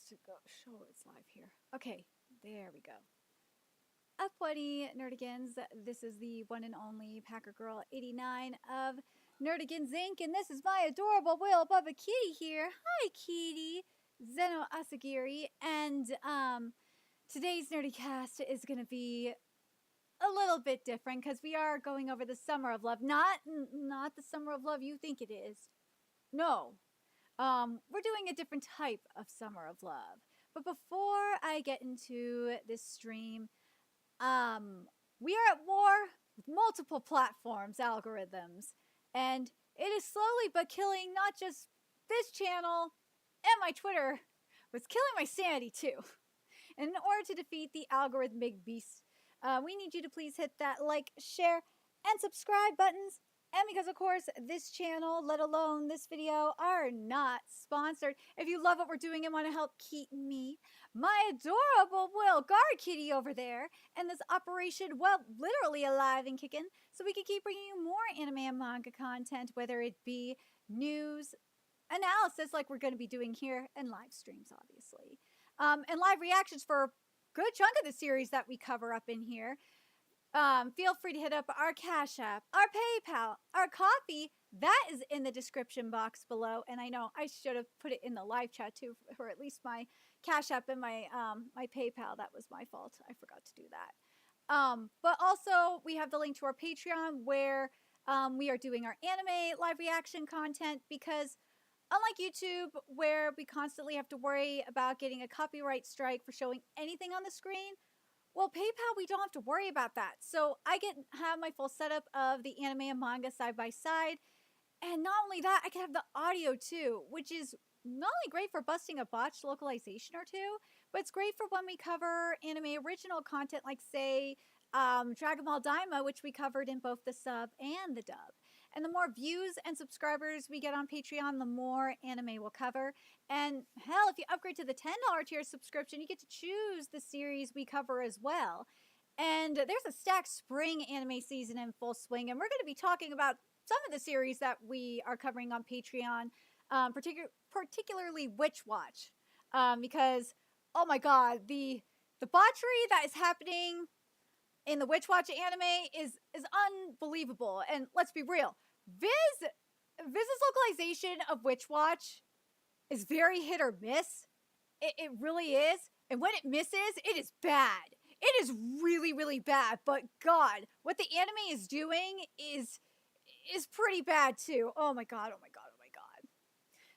to go show it's live here. Okay, there we go. Up, buddy, Nerdigans. This is the one and only Packer Girl 89 of Nerdigans Inc. And this is my adorable Will Bubba Kitty here. Hi, Kitty. Zeno Asagiri. And today's Nerdicast is going to be a little bit different because we are going over the Summer of Love. Not the Summer of Love you think it is. No. We're doing a different type of Summer of Love. But before I get into this stream, we are at war with multiple platforms, algorithms, and it is slowly but killing not just this channel and my Twitter, but it's killing my sanity too. And in order to defeat the algorithmic beast, we need you to please hit that like, share, and subscribe buttons. And because, of course, this channel, let alone this video, are not sponsored. If you love what we're doing and want to help keep me, my adorable Will Guard Kitty over there, and this operation, well, literally alive and kicking, so we can keep bringing you more anime and manga content, whether it be news, analysis like we're going to be doing here, and live streams, obviously. And live reactions for a good chunk of the series that we cover up in here. Feel free to hit up our Cash App, our PayPal, our Coffee. That is in the description box below. And I know I should have put it in the live chat too, or at least my Cash App and my my PayPal. That was my fault. I forgot to do that. But also we have the link to our Patreon where we are doing our anime live reaction content because unlike YouTube, where we constantly have to worry about getting a copyright strike for showing anything on the screen, well, PayPal, we don't have to worry about that. So I have my full setup of the anime and manga side by side. And not only that, I can have the audio too, which is not only great for busting a botched localization or two, but it's great for when we cover anime original content like, say, Dragon Ball Daima, which we covered in both the sub and the dub. And the more views and subscribers we get on Patreon, the more anime we'll cover. And hell, if you upgrade to the $10 tier subscription, you get to choose the series we cover as well. And there's a stacked spring anime season in full swing. And we're going to be talking about some of the series that we are covering on Patreon, particularly Witch Watch. Because, oh my god, the debauchery that is happening in the Witch Watch anime is unbelievable. And let's be real, Viz's localization of Witch Watch is very hit or miss. It really is. And when it misses, it is bad. It is really, really bad. But God, what the anime is doing is pretty bad too. Oh my god, oh my god, oh my god.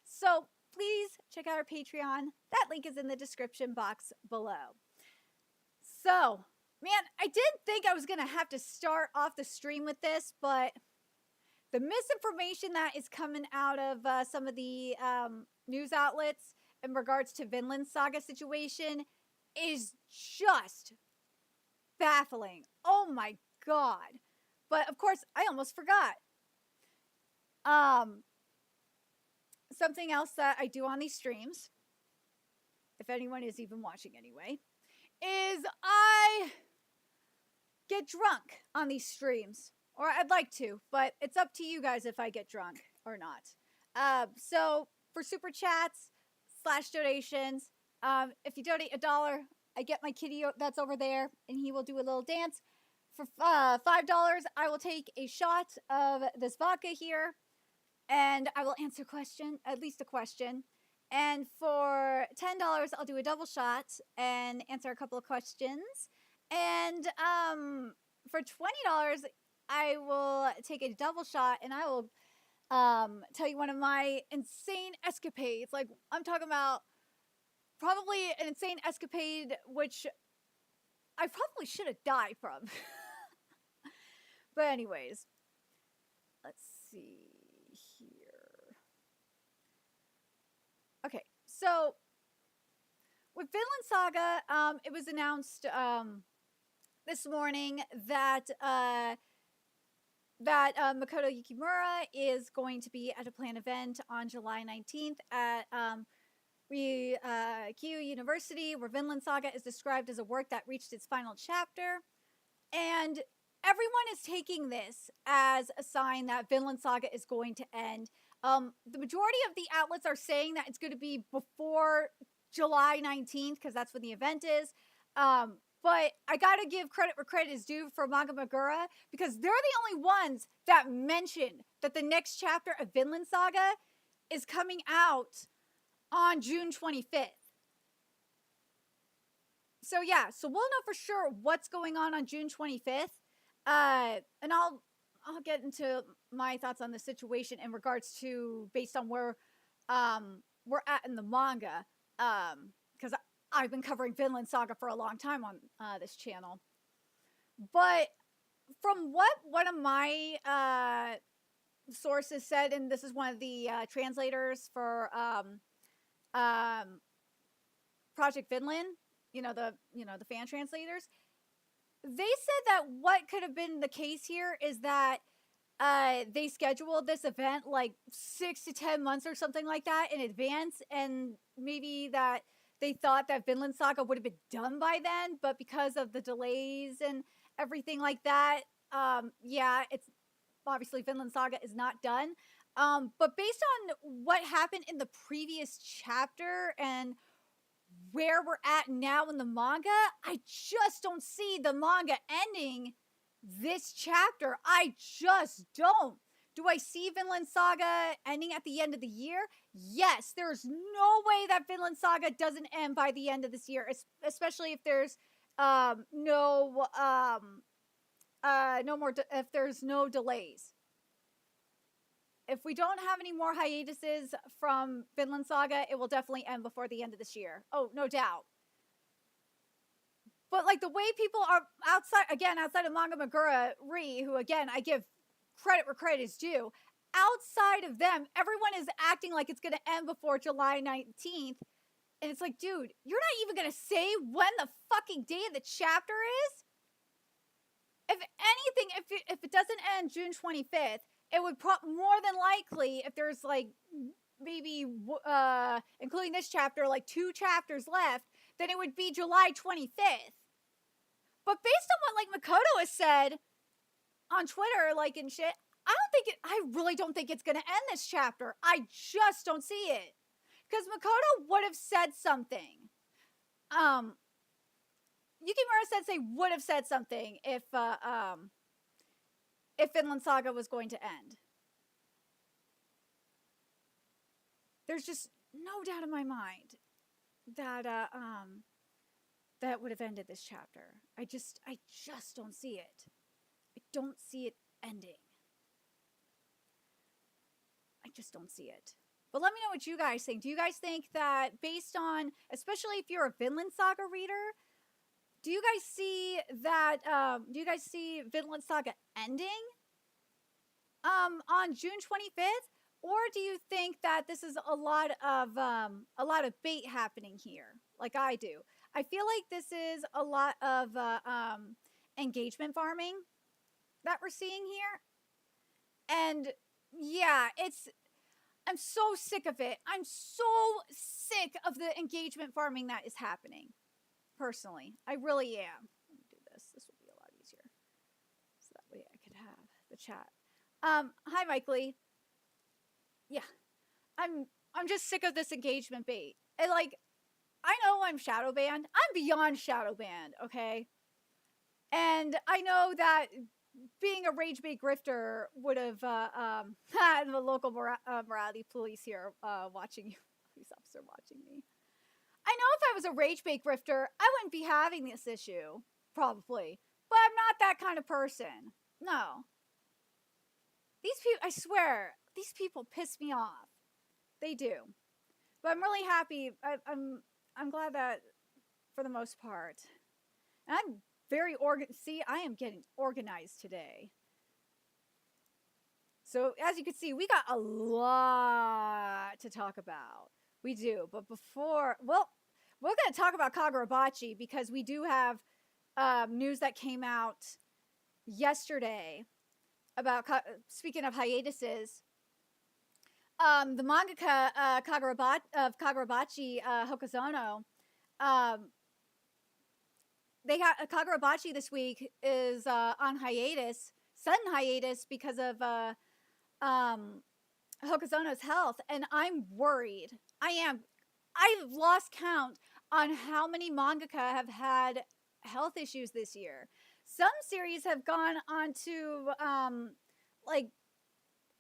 So please check out our Patreon. That link is in the description box below. So, man, I didn't think I was going to have to start off the stream with this, but the misinformation that is coming out of some of the news outlets in regards to Vinland Saga situation is just baffling. Oh my god. But, of course, I almost forgot. Something else that I do on these streams, if anyone is even watching anyway, is I get drunk on these streams, or I'd like to, but it's up to you guys if I get drunk or not. So for super chats / donations, if you donate $1, I get my kitty that's over there, and he will do a little dance. For $5, I will take a shot of this vodka here, and I will answer at least a question. And for $10, I'll do a double shot and answer a couple of questions. And for $20, I will take a double shot and I will tell you one of my insane escapades. Like, I'm talking about probably an insane escapade which I probably should have died from. But anyways, let's see here. Okay, so with Vinland Saga, it was announced this morning that Makoto Yukimura is going to be at a planned event on July 19th at Ryukyu University, where Vinland Saga is described as a work that reached its final chapter. And everyone is taking this as a sign that Vinland Saga is going to end. The majority of the outlets are saying that it's going to be before July 19th because that's when the event is. But I gotta give credit where credit is due for Manga Magura because they're the only ones that mentioned that the next chapter of Vinland Saga is coming out on June 25th. So yeah, so we'll know for sure what's going on June 25th. And I'll get into my thoughts on the situation in regards to based on where we're at in the manga. Because I've been covering Vinland Saga for a long time on this channel. But from what one of my sources said, and this is one of the translators for Project Vinland, the fan translators, they said that what could have been the case here is that they scheduled this event like 6 to 10 months or something like that in advance, and maybe that they thought that Vinland Saga would have been done by then, but because of the delays and everything like that, it's obviously Vinland Saga is not done. But based on what happened in the previous chapter and where we're at now in the manga, I just don't see the manga ending this chapter. I just don't. Do I see Vinland Saga ending at the end of the year? Yes, there's no way that Vinland Saga doesn't end by the end of this year, especially if there's if there's no delays. If we don't have any more hiatuses from Vinland Saga, it will definitely end before the end of this year. Oh, no doubt. But like the way people are outside of Manga Magura Ri, who again, I give credit where credit is due, outside of them, everyone is acting like it's going to end before July 19th. And it's like, dude, you're not even going to say when the fucking day of the chapter is? If anything, if it doesn't end June 25th, it would more than likely, if there's like maybe, including this chapter, like 2 chapters left, then it would be July 25th. But based on what like Makoto has said on Twitter, like and shit, I really don't think it's going to end this chapter. I just don't see it. Because Makoto would have said something. Yukimura Sensei would have said something if Vinland Saga was going to end. There's just no doubt in my mind that that would have ended this chapter. I just don't see it. I don't see it ending. I just don't see it. But let me know what you guys think. Do you guys think that based on, especially if you're a Vinland Saga reader, do you guys see that, do you guys see Vinland Saga ending on June 25th? Or do you think that this is a lot of bait happening here, like I do? I feel like this is a lot of engagement farming that we're seeing here. And yeah, I'm so sick of it. I'm so sick of the engagement farming that is happening. Personally, I really am. Let me do this. This will be a lot easier. So that way I could have the chat. Hi, Mike Lee. Yeah, I'm just sick of this engagement bait. And like, I know I'm shadow banned. I'm beyond shadow banned, okay? And I know that being a rage bait grifter would have had the local morality police here watching you, police officer watching me. I know if I was a rage bait grifter, I wouldn't be having this issue, probably. But I'm not that kind of person. No. These people, I swear, these people piss me off. They do. But I'm really happy. I'm glad that, for the most part. And I'm very see, I am getting organized today. So, as you can see, we got a lot to talk about. We do. But before, well, we're going to talk about Kagurabachi because we do have news that came out yesterday about, speaking of hiatuses, the mangaka Kagurabachi Hokuzono, they got Kagurabachi this week is on hiatus, sudden hiatus because of Hokuzono's health, and I'm worried. I am I've lost count on how many mangaka have had health issues this year. Some series have gone on to, like,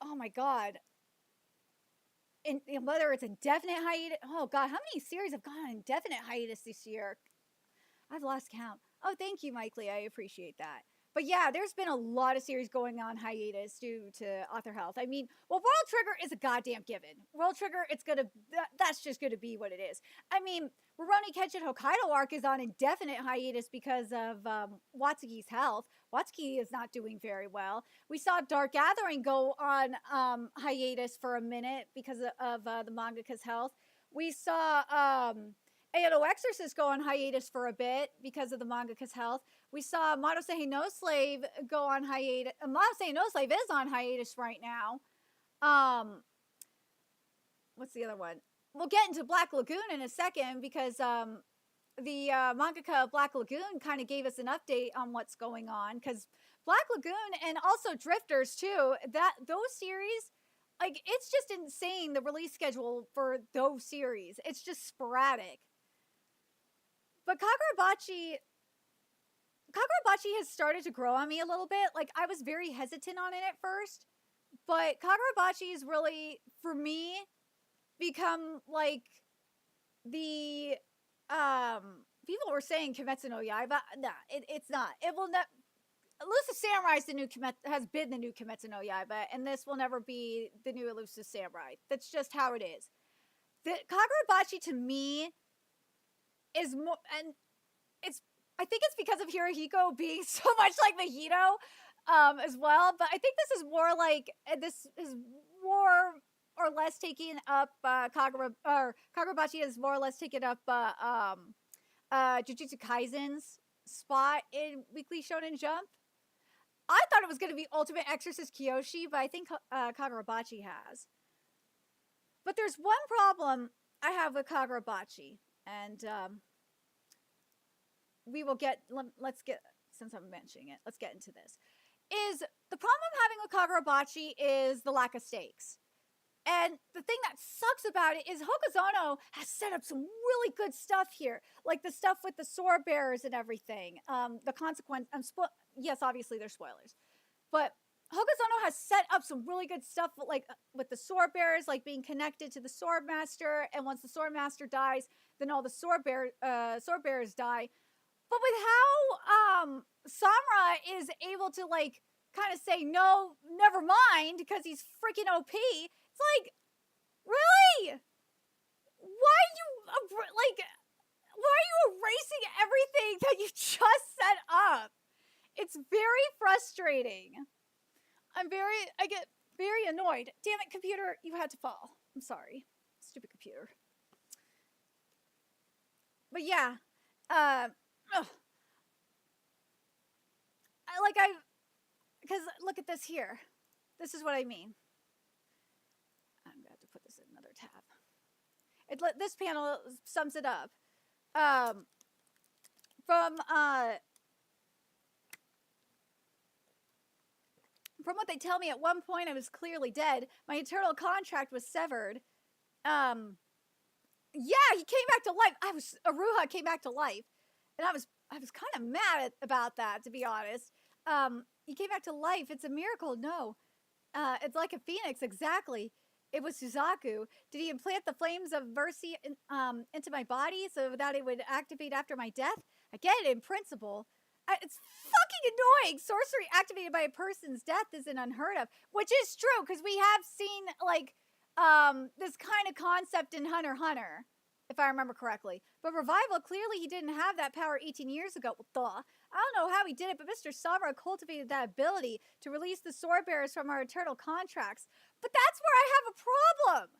oh my god, in whether it's indefinite hiatus. Oh god, how many series have gone on indefinite hiatus this year? I've lost count. Oh, thank you, Mike Lee. I appreciate that. But yeah, there's been a lot of series going on hiatus due to author health. I mean, well, World Trigger is a goddamn given. World Trigger, that's just gonna be what it is. I mean, Rurouni Kenshin Hokkaido arc is on indefinite hiatus because of Watsuki's health. Watsuki is not doing very well. We saw Dark Gathering go on hiatus for a minute because of the mangaka's health. We saw Aedo Exorcist go on hiatus for a bit because of the mangaka's health. We saw Madosehe no Slave go on hiatus. Madosehe no Slave is on hiatus right now. What's the other one? We'll get into Black Lagoon in a second because the mangaka of Black Lagoon kind of gave us an update on what's going on. Because Black Lagoon and also Drifters too, those series, like, it's just insane, the release schedule for those series. It's just sporadic. But Kagurabachi has started to grow on me a little bit. Like, I was very hesitant on it at first, but Kagurabachi has really, for me, become like the people were saying Kimetsu no Yaiba. Nah, it's not. It will not. Elusive Samurai is has been the new Kimetsu no Yaiba, and this will never be the new Elusive Samurai. That's just how it is. The Kagurabachi to me is more, and I think it's because of Hirohiko being so much like Mahito as well. But I think this is more like, this is more or less taking up Kagurabachi is more or less taking up Jujutsu Kaisen's spot in Weekly Shonen Jump. I thought it was going to be Ultimate Exorcist Kyoshi, but I think Kagurabachi has. But there's one problem I have with Kagurabachi, and let's get, since I'm mentioning it, let's get into this. Is the problem I'm having with Kagurabachi is the lack of stakes. And the thing that sucks about it is Hokuzono has set up some really good stuff here. Like the stuff with the sword bearers and everything. The consequence, yes, obviously there's spoilers. But Hokuzono has set up some really good stuff, like with the sword bearers, like being connected to the sword master. And once the sword master dies, then all the sword bearers die. But with how Samura is able to, like, kind of say, no, never mind, because he's freaking OP, it's like, really? Why are you erasing everything that you just set up? It's very frustrating. I get very annoyed. Damn it, computer, you had to fall. I'm sorry. Stupid computer. But yeah, because look at this here. This is what I mean. I'm going to have to put this in another tab. This panel sums it up. From what they tell me, at one point I was clearly dead. My eternal contract was severed. Yeah, he came back to life. Aruha came back to life. And I was kind of mad about that, to be honest. He came back to life. It's a miracle. No. It's like a phoenix, exactly. It was Suzaku. Did he implant the flames of mercy into my body so that it would activate after my death? I get it in principle. It's fucking annoying. Sorcery activated by a person's death isn't unheard of, which is true, because we have seen, like, this kind of concept in Hunter x Hunter, if I remember correctly. But Revival, clearly he didn't have that power 18 years ago. Well, duh. I don't know how he did it, but Mr. Samura cultivated that ability to release the sword bearers from our eternal contracts. But that's where I have a problem.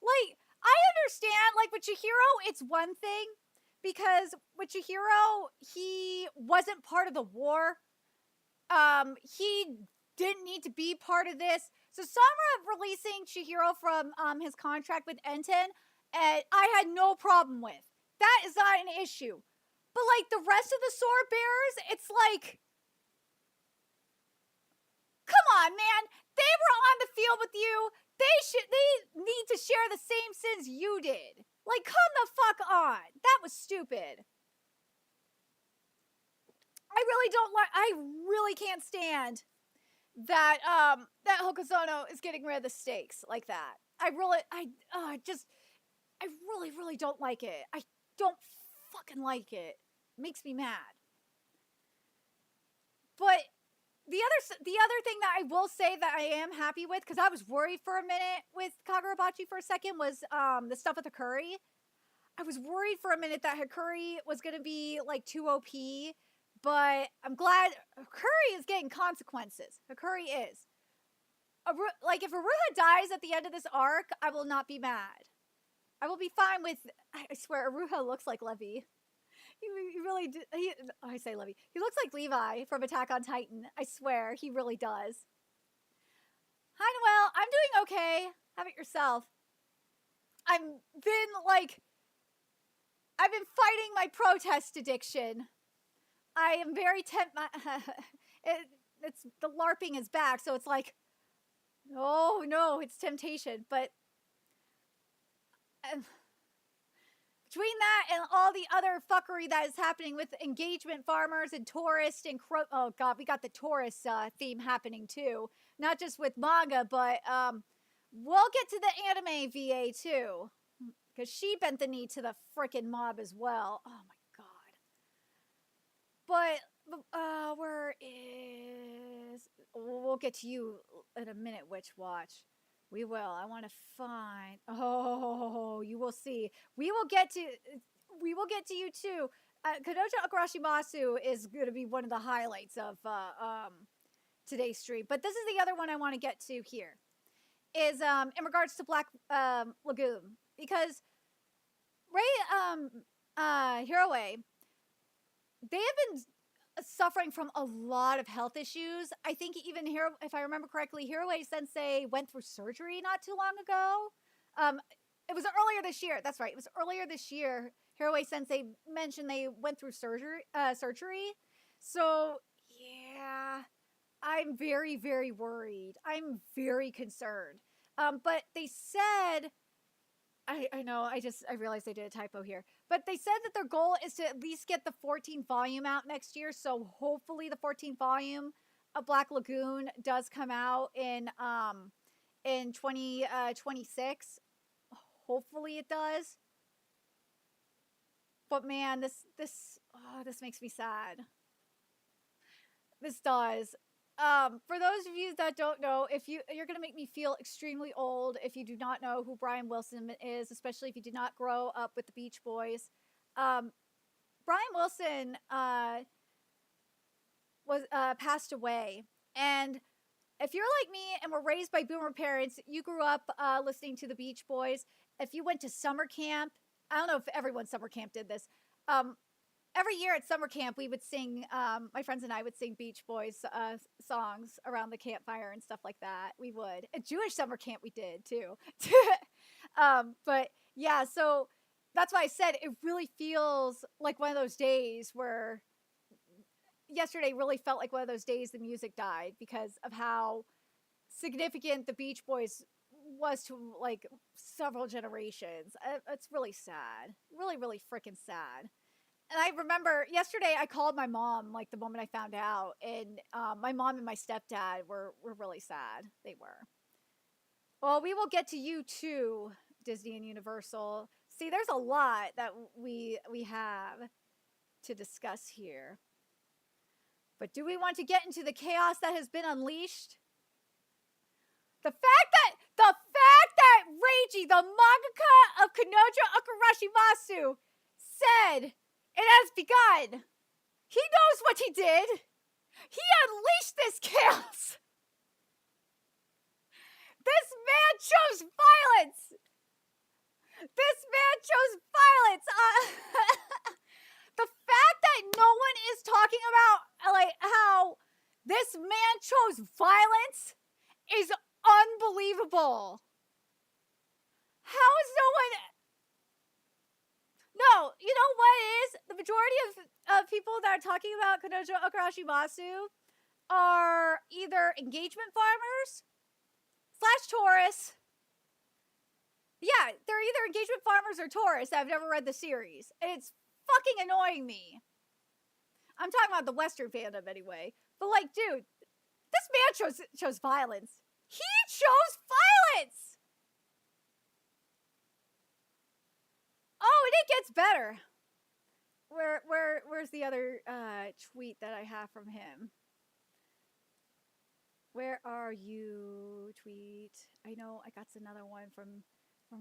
Like, I understand, like, with Chihiro, it's one thing, because with Chihiro, he wasn't part of the war. He didn't need to be part of this. So Samura releasing Chihiro from his contract with Enten, I had no problem with. That is not an issue. But, like, the rest of the sword bearers, it's like, come on, man. They were on the field with you. They need to share the same sins you did. Like, come the fuck on. That was stupid. I really don't like, I really can't stand that, that Hokusono is getting rid of the stakes like that. I really don't like it. I don't fucking like it. It makes me mad. But the other thing that I will say that I am happy with, because I was worried for a minute with Kagurabachi for a second, was the stuff with Hikuri. I was worried for a minute that Hikuri was going to be like too OP, but I'm glad Hikuri is getting consequences. Hikuri is. Like, if Aruha dies at the end of this arc, I will not be mad. I will be fine with, I swear, Aruha looks like Levi. He really did. I say Levi. He looks like Levi from Attack on Titan. I swear, he really does. Hi, Noelle. I'm doing okay. How about yourself? I've been fighting my protest addiction. I am very it's the LARPing is back, so it's like, oh no, it's temptation. But between that and all the other fuckery that is happening with engagement farmers and tourists and oh god, we got the tourist theme happening too. Not just with manga, but we'll get to the anime VA too, because she bent the knee to the frickin' mob as well. Oh my god. But where is? We'll get to you in a minute, Witch Watch. We will. I want to find. Oh, you will see. We will get to you too. Kanojo Okarishimasu is going to be one of the highlights of today's stream. But this is the other one I want to get to here. Is in regards to Black Lagoon, because Hiroe, they have been suffering from a lot of health issues. I think even here, if I remember correctly, Hiroe Sensei went through surgery not too long ago. It was earlier this year. That's right. It was earlier this year. Hiroe Sensei mentioned they went through surgery. So yeah, I'm very, very worried. I'm very concerned. But they said, I know, I realized I did a typo here. But they said that their goal is to at least get the 14th volume out next year. So hopefully the 14th volume of Black Lagoon does come out in 2026. Hopefully it does. But man, this makes me sad. This does. For those of you that don't know, you're going to make me feel extremely old if you do not know who Brian Wilson is, especially if you did not grow up with the Beach Boys. Brian Wilson was passed away, and if you're like me and were raised by boomer parents, you grew up listening to the Beach Boys. If you went to summer camp, I don't know if everyone summer camp did this. Every year at summer camp, we would sing, my friends and I would sing Beach Boys songs around the campfire and stuff like that. We would. At Jewish summer camp, we did too. But yeah, so that's why I said it really feels like one of those days where yesterday really felt like one of those days the music died because of how significant the Beach Boys was to like several generations. It's really sad. Really, really freaking sad. And I remember yesterday I called my mom like the moment I found out, and my mom and my stepdad were really sad. They were. Well, we will get to you too, Disney and Universal. See, there's a lot that we have to discuss here. But do we want to get into the chaos that has been unleashed? The fact that Reiji, the mangaka of Kanojo Okarishimasu, said it has begun. He knows what he did. He unleashed this chaos. This man chose violence. This man chose violence. The fact that no one is talking about like how this man chose violence is unbelievable. How is no one? No, you know what it is? The majority of people that are talking about Kanojo Okarishimasu are either engagement farmers / tourists Yeah, they're either engagement farmers or tourists. I've never read the series. And it's fucking annoying me. I'm talking about the Western fandom anyway. But like, dude, this man chose violence. He chose violence! Oh, and it gets better. Where's the other tweet that I have from him? Where are you, tweet? I know I got another one from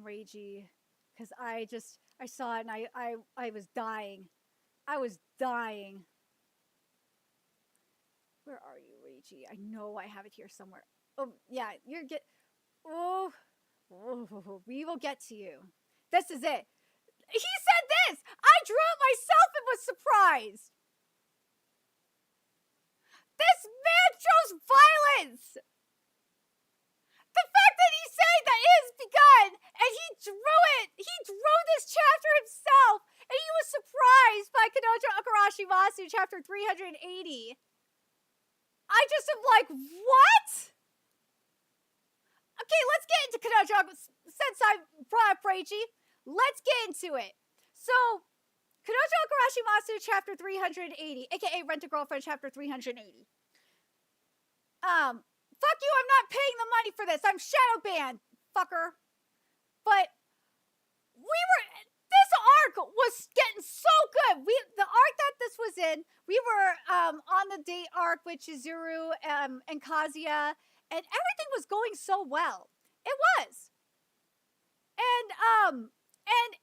Reiji, because I saw it and I was dying. I was dying. Where are you, Reiji? I know I have it here somewhere. Oh yeah, oh, we will get to you. This is it. He said this! I drew it myself and was surprised! This man chose violence! The fact that he's saying that it has begun, and he drew this chapter himself, and he was surprised by Kanojo Okarishimasu chapter 380. I just am like, what? Okay, let's get into Kanojo, since I brought up Reiji. Let's get into it. So, Kanojo Okarishimasu chapter 380, aka Rent a Girlfriend chapter 380. Fuck you, I'm not paying the money for this. I'm shadow banned, fucker. But this arc was getting so good. The arc that this was in, we were on the date arc with Chizuru and Kazuya, and everything was going so well. It was. And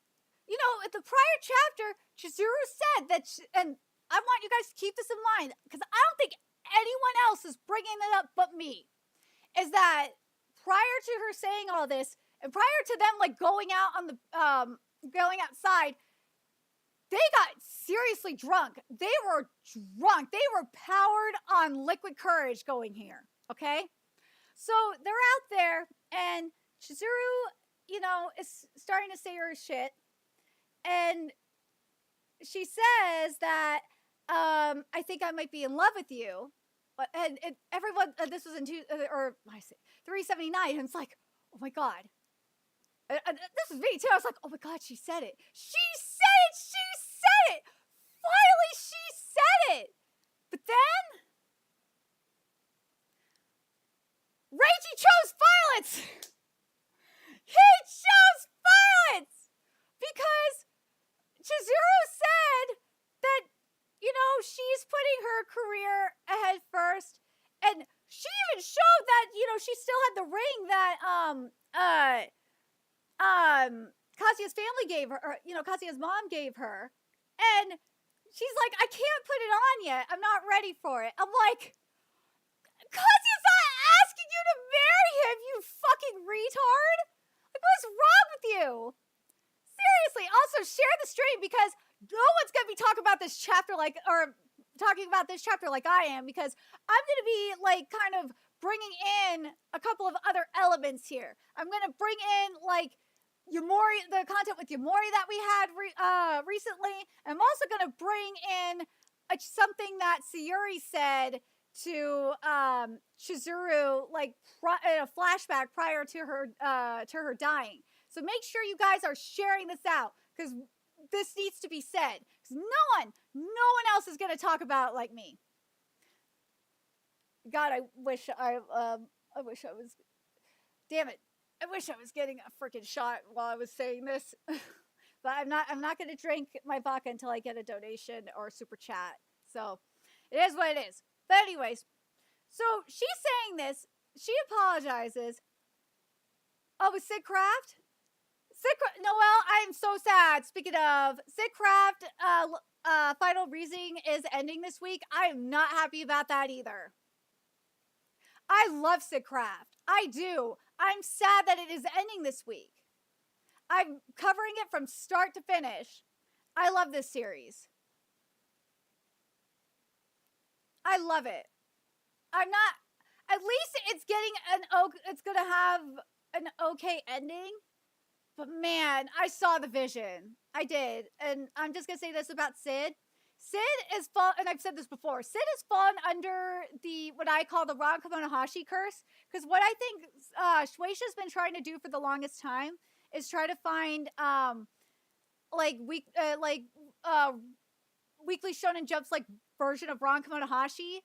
you know, at the prior chapter, Chizuru said that, and I want you guys to keep this in mind, because I don't think anyone else is bringing it up but me, is that prior to her saying all this, and prior to them like going out on the going outside, they got seriously drunk. They were drunk. They were powered on liquid courage going here. Okay, so they're out there, and Chizuru, you know, is starting to say her shit, and she says that I think I might be in love with you. And everyone, this was in 379, and it's like, oh my god. This is me too. I was like, oh my god, she said it. She said it! She said it! Finally, she said it! But then, Reiji chose violence! He chose violence! Because Chizuru said that, you know, she's putting her career ahead first, and she even showed that, you know, she still had the ring that Kazuya's family gave her, or, you know, Kazuya's mom gave her, and she's like, I can't put it on yet. I'm not ready for it. I'm like, Kazuya's not asking you to marry him, you fucking retard. Like, what's wrong with you? Seriously. Also, share the stream, because no one's gonna be talking about this chapter like I am, because I'm gonna be like kind of bringing in a couple of other elements here. I'm gonna bring in like Yamori, the content with Yamori that we had recently. I'm also gonna bring in something that Sayuri said to Chizuru, like in a flashback prior to her dying. So make sure you guys are sharing this out, because this needs to be said. Because no one else is going to talk about it like me. God, I wish I was, damn it. I wish I was getting a freaking shot while I was saying this. But I'm not going to drink my vodka until I get a donation or a super chat. So it is what it is. But anyways, so she's saying this. She apologizes. Oh, with Sid Craft? Noelle, I am so sad. Speaking of, Sid Craft Final Reasoning is ending this week. I am not happy about that either. I love Sid Craft. I do. I'm sad that it is ending this week. I'm covering it from start to finish. I love this series. I love it. I'm not, at least it's getting it's gonna have an okay ending. But man, I saw the vision. I did. And I'm just going to say this about Sid. Sid is and I've said this before, Sid has fallen under what I call the Ron Kamonohashi curse. Because what I think Shueisha's been trying to do for the longest time is try to find Weekly Shonen Jump's like version of Ron Kamonohashi,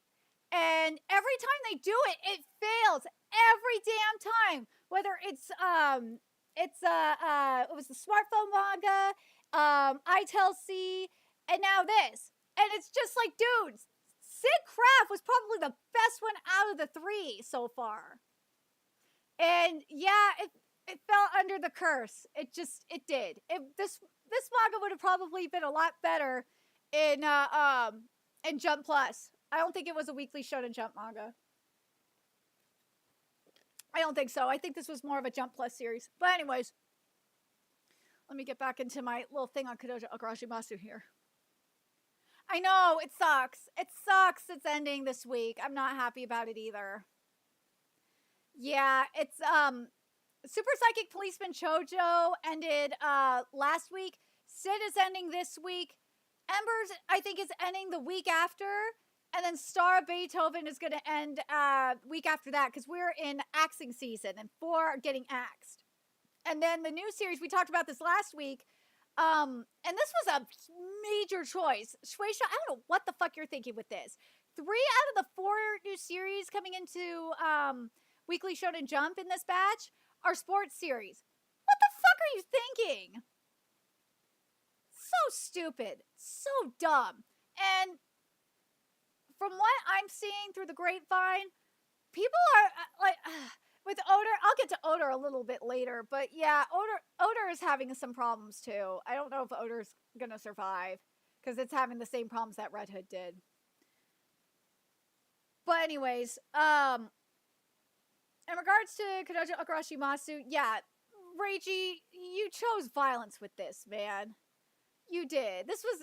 and every time they do it, it fails every damn time. Whether it was the smartphone manga, ITLC, and now this, and it's just like, dude, Sid Craft was probably the best one out of the three so far, and yeah, it fell under the curse. It did. This manga would have probably been a lot better in Jump Plus. I don't think it was a Weekly Shonen Jump manga. I don't think so. I think this was more of a Jump Plus series. But anyways, let me get back into my little thing on Kanojo Okarishimasu here. I know, it sucks. It sucks it's ending this week. I'm not happy about it either. Yeah, it's Super Psychic Policeman Chojo ended last week. Sid is ending this week. Embers, I think, is ending the week after. And then Star of Beethoven is going to end week after that, because we're in axing season and 4 are getting axed. And then the new series, we talked about this last week, and this was a major choice. Shueisha, I don't know what the fuck you're thinking with this. 3 out of the 4 new series coming into Weekly Shonen Jump in this batch are sports series. What the fuck are you thinking? So stupid. So dumb. And from what I'm seeing through the grapevine, people are like, with Oder, I'll get to Oder a little bit later, but yeah, Oder is having some problems too. I don't know if Oder's gonna survive, because it's having the same problems that Red Hood did. But anyways, in regards to Kanojo Okarishimasu, yeah, Reiji, you chose violence with this, man. You did. This was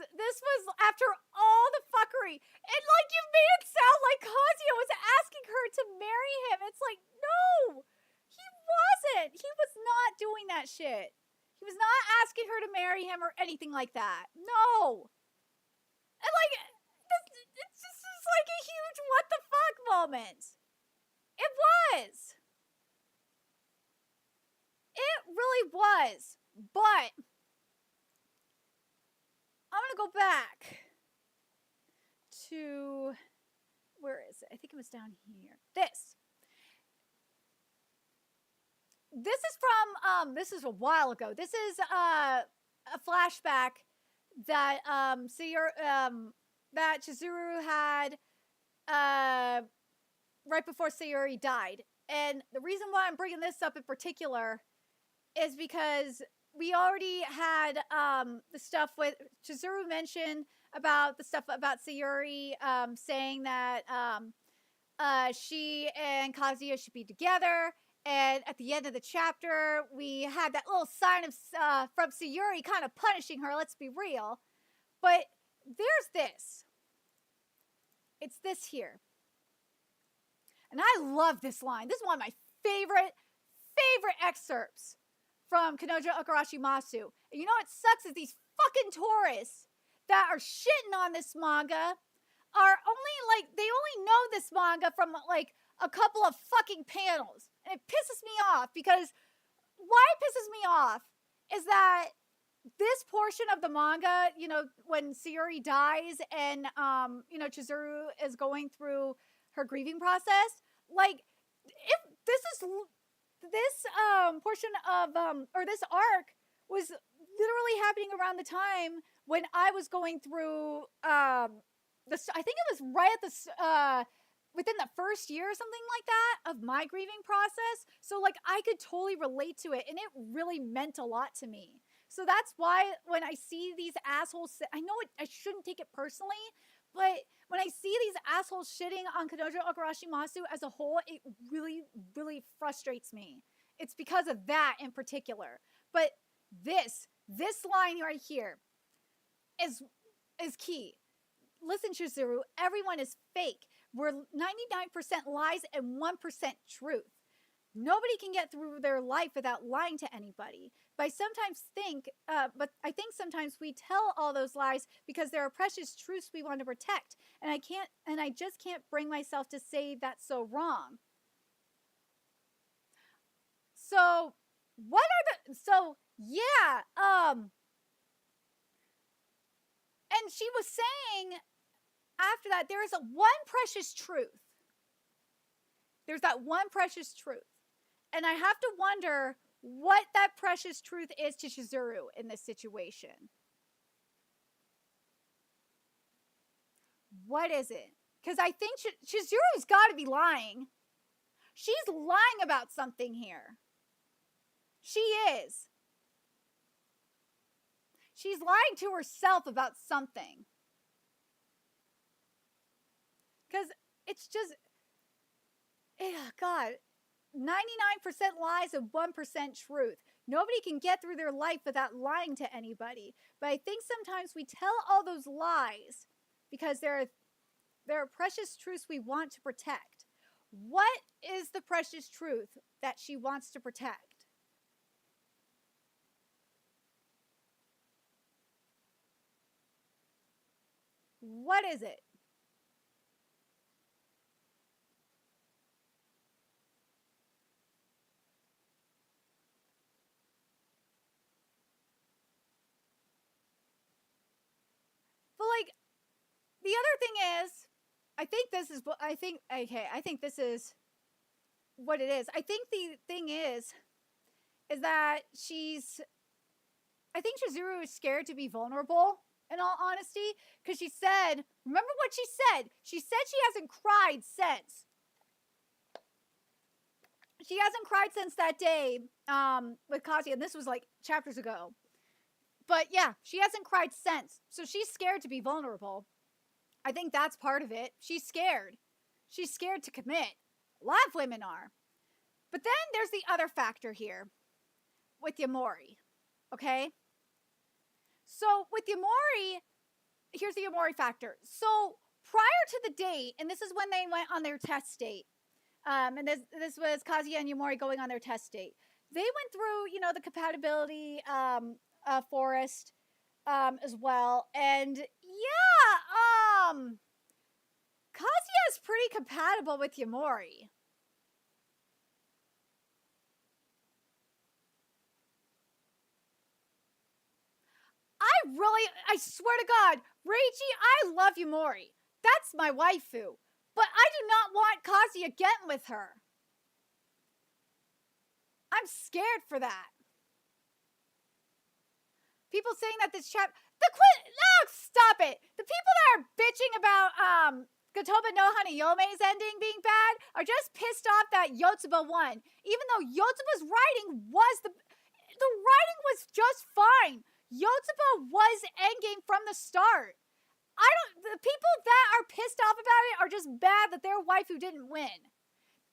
after all the fuckery. And like, you made it sound like Kazuya was asking her to marry him. It's like, no, he wasn't. He was not doing that shit. He was not asking her to marry him or anything like that. No. And like, it's just like a huge what the fuck moment. It was. It really was. But I'm going to go back to, where is it? I think it was down here. This is from, this is a while ago. This is a flashback that that Chizuru had right before Sayuri died. And the reason why I'm bringing this up in particular is because we already had the stuff with Chizuru mentioned about the stuff about Sayuri saying that she and Kazuya should be together. And at the end of the chapter, we had that little sign of from Sayuri kind of punishing her, let's be real. But there's this. It's this here. And I love this line. This is one of my favorite excerpts from Kanojo Okarishimasu. And you know what sucks is these fucking tourists that are shitting on this manga are only like, they only know this manga from like a couple of fucking panels. And it pisses me off, because why it pisses me off is that this portion of the manga, you know, when Sayuri dies and, you know, Chizuru is going through her grieving process, like, if this portion of, or this arc was literally happening around the time when I was going through, I think it was right at the, within the first year or something like that of my grieving process. So like, I could totally relate to it, and it really meant a lot to me. So that's why when I see these assholes, I know I shouldn't take it personally, but when I see these assholes shitting on Kanojo Okarishimasu as a whole, it really, really frustrates me. It's because of that in particular. But this line right here is key. Listen, Chizuru, everyone is fake. We're 99% lies and 1% truth. Nobody can get through their life without lying to anybody. But I think sometimes we tell all those lies because there are precious truths we want to protect. And I just can't bring myself to say that's so wrong. So what are the, so yeah, and she was saying after that, there is a one precious truth. There's that one precious truth. And I have to wonder what that precious truth is to Chizuru in this situation. What is it? Because I think Chizuru's got to be lying. She's lying about something here. She is. She's lying to herself about something. Because it's just, God, 99% lies and 1% truth. Nobody can get through their life without lying to anybody. But I think sometimes we tell all those lies because there are precious truths we want to protect. What is the precious truth that she wants to protect? What is it? But like, the other thing is, I think this is what it is. I think the thing is that I think Chizuru is scared to be vulnerable, in all honesty, because she said, remember what she said? She said she hasn't cried since. She hasn't cried since that day with Kazuya, and this was like chapters ago. But yeah, she hasn't cried since. So she's scared to be vulnerable. I think that's part of it. She's scared. She's scared to commit. A lot of women are. But then there's the other factor here with Yamori. Okay? So with Yamori, here's the Yamori factor. So prior to the date, and this is when they went on their test date, and this was Kazuya and Yamori going on their test date. They went through, the compatibility forest as well. And yeah, Kazuya is pretty compatible with Yamori. I swear to God, Reiji, I love Yamori. That's my waifu. But I do not want Kazuya getting with her. I'm scared for that. People saying that this chapter... No, stop it! The people that are bitching about Gotoba no Hanayome's ending being bad are just pissed off that Yotsuba won. Even though Yotsuba's writing was the writing was just fine. Yotsuba was endgame from the start. The people that are pissed off about it are just mad that their waifu didn't win.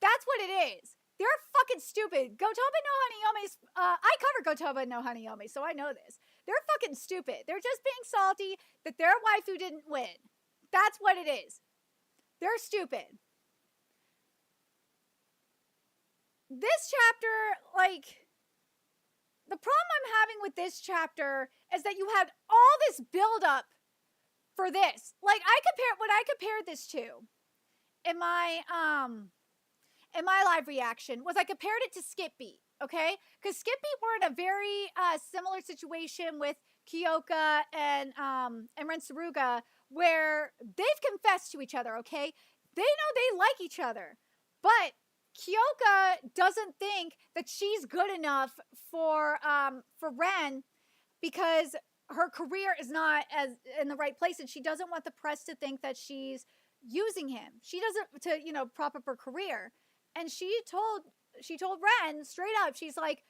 That's what it is. They're fucking stupid. Gotoba no Hanayome's, I cover Gotoba no Hanayome, so I know this. They're fucking stupid. They're just being salty that their waifu didn't win. That's what it is. They're stupid. This chapter, the problem I'm having with this chapter is that you had all this buildup for this. What I compared this to in my live reaction was I compared it to Skip Beat, okay? Because Skip Beat were in a very similar situation with Kyoka and Ren Saruga, where they've confessed to each other, okay? They know they like each other, but Kyoka doesn't think that she's good enough for Ren because her career is not as in the right place, and she doesn't want the press to think that she's using him. She doesn't to prop up her career. And she told Ren straight up, she's like,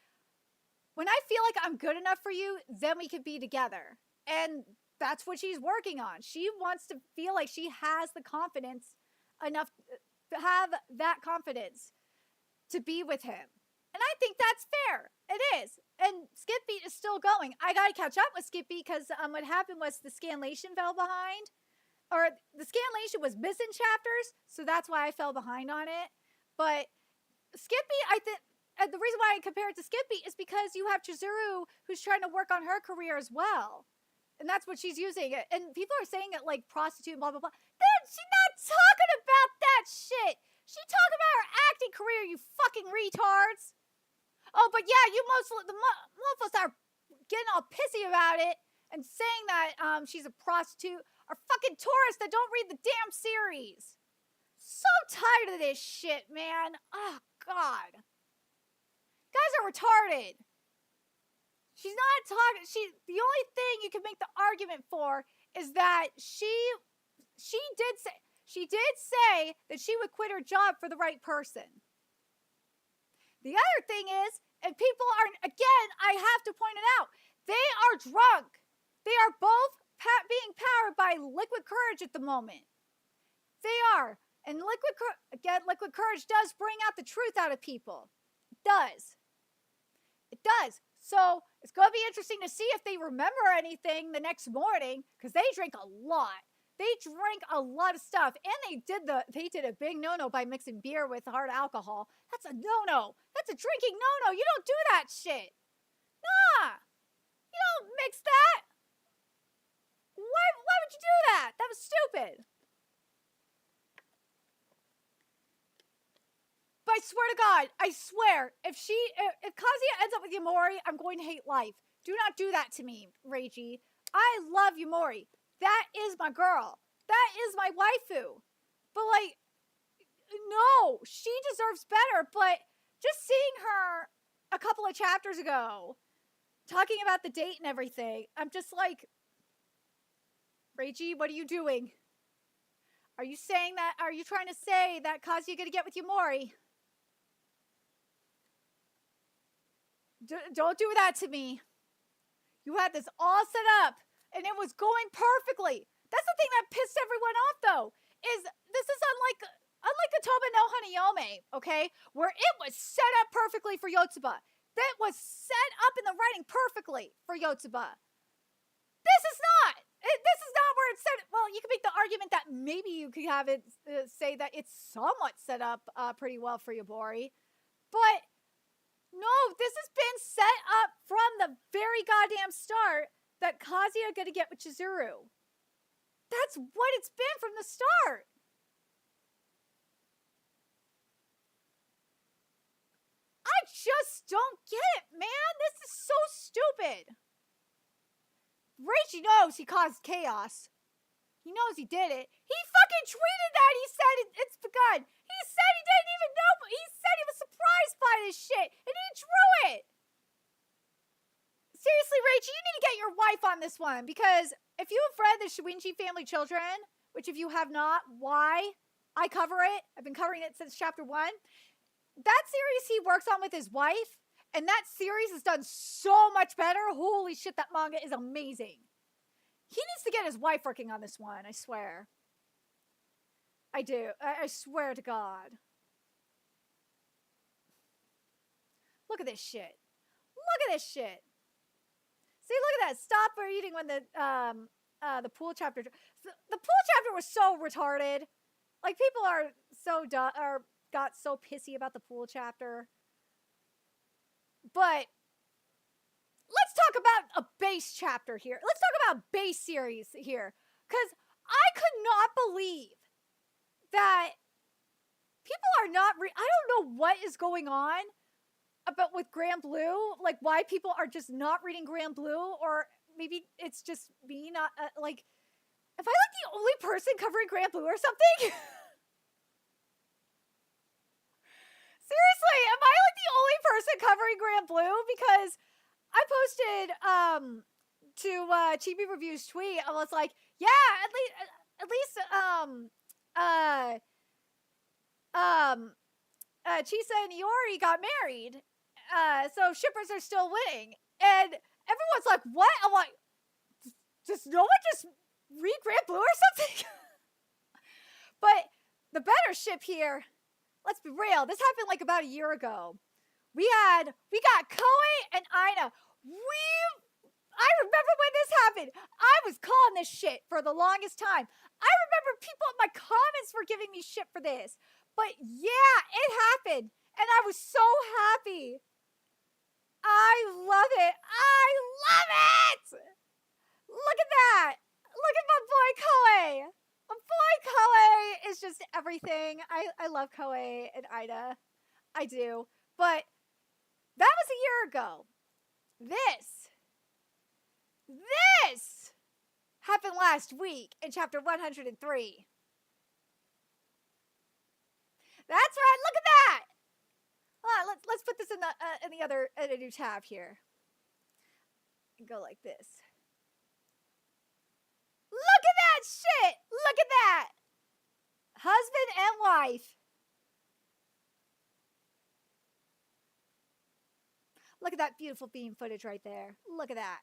when I feel like I'm good enough for you, then we could be together. And that's what she's working on. She wants to feel like she has the confidence enough to have that confidence to be with him. And I think that's fair. It is. And Skip Beat is still going. I gotta catch up with Skip Beat because what happened was the scanlation fell behind. Or the scanlation was missing chapters, so that's why I fell behind on it. But Skip Beat, I think, the reason why I compare it to Skip Beat is because you have Chizuru who's trying to work on her career as well. And that's what she's using. And people are saying it like prostitute, blah, blah, blah. She's not talking about that shit. She's talking about her acting career, you fucking retards. Oh, but yeah, you the mofos are getting all pissy about it and saying that she's a prostitute are fucking tourists that don't read the damn series. So tired of this shit, man. Oh, God. Guys are retarded. She's not talking. The only thing you can make the argument for is that she did say that she would quit her job for the right person. The other thing is, and people are, again, I have to point it out, they are drunk. They are both being powered by liquid courage at the moment. They are. And liquid courage does bring out the truth out of people. It does. It does. So it's going to be interesting to see if they remember anything the next morning, because they drink a lot. They drink a lot of stuff, and they did a big no-no by mixing beer with hard alcohol. That's a no-no. That's a drinking no-no. You don't do that shit. Nah. You don't mix that. Why would you do that? That was stupid. But I swear to God, I swear, if Kazuya ends up with Yamori, I'm going to hate life. Do not do that to me, Reiji. I love Yamori. That is my girl. That is my waifu. But like, no, she deserves better. But just seeing her a couple of chapters ago, talking about the date and everything, I'm just like, Reiji, what are you doing? Are you trying to say that Kazuya gonna get with Yamori? Don't do that to me. You had this all set up, and it was going perfectly. That's the thing that pissed everyone off, though, is this is unlike Kotoba no Hanayome, okay? Where it was set up perfectly for Yotsuba. That was set up in the writing perfectly for Yotsuba. This is not. This is not where it's set. Well, you can make the argument that maybe you could have it say that it's somewhat set up pretty well for Yabori. But no, this has been set up from the very goddamn start that Kazuya gonna get with Chizuru. That's what it's been from the start. I just don't get it, man. This is so stupid. Reichi knows he caused chaos. He knows he did it. He fucking tweeted that. He said it's begun. He said he didn't even know. He said he was surprised by this shit. And he drew it. Seriously, Reichi, you need to get your wife on this one. Because if you have read the Shuichi Family Children, which if you have not, why? I cover it. I've been covering it since chapter 1. That series he works on with his wife. And that series has done so much better. Holy shit, that manga is amazing. He needs to get his wife working on this one, I swear. I do. I swear to God. Look at this shit. Look at this shit. See, look at that. Stop reading when the pool chapter. The pool chapter was so retarded. Like, people are so got so pissy about the pool chapter. But let's talk about a base chapter here. Let's talk about a base series here. Because I could not believe that people are not... I don't know what is going on about with Grand Blue. Like, why people are just not reading Grand Blue. Or maybe it's just me not... like, am I like the only person covering Grand Blue or something? Seriously, am I like the only person covering Grand Blue? Because I posted to Chibi Review's tweet. I was like, yeah, at least Chisa and Iori got married. So shippers are still winning. And everyone's like, what? I'm like, does no one just read Grand Blue or something? But the better ship here, let's be real, this happened like about a year ago. We got Koei and Aina. I remember when this happened. I was calling this shit for the longest time. I remember people in my comments were giving me shit for this. But yeah, it happened. And I was so happy. I love it. I love it. Look at that. Look at my boy Koei. My boy Koei is just everything. I love Koei and Aina. I do. But That was a year ago. This happened last week in chapter 103. That's right. Look at that. Hold on, let's put this in a new tab here. And go like this. Look at that shit. Look at that. Husband and wife. Look at that beautiful beam footage right there. Look at that.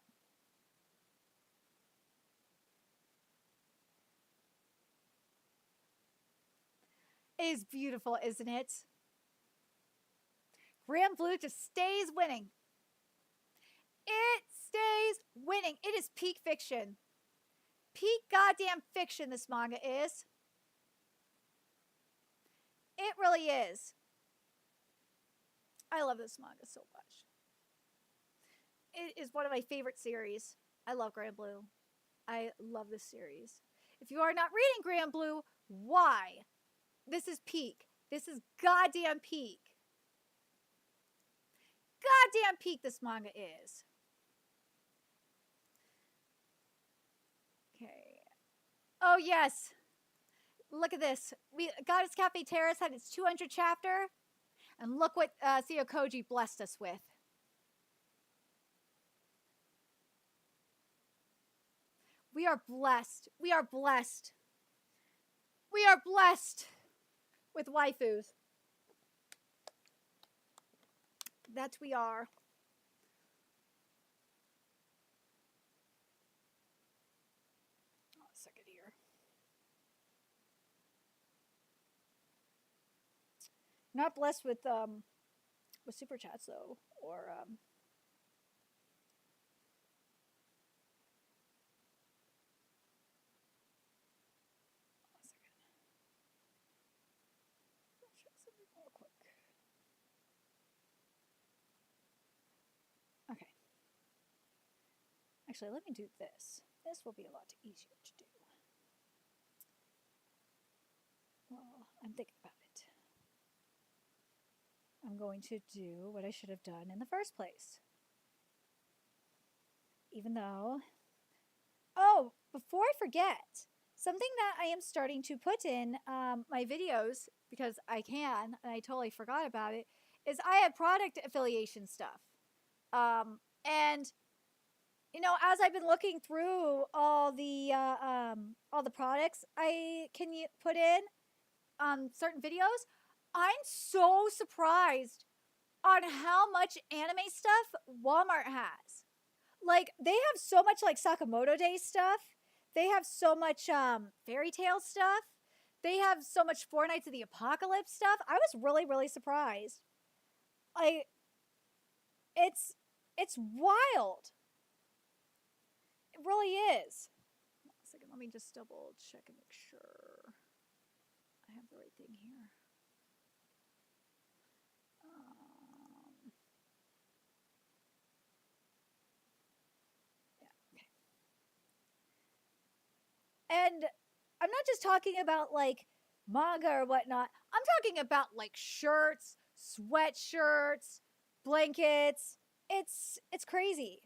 It is beautiful, isn't it? Grand Blue just stays winning. It stays winning. It is peak fiction. Peak goddamn fiction, this manga is. It really is. I love this manga so much. It is one of my favorite series. I love Grand Blue. I love this series. If you are not reading Grand Blue, why? This is peak. This is goddamn peak. Goddamn peak this manga is. Okay. Oh, yes. Look at this. Goddess Cafe Terrace had its 200 chapter. And look what Koji blessed us with. We are blessed. We are blessed. We are blessed with waifus. That we are. Oh, a second here. Not blessed with super chats though, or okay. Actually, let me do this. This will be a lot easier to do. Well, I'm thinking about it. I'm going to do what I should have done in the first place. Even though... Oh, before I forget, something that I am starting to put in my videos, because I can, and I totally forgot about it, is I have product affiliation stuff. And, you know, as I've been looking through all the products I can put in certain videos, I'm so surprised on how much anime stuff Walmart has. Like, they have so much, like, Sakamoto Days stuff. They have so much fairy tale stuff. They have so much Four Nights of the Apocalypse stuff. I was really, really surprised. It's wild. It really is. Hold on a second. Let me just double check and make sure I have the right thing here. And I'm not just talking about like manga or whatnot. I'm talking about like shirts, sweatshirts, blankets. It's crazy.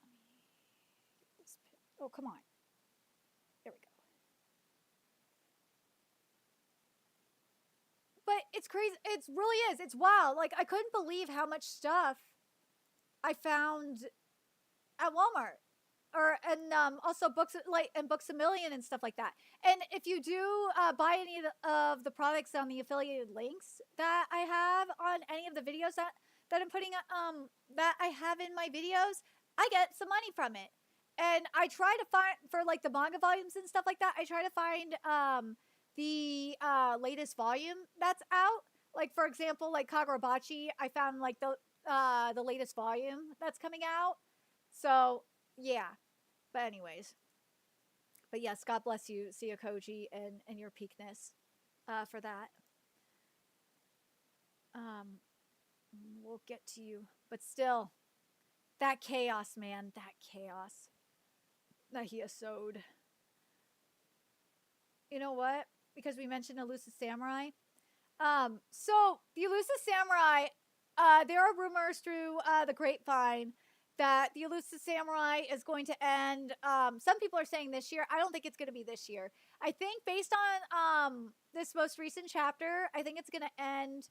Let me get this pin. Oh, come on. There we go. But it's crazy. It really is. It's wild. Like, I couldn't believe how much stuff I found at Walmart. And also Books a Million and stuff like that. And if you do buy any of the products on the affiliated links that I have on any of the videos that I'm putting that I have in my videos, I get some money from it. And I try to find, for like the manga volumes and stuff like that, I try to find the latest volume that's out. Like, for example, like Kagurabachi, I found like the latest volume that's coming out. So yeah, but anyways, but yes, God bless you, Koji, and your peakness for that. We'll get to you, but still, that chaos, man, that chaos that he has sowed. You know what? Because we mentioned Elusive Samurai, So the Elusive Samurai, there are rumors through the grapevine that the Elusive Samurai is going to end. Some people are saying this year. I don't think it's going to be this year. I think based on this most recent chapter, I think it's going to end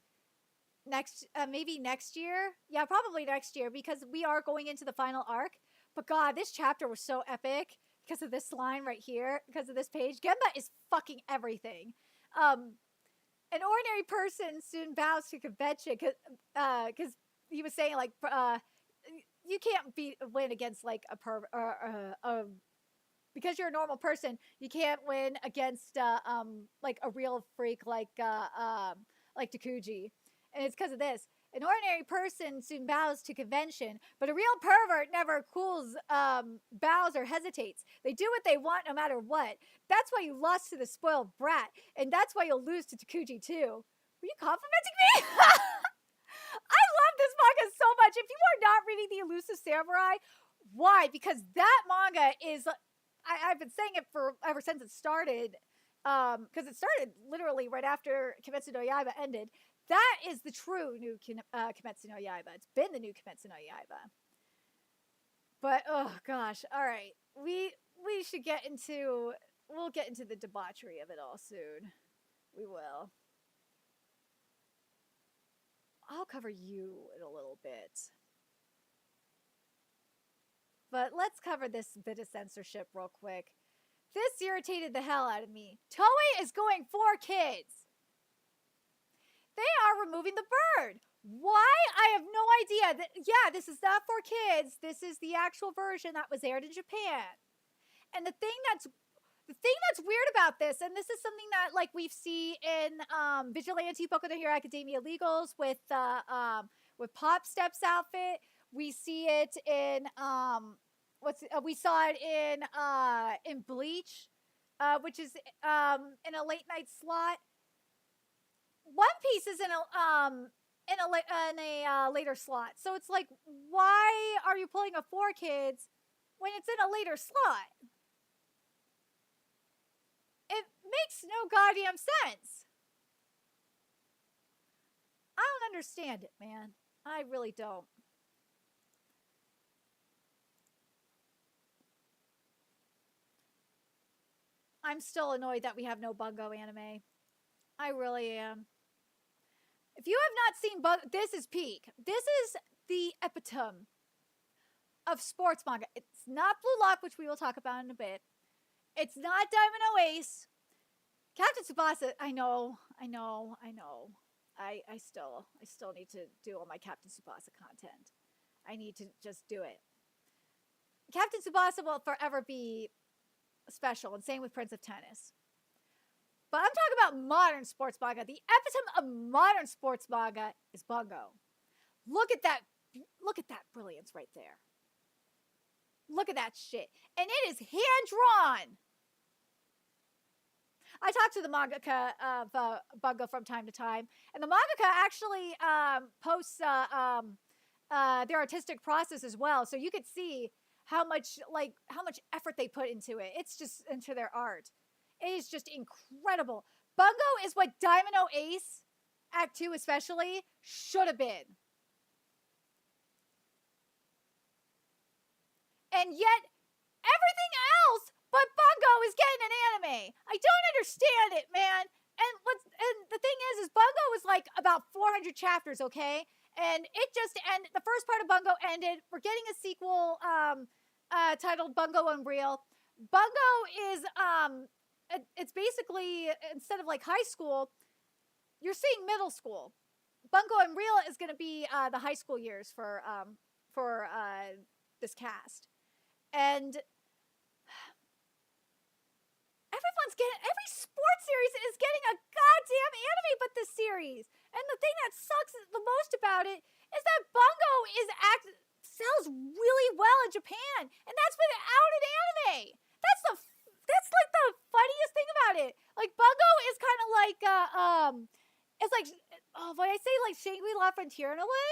maybe next year. Yeah, probably next year, because we are going into the final arc. But God, this chapter was so epic because of this line right here, because of this page. Gemba is fucking everything. An ordinary person soon bows to convention because he was saying like you can't win against like because you're a normal person, you can't win against like a real freak like Takuji. And it's because of this. An ordinary person soon bows to convention, but a real pervert never cools, bows, or hesitates. They do what they want no matter what. That's why you lost to the spoiled brat, and that's why you'll lose to Takuji too. Were you complimenting me? I love this manga so much. If you are not reading The Elusive Samurai, why? Because that manga is, I've been saying it ever since it started, because it started literally right after Kimetsu no Yaiba ended. That is the true new Kimetsu no Yaiba. It's been the new Kimetsu no Yaiba. But, oh gosh, all right. We should we'll get into the debauchery of it all soon. We will. I'll cover you in a little bit. But let's cover this bit of censorship real quick. This irritated the hell out of me. Toei is going for kids. They are removing the bird. Why? I have no idea. Yeah, this is not for kids. This is the actual version that was aired in Japan. And the thing that's weird about this, and this is something that like we see in Vigilante Boku no Hero Academia Legals with Pop Step's outfit. We see it in we saw it in Bleach, which is in a late night slot. One Piece is in a later slot. So it's like, why are you pulling a 4Kids when it's in a later slot? It makes no goddamn sense. I don't understand it, man. I really don't. I'm still annoyed that we have no Bungo anime. I really am. If you have not seen this is peak. This is the epitome of sports manga. It's not Blue Lock, which we will talk about in a bit. It's not Diamond Ace. Captain Tsubasa, I know. I still need to do all my Captain Tsubasa content. I need to just do it. Captain Tsubasa will forever be special, and same with Prince of Tennis. But I'm talking about modern sports manga. The epitome of modern sports manga is Bungo. Look at that brilliance right there. Look at that shit. And it is hand-drawn. I talk to the mangaka of Bungo from time to time. And the mangaka actually posts their artistic process as well. So you could see how much effort they put into it. It's just into their art. It is just incredible. Bungo is what Diamond Ace, Act 2 especially, should have been. And yet, everything else but Bungo is getting an anime. I don't understand it, man. And the thing is Bungo was like about 400 chapters, okay? And it just ended. The first part of Bungo ended. We're getting a sequel titled Bungo Unreal. Bungo is it's basically, instead of like high school, you're seeing middle school. Bungo Unreal is going to be the high school years for this cast. And every sports series is getting a goddamn anime but this series. And the thing that sucks the most about it is that Bungo sells really well in Japan, and that's without an anime. That's like the funniest thing about it. Like Bungo is kind of like it's like, when I say like Shangri-La Frontier in a way.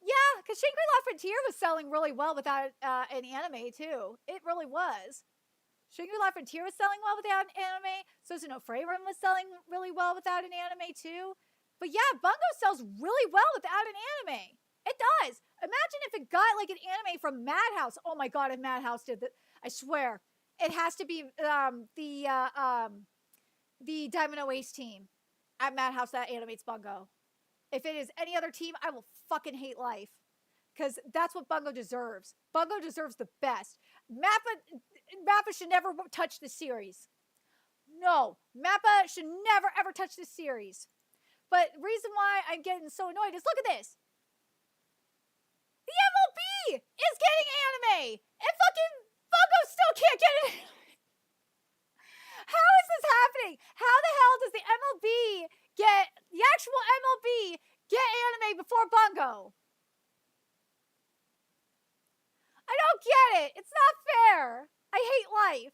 Yeah, because Shangri-La Frontier was selling really well without an anime too. It really was. Shangri-La Frontier was selling well without an anime. Suzuno Freirun was selling really well without an anime too. But yeah, Bungo sells really well without an anime. It does. Imagine if it got like an anime from Madhouse. Oh my god, if Madhouse did that, I swear. It has to be the Diamond Ace team at Madhouse that animates Bungo. If it is any other team, I will fucking hate life. Because that's what Bungo deserves. Bungo deserves the best. Mappa should never touch the series. No, Mappa should never ever touch this series. But the reason why I'm getting so annoyed is look at this. The MLB is getting anime, and fucking Bungo still can't get it. How is this happening? How the hell does the actual MLB get anime before Bungo? I don't get it. It's not fair. I hate life.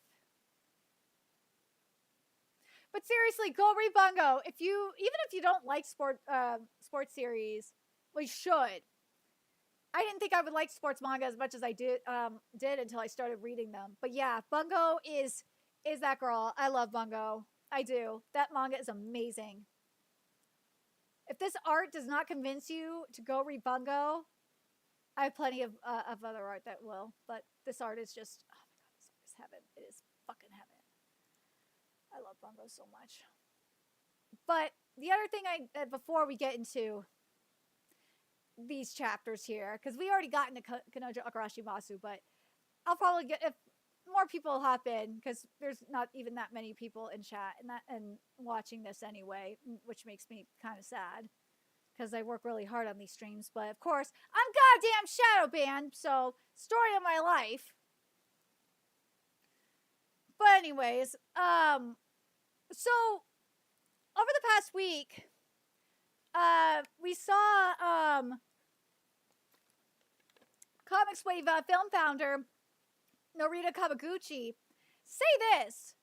But seriously, go read Bungo. Even if you don't like sports series, well, you should. I didn't think I would like sports manga as much as I did until I started reading them. But yeah, Bungo is that girl. I love Bungo. I do. That manga is amazing. If this art does not convince you to go read Bungo, I have plenty of other art that will. But this art is just, oh my god, this art is heaven. It is fucking heaven. I love Bungo so much. But the other thing before we get into these chapters here, because we already got into Kanojo Okarishimasu, but I'll probably get, if more people hop in, because there's not even that many people in chat and watching this anyway, which makes me kind of sad, because I work really hard on these streams. But of course, I'm goddamn shadow banned, so story of my life. But anyways, so over the past week, we saw Comics Wave film founder Norita Kawaguchi say this,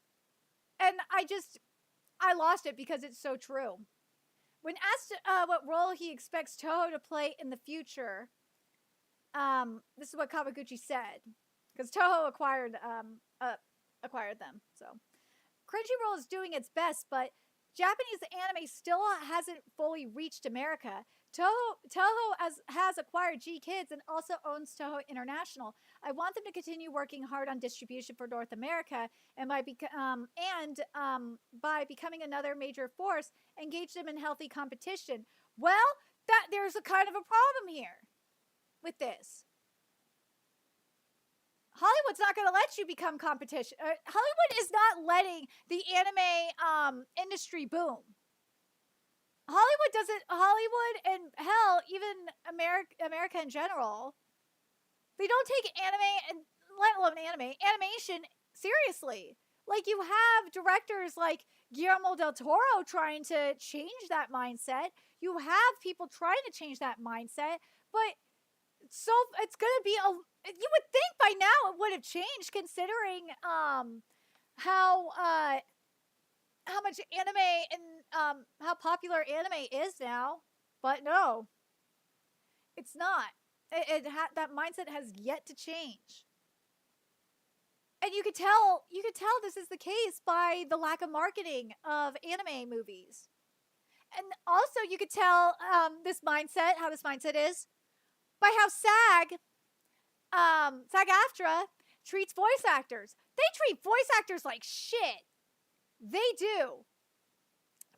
and I lost it because it's so true. When asked what role he expects Toho to play in the future, this is what Kawaguchi said, because Toho acquired them. So Crunchyroll is doing its best, but Japanese anime still hasn't fully reached America. Toho has acquired G-Kids and also owns Toho International. I want them to continue working hard on distribution for North America, and by becoming another major force, engage them in healthy competition. Well, there's a kind of a problem here with this. Hollywood's not going to let you become competition. Hollywood is not letting the anime industry boom. Hollywood and hell, even America in general, they don't take anime, and let alone animation seriously. Like, you have directors like Guillermo del Toro trying to change that mindset. You have people trying to change that mindset, but so it's going to be you would think by now it would have changed, considering how much anime and how popular anime is now. But no, it's not. That mindset has yet to change. And you could tell this is the case by the lack of marketing of anime movies. And also you could tell how this mindset is by how SAG-AFTRA treats voice actors. They treat voice actors like shit. They do.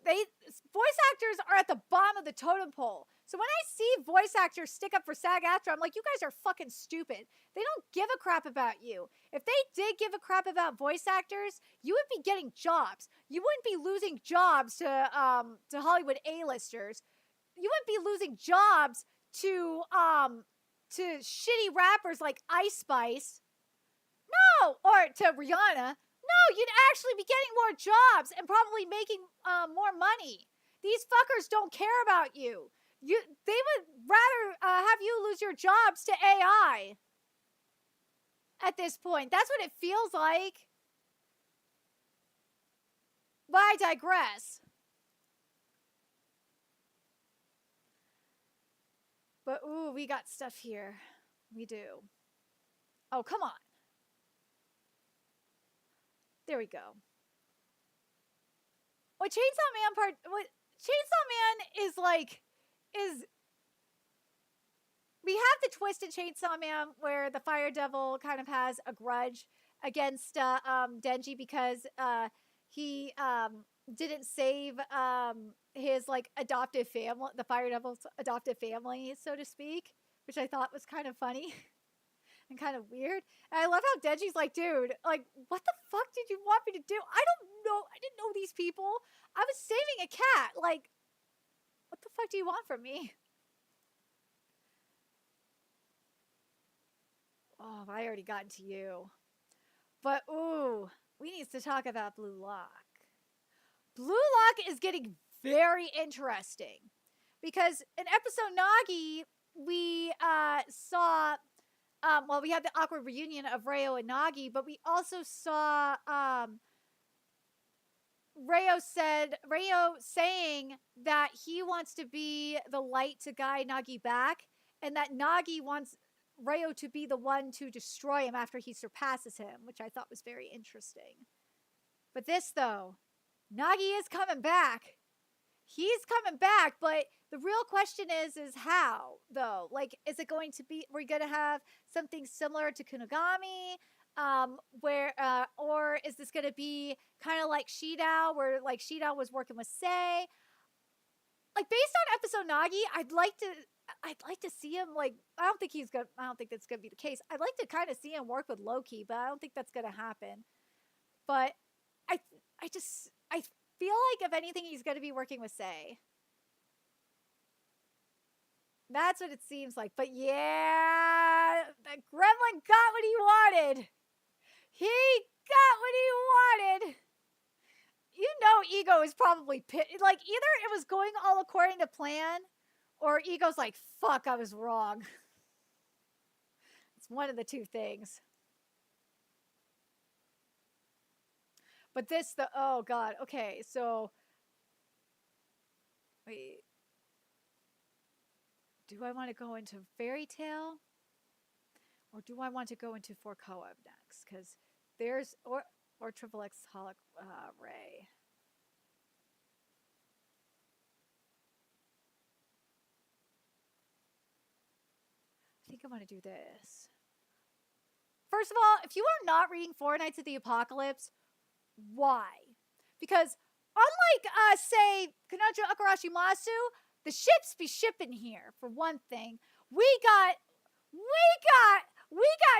Voice actors are at the bottom of the totem pole. So when I see voice actors stick up for SAG-AFTRA, I'm like, you guys are fucking stupid. They don't give a crap about you. If they did give a crap about voice actors, you would be getting jobs. You wouldn't be losing jobs to Hollywood A-listers. You wouldn't be losing jobs to shitty rappers like Ice Spice. No, or to Rihanna. No, you'd actually be getting more jobs and probably making more money. These fuckers don't care about you. They would rather have you lose your jobs to AI at this point. That's what it feels like. But I digress. But ooh, we got stuff here. We do. Oh, come on. There we go. What Chainsaw Man is like, we have the twisted Chainsaw Man where the Fire Devil kind of has a grudge against Denji because he didn't save his like adoptive family, the Fire Devil's adoptive family, so to speak, which I thought was kind of funny and kind of weird. And I love how Denji's like, dude, like, what the fuck did you want me to do? I don't know. I didn't know these people. I was saving a cat. Like, what the fuck do you want from me? Oh, I already gotten to you. But, ooh, we need to talk about Blue Lock. Blue Lock is getting very interesting. Because in episode Nagi, we saw, well, we had the awkward reunion of Reo and Nagi, but we also saw Reo saying that he wants to be the light to guide Nagi back, and that Nagi wants Reo to be the one to destroy him after he surpasses him, which I thought was very interesting. But this, though, Nagi is coming back. He's coming back, but the real question is how, though? Like, is it going to be, we're going to have something similar to Kunigami, or is this going to be kind of like Shidao, where, like, Shidao was working with Sei? Like, based on episode Nagi, I'd like to see him, like, I don't think that's gonna be the case. I'd like to kind of see him work with Loki, but I don't think that's gonna happen. But I feel like if anything, he's gonna be working with Sei. That's what it seems like. But yeah, the gremlin got what he wanted. He got what he wanted. You know, Ego is probably like, either it was going all according to plan, or Ego's like, fuck, I was wrong. It's one of the two things. But this, oh god, okay, so, wait. Do I want to go into Fairy Tail? Or do I want to go into For Co-op next? Because there's, or Triple X Holic Ray. I think I'm going to do this. First of all, if you are not reading Four Nights of the Apocalypse, why? Because unlike, say, Kanojo Okarishimasu, the ships be shipping here, for one thing. We got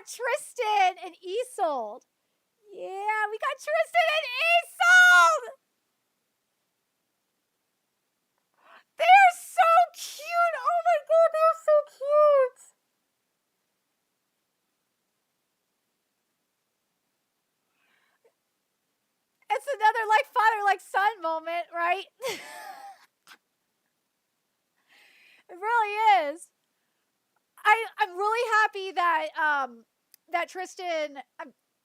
Tristan and Isolde. Yeah, we got Tristan and Isolde! They're so cute! Oh my god, they're so cute! It's another like father, like son moment, right? It really is. I'm really happy that that Tristan,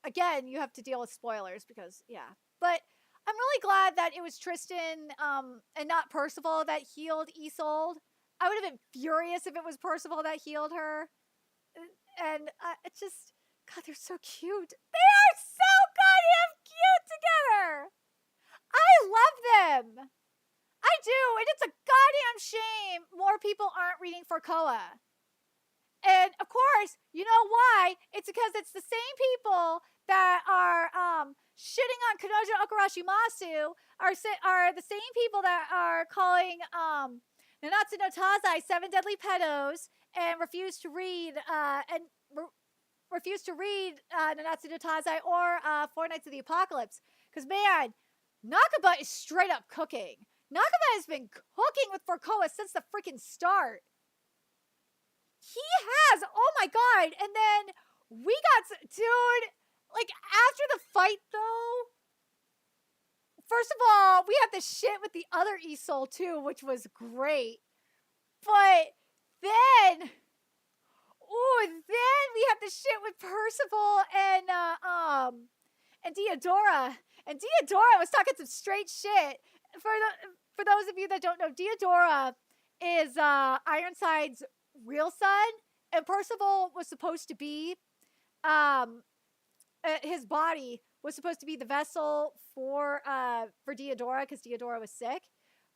again, you have to deal with spoilers because, yeah. But I'm really glad that it was Tristan and not Percival that healed Isolde. I would have been furious if it was Percival that healed her. And it's just, God, they're so cute. They are so goddamn cute together. I love them. I do. And it's a goddamn shame more people aren't reading for Koa. And of course, you know why? It's because it's the same people that are shitting on Kanojo Okarishimasu are the same people that are calling Nanatsu no Taizai 7 Deadly Pedos and refuse to read Nanatsu no Taizai or Four Nights of the Apocalypse. Because, man, Nakaba is straight up cooking. Nakaba has been cooking with Furkoa since the freaking start. He has! Oh my god! And then we got... Dude, like, after the fight, though... First of all, we had the shit with the other Isolde, too, which was great. But then... Ooh, then we had the shit with Percival and Diodora. And Diodora was talking some straight shit. For those of you that don't know, Diodora is Ironside's real son, and Percival was supposed to be, his body was supposed to be the vessel for Diodora because Diodora was sick.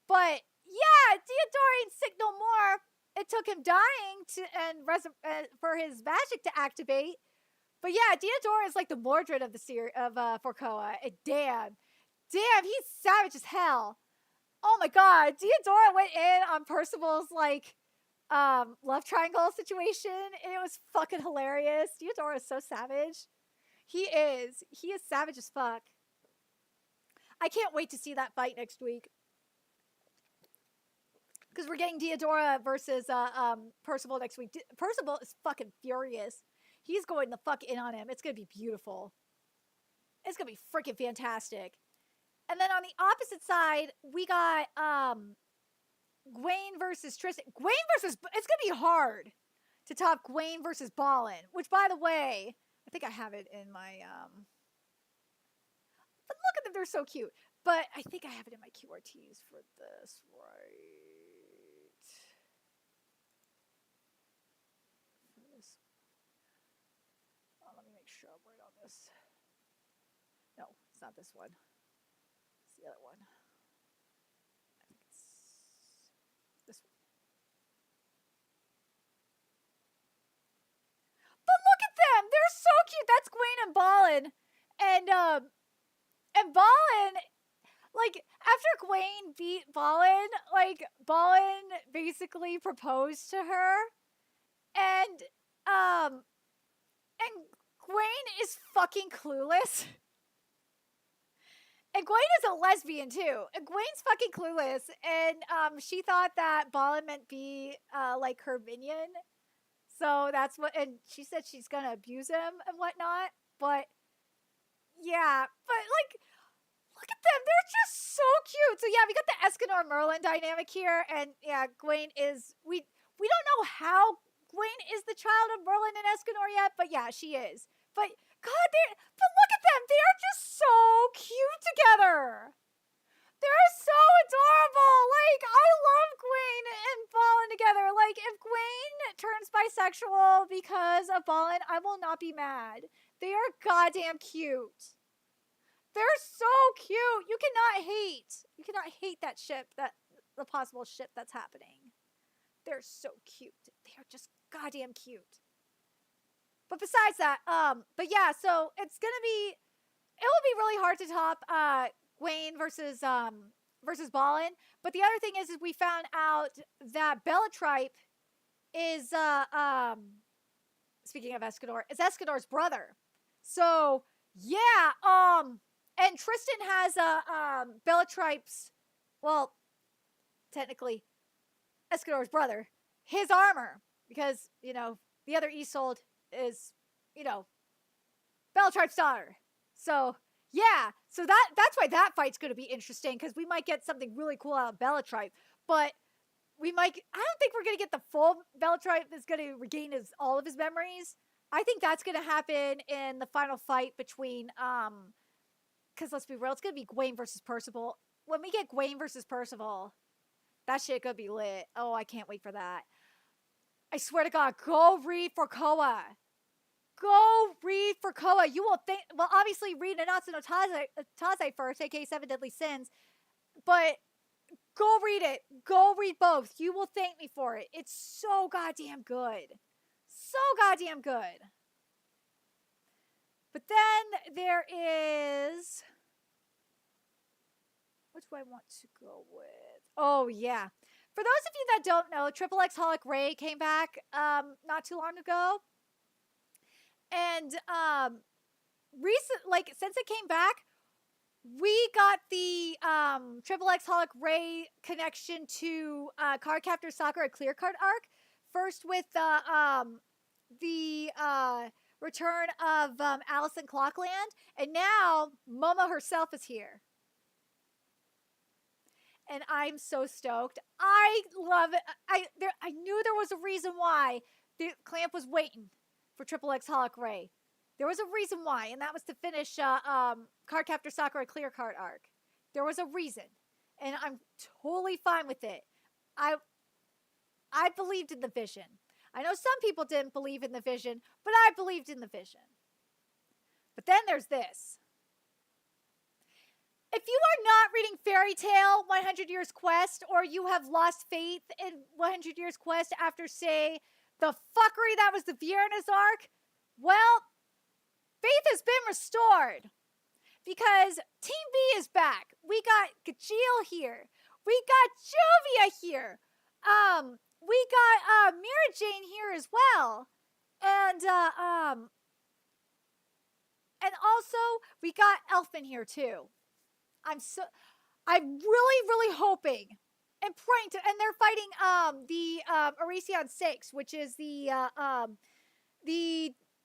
But yeah, Diodora ain't sick no more. It took him dying for his magic to activate. But yeah, Diodora is like the Mordred of the series of Forcoa. And damn, he's savage as hell. Oh my god, Diodora went in on Percival's like love triangle situation, and it was fucking hilarious. Diodora is so savage. He is savage as fuck. I can't wait to see that fight next week. Because we're getting Diodora versus Percival next week. Percival is fucking furious. He's going the fuck in on him. It's going to be beautiful. It's going to be freaking fantastic. And then on the opposite side, we got Gwaine versus Tristan. It's going to be hard to top Gwaine versus Ballin. Which, by the way, I think I have it in my... But look at them, they're so cute. But I think I have it in my QRTs for this, right? Let me make sure I'm right on this. No, it's not this one. It's the other one. I think it's this one. But look at them! They're so cute! That's Gwaine and Ballin. And Ballin, like, after Gwaine beat Ballin, like, Ballin basically proposed to her. And Gwaine is fucking clueless. And Gwaine is a lesbian too. And Gwaine's fucking clueless. And she thought that Ballin meant be like her minion. So that's what, and she said she's gonna abuse him and whatnot. But yeah, but like, look at them. They're just so cute. So yeah, we got the Escanor Merlin dynamic here. And yeah, Gwaine is, we don't know how Gwaine is the child of Merlin and Escanor yet, but yeah, she is. But God, but look at them. They are just so cute together. They're so adorable. Like, I love Gwaine and Ballin together. Like, if Gwaine turns bisexual because of Ballin, I will not be mad. They are goddamn cute. They're so cute. You cannot hate that ship, the possible ship that's happening. They're so cute. They are just goddamn cute. But besides that, but yeah, so it will be really hard to top Gwaine versus Ballin. But the other thing is we found out that Bellatripe is speaking of Escanor, is Escanor's brother. So yeah, and Tristan has Bellatripe's, well, technically Escanor's brother, his armor, because, you know, the other Isolde is, you know, Bellatripe's daughter. So yeah, so that's why that fight's going to be interesting, because we might get something really cool out of Bellatripe, but I don't think we're going to get the full Bellatripe that's going to regain all of his memories. I think that's going to happen in the final fight between, because let's be real, it's going to be Gwaine versus Percival. When we get Gwaine versus Percival, that shit gonna be lit. Oh, I can't wait for that. I swear to God, go read for Koa. Go read for Koa. You will think, well, obviously read Nanatsu no Taze first, aka Seven Deadly Sins, but go read it. Go read both. You will thank me for it. It's so goddamn good. So goddamn good. But then there is... What do I want to go with? Oh, yeah. For those of you that don't know, Triple X Holic Ray came back not too long ago. And since it came back, we got the Triple X Holic Ray connection to Cardcaptor Sakura Clear Card arc. First with the return of Allison Clockland. And now Momo herself is here. And I'm so stoked. I love it. I knew there was a reason why the Clamp was waiting for Triple X Holic Ray. There was a reason why, and that was to finish Cardcaptor Sakura Clear Card arc. There was a reason, and I'm totally fine with it. I believed in the vision. I know some people didn't believe in the vision, but I believed in the vision. But then there's this. If you are not reading Fairy Tail 100 Years Quest, or you have lost faith in 100 Years Quest after, say, the fuckery that was the Viernes arc, well, faith has been restored. Because Team B is back. We got Gajeel here. We got Juvia here. We got Mira Jane here as well. And also we got Elfin here too. I'm really hoping and praying to, and they're fighting the Erasion 6, which is the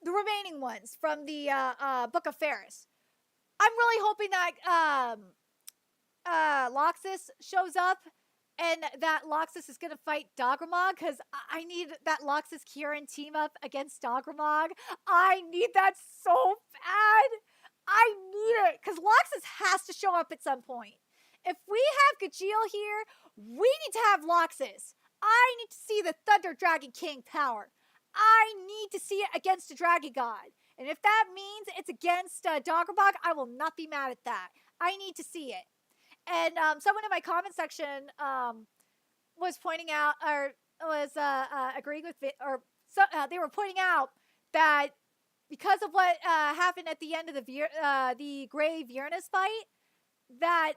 remaining ones from the Book of Ferris. I'm really hoping that Loxus shows up and that Loxus is going to fight Dogramog, because I need that Loxus Kieran team up against Dogramog. I need that so bad. I need it, because Loxus has to show up at some point. If we have Gajeel here, we need to have Loxus. I need to see the Thunder Dragon King power. I need to see it against the Dragon God. And if that means it's against Doggerbog, I will not be mad at that. I need to see it. And someone in my comment section was pointing out, or was agreeing with it, or they were pointing out that because of what happened at the end of the Grey Viernes fight, that,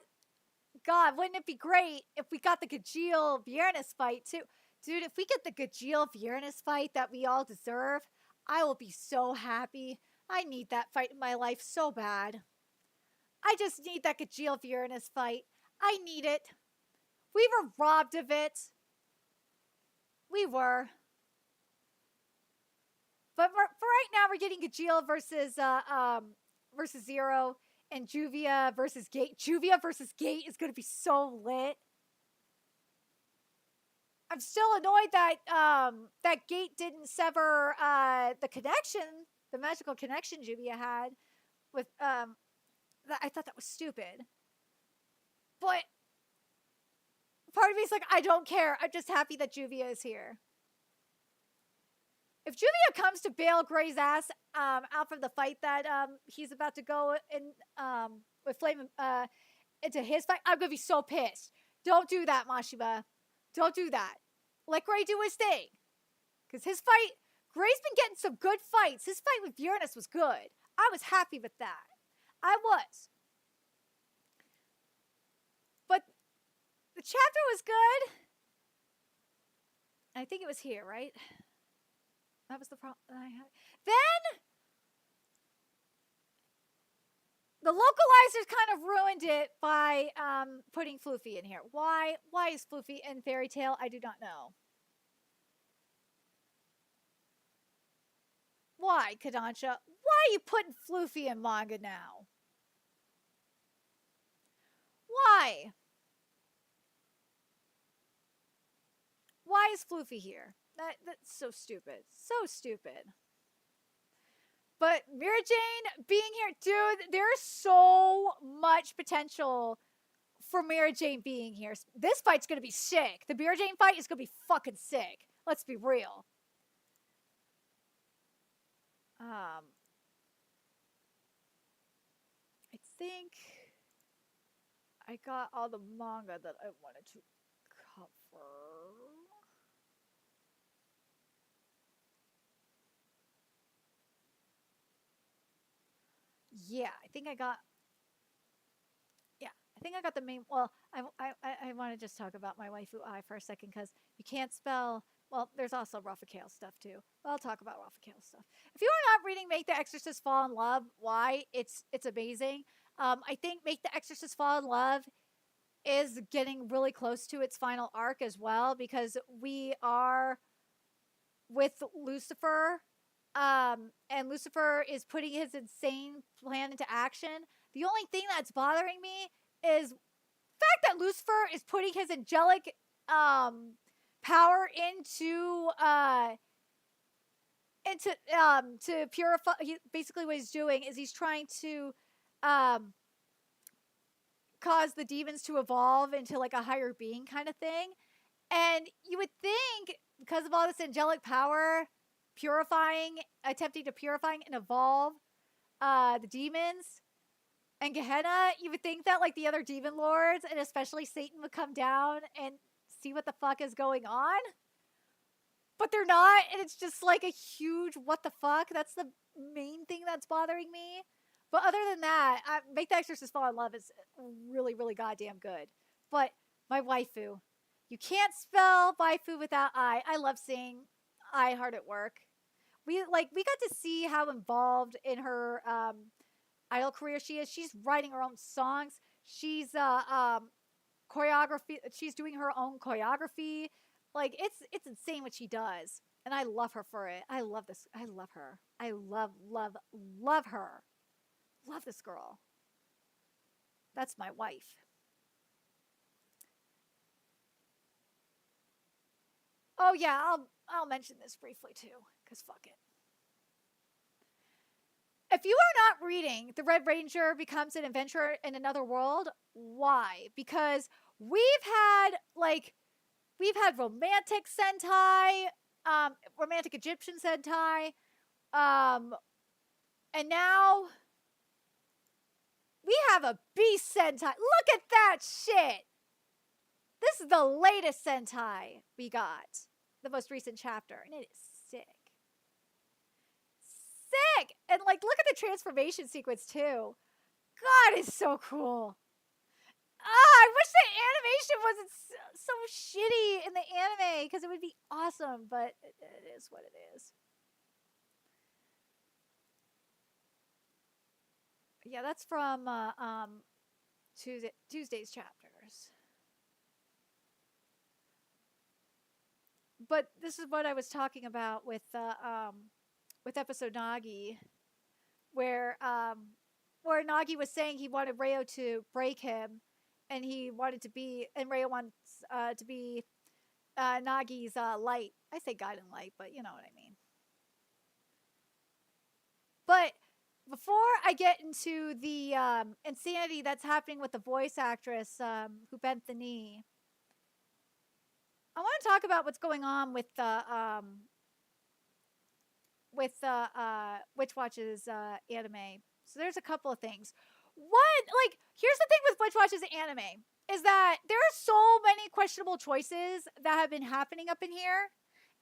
God, wouldn't it be great if we got the Gajeel Viernes fight too? Dude, if we get the Gajeel Viernes fight that we all deserve, I will be so happy. I need that fight in my life so bad. I just need that Gajeel Viernes fight. I need it. We were robbed of it. We were. But for right now, we're getting Gajeel versus Zero, and Juvia versus Gate. Juvia versus Gate is going to be so lit. I'm still annoyed that that Gate didn't sever the connection, the magical connection Juvia had with I thought that was stupid. But part of me is like, I don't care. I'm just happy that Juvia is here. If Juvia comes to bail Gray's ass out from the fight that he's about to go in with Flame into his fight, I'm gonna be so pissed. Don't do that, Mashiba. Don't do that. Let Gray do his thing. Because his fight, Gray's been getting some good fights. His fight with Uranus was good. I was happy with that. I was. But the chapter was good. I think it was here, right? That was the problem I had. Then the localizers kind of ruined it by putting Floofy in here. Why? Why is Floofy in Fairy Tail? I do not know. Why, Kodansha? Why are you putting Floofy in manga now? Why? Why is Floofy here? That's so stupid. So stupid. But Mira Jane being here, dude, there's so much potential for Mira Jane being here. This fight's gonna be sick. The Mira Jane fight is gonna be fucking sick. Let's be real. I think I got all the manga that I wanted to cover. Yeah, I think I got the main. Well, I want to just talk about my waifu eye for a second, because you can't spell. Well, there's also Raphael stuff too. I'll talk about Raphael stuff. If you are not reading Make the Exorcist Fall in Love, why? It's amazing. I think Make the Exorcist Fall in Love is getting really close to its final arc as well, because we are with Lucifer. And Lucifer is putting his insane plan into action. The only thing that's bothering me is the fact that Lucifer is putting his angelic power to purify. Basically, what he's doing is he's trying to cause the demons to evolve into like a higher being kind of thing. And you would think because of all this angelic power, attempting to purifying and evolve the demons and Gehenna, you would think that like the other demon lords and especially Satan would come down and see what the fuck is going on. But they're not, and it's just like a huge what the fuck. That's the main thing that's bothering me. But other than that, Make the Exorcist Fall in Love is really, really goddamn good. But my waifu. You can't spell waifu without I. I love seeing I hard at work. We got to see how involved in her idol career she is. She's writing her own songs. She's choreography. She's doing her own choreography. Like it's insane what she does, and I love her for it. I love this. I love her. I love her. Love this girl. That's my wife. Oh yeah, I'll mention this briefly too, because fuck it. If you are not reading The Red Ranger Becomes an Adventurer in Another World, why? Because we've had romantic Sentai, romantic Egyptian Sentai, and now we have a beast Sentai. Look at that shit! This is the latest Sentai we got. The most recent chapter, and it is sick. Sick! And like, look at the transformation sequence too. God, it's so cool. I wish the animation wasn't so shitty in the anime, because it would be awesome, but it is what it is. Yeah, that's from Tuesday's chapters. But this is what I was talking about with episode Nagi, where Nagi was saying he wanted Reo to break him, and he wanted to be, and Reo wants to be Nagi's light. I say guiding light, but you know what I mean. But before I get into the insanity that's happening with the voice actress who bent the knee, I want to talk about what's going on with Witch Watch's anime. So there's a couple of things. One, like, here's the thing with Witch Watch's anime, is that there are so many questionable choices that have been happening up in here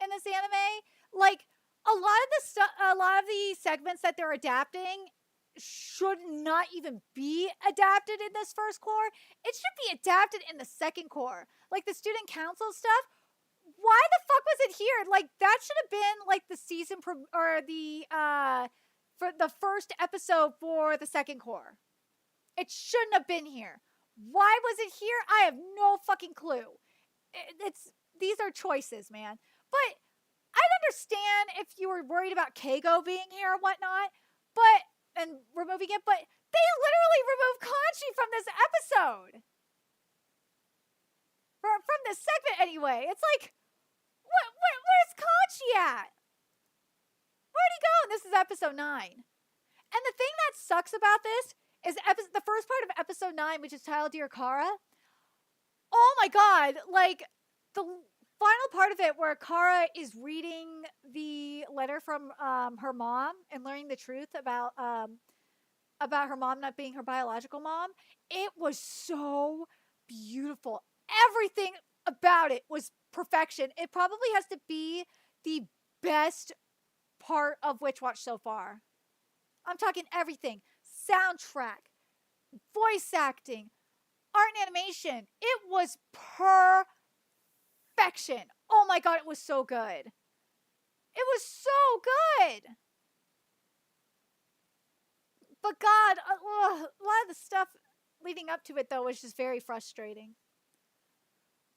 in this anime. Like, a lot of the segments that they're adapting should not even be adapted in this first core. It should be adapted in the second core. Like the student council stuff. Why the fuck was it here? Like, that should have been like the season or the for the first episode for the second core. It shouldn't have been here. Why was it here? I have no fucking clue. These are choices, man. But I'd understand if you were worried about Keigo being here or whatnot, and removing it, but they literally removed Kanchi from this episode. From this segment anyway. It's like, where's Kanchi at? Where'd he go? And this is episode 9. And the thing that sucks about this is the first part of episode 9, which is titled Dear Kara. Oh my god, like, the final part of it where Kara is reading the letter from her mom and learning the truth about her mom not being her biological mom, it was so beautiful. Everything about it was perfection. It probably has to be the best part of Witch Watch so far. I'm talking everything. Soundtrack, voice acting, art and animation. It was perfection. Oh my god, it was so good. It was so good. But god, a lot of the stuff leading up to it, though, was just very frustrating.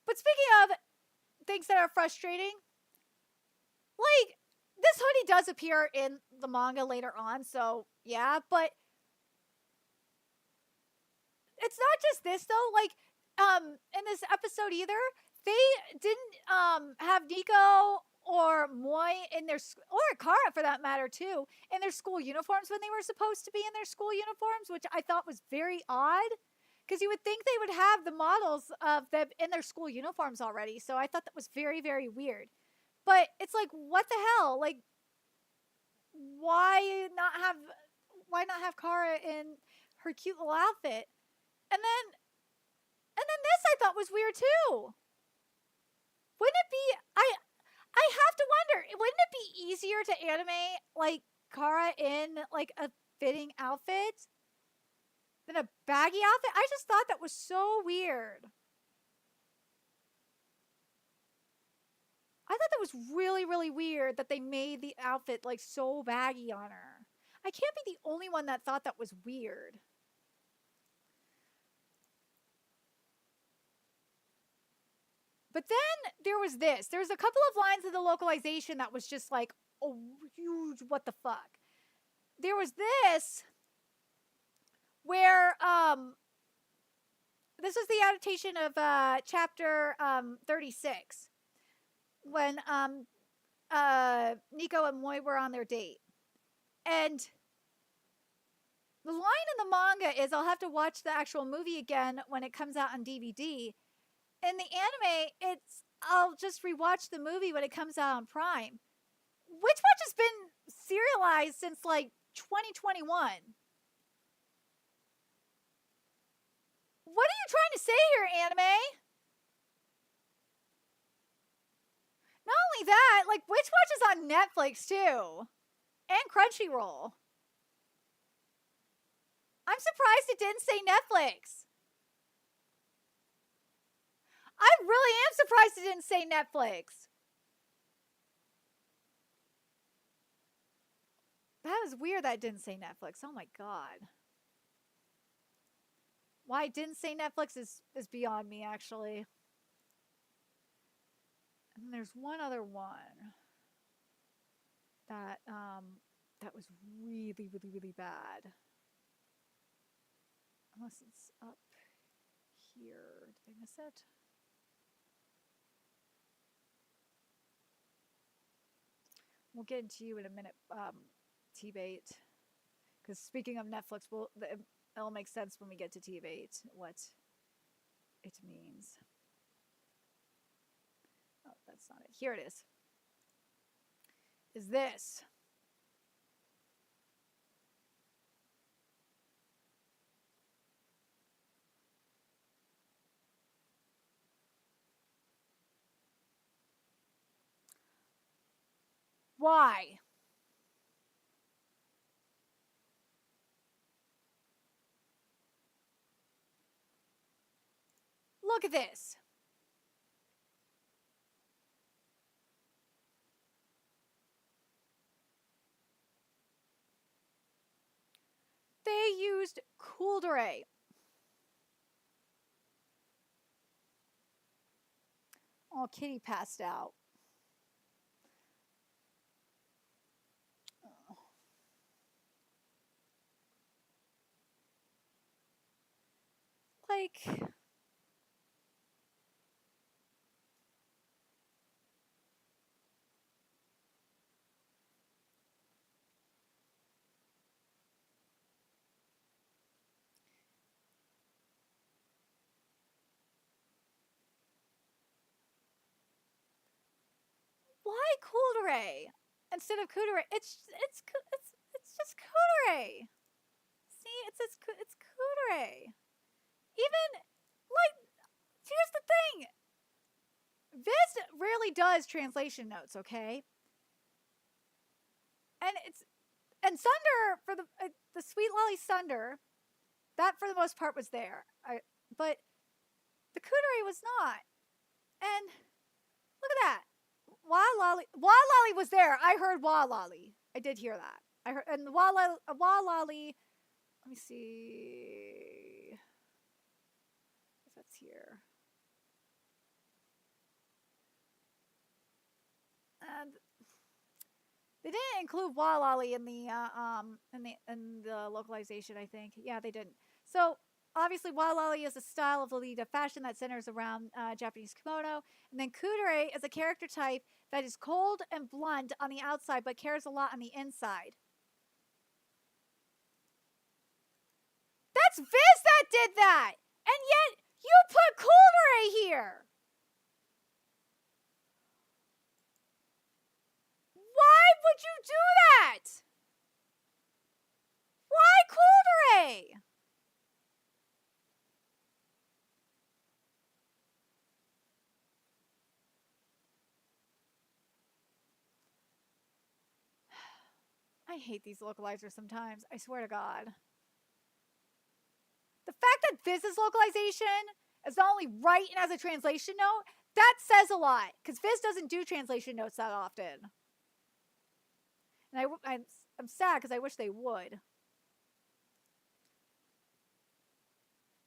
But speaking of things that are frustrating, like, this hoodie does appear in the manga later on, so yeah, but it's not just this, though. Like, in this episode either, they didn't have Nico or Moi in their, or Kara for that matter too, in their school uniforms when they were supposed to be in their school uniforms, which I thought was very odd. Because you would think they would have the models of them in their school uniforms already. So I thought that was very, very weird. But it's like, what the hell? Like, why not have Kara in her cute little outfit? And then this I thought was weird too. Wouldn't it be? I have to wonder. Wouldn't it be easier to animate like Kara in like a fitting outfit than a baggy outfit? I just thought that was so weird. I thought that was really, really weird that they made the outfit like so baggy on her. I can't be the only one that thought that was weird. But then there was this. There was a couple of lines of the localization that was just like, oh, huge, what the fuck. There was this where this was the adaptation of chapter 36 when Nico and Moi were on their date. And the line in the manga is, I'll have to watch the actual movie again when it comes out on DVD. In the anime, it's, I'll just rewatch the movie when it comes out on Prime. Which one has been serialized since like 2021? What are you trying to say here, anime? Not only that, like Witch Watch is on Netflix too. And Crunchyroll. I'm surprised it didn't say Netflix. I really am surprised it didn't say Netflix. That was weird that it didn't say Netflix. Oh my god. Why it didn't say Netflix is beyond me, actually. And there's one other one that that was really, really, really bad. Unless it's up here. Did I miss it? We'll get into you in a minute, TBATE. Because speaking of Netflix, it'll make sense when we get to TBATE what it means. Oh, that's not it. Here it is. Is this. Why? Look at this. They used Kudere. Oh, Kitty passed out. Like, why Kudere instead of Kudere? It's just Kudere. See, it's Kudere. Even like, here's the thing. Viz rarely does translation notes, okay? And Sunder for the Sweet Lolly Sunder, that for the most part was there. But the Kudere was not. And look at that. Walali was there. I heard Walali. I did hear that. I heard, and Walali. Let me see if that's here. And they didn't include Walali in the localization, I think. Yeah, they didn't. So obviously, Walali is a style of Lolita fashion that centers around Japanese kimono, and then Kudere is a character type that is cold and blunt on the outside, but cares a lot on the inside. That's Viz that did that, and yet you put Kudere here. Why would you do that? Why Kudere? I hate these localizers sometimes. I swear to God. The fact that this is localization is not only right and has a translation note, that says a lot. Because Viz doesn't do translation notes that often. And I'm sad because I wish they would.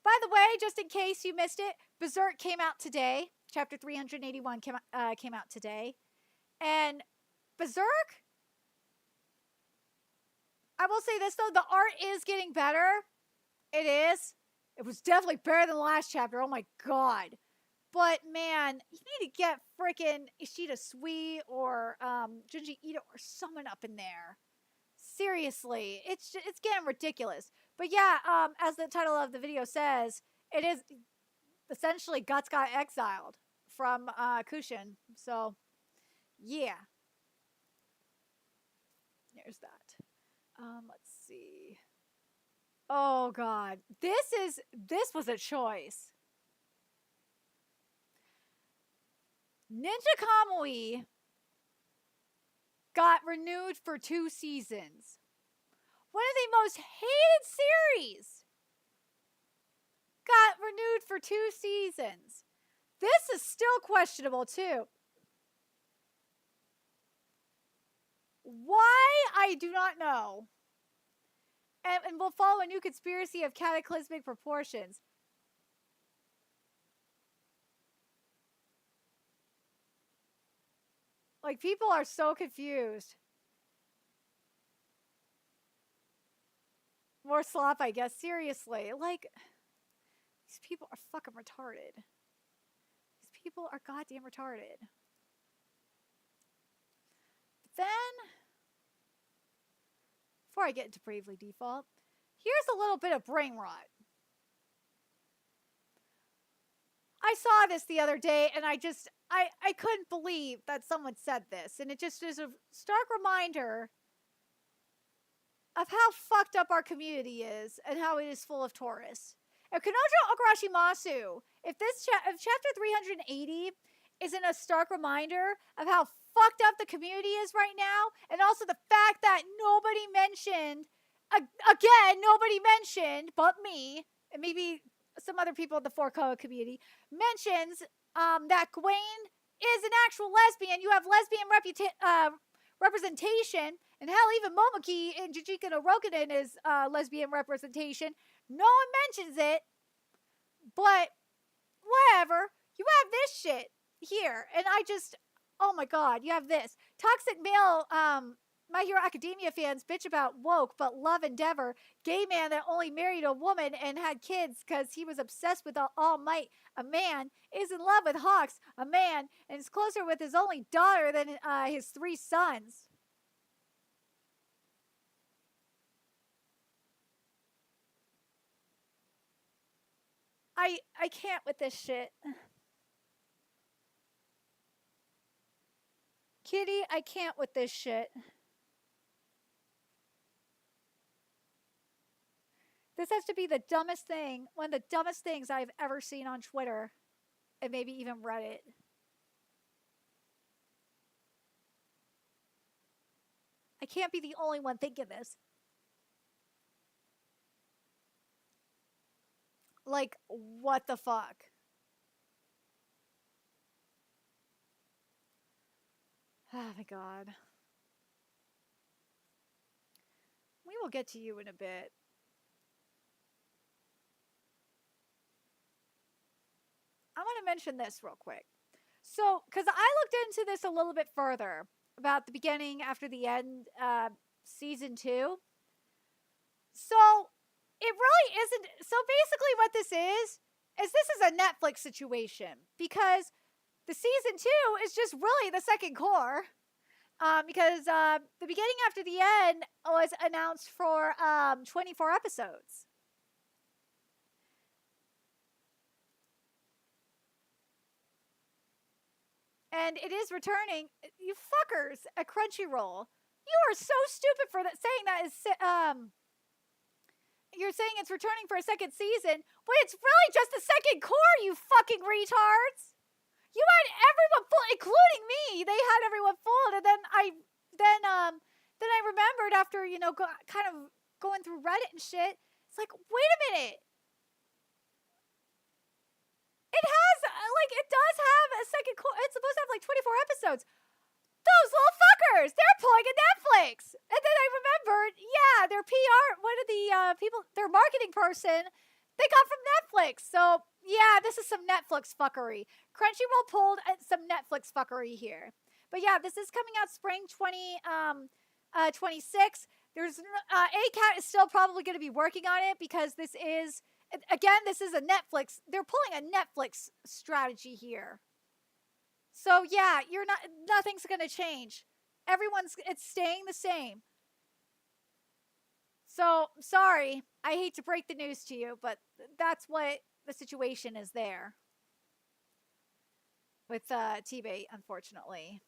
By the way, just in case you missed it, Berserk came out today. Chapter 381 came out today. And Berserk, I will say this though, the art is getting better. It is. It was definitely better than the last chapter. Oh my God. But man, you need to get freaking Ishida Sui or Junji Ito or someone up in there. Seriously, it's getting ridiculous. But yeah, as the title of the video says, it is essentially Guts got exiled from Kushin. So yeah, there's that. Let's see. Oh God, this was a choice. Ninja Kamui got renewed for 2 seasons. One of the most hated series got renewed for 2 seasons. This is still questionable too. Why? I do not know. And will follow a new conspiracy of cataclysmic proportions. Like, people are so confused. More slop, I guess. Seriously. Like, these people are fucking retarded. These people are goddamn retarded. But then, before I get into Bravely Default, here's a little bit of brain rot. I saw this the other day and I couldn't believe that someone said this. And it just is a stark reminder of how fucked up our community is and how it is full of tourists. If Kanojo Okarishimasu, if chapter 380 isn't a stark reminder of how fucked up the community is right now, and also the fact that nobody mentioned, again, nobody mentioned, but me, and maybe some other people in the 4COA community, mentions that Gwen is an actual lesbian. You have lesbian representation, and hell, even Momoki in Jujutsu no Rokunin is lesbian representation. No one mentions it, but whatever. You have this shit here, and oh my God, you have this. Toxic male, My Hero Academia fans bitch about woke, but love Endeavor. Gay man that only married a woman and had kids because he was obsessed with All Might. A man is in love with Hawks, a man, and is closer with his only daughter than his 3 sons. I can't with this shit. Kitty, I can't with this shit. This has to be the dumbest thing, one of the dumbest things I've ever seen on Twitter, and maybe even Reddit. I can't be the only one thinking this. Like, what the fuck? Oh my God. We will get to you in a bit. I want to mention this real quick. So, because I looked into this a little bit further about the beginning after the end, season 2. So, it really isn't. So, basically, what this is this is a Netflix situation because the season 2 is just really the second core. Because the beginning after the end was announced for 24 episodes. and it is returning. You fuckers at Crunchyroll, you are so stupid for that, saying that is you're saying it's returning for a second season when it's really just the second core, you fucking retards. You had everyone full, including me. They had everyone full, and then I remembered after, you know, kind of going through Reddit and shit. It's like, wait a minute. It has, it does have a second core. It's supposed to have 24 episodes. Those little fuckers, they're pulling a Netflix. And then I remembered, yeah, their PR, one of the people, their marketing person, they got from Netflix. So, yeah, this is some Netflix fuckery. Crunchyroll pulled some Netflix fuckery here. But yeah, this is coming out spring 2026. There's ACAT is still probably going to be working on it because this is, again, this is a Netflix. They're pulling a Netflix strategy here. So yeah, nothing's going to change. It's staying the same. So sorry, I hate to break the news to you, but that's what the situation is there with TBATE, unfortunately.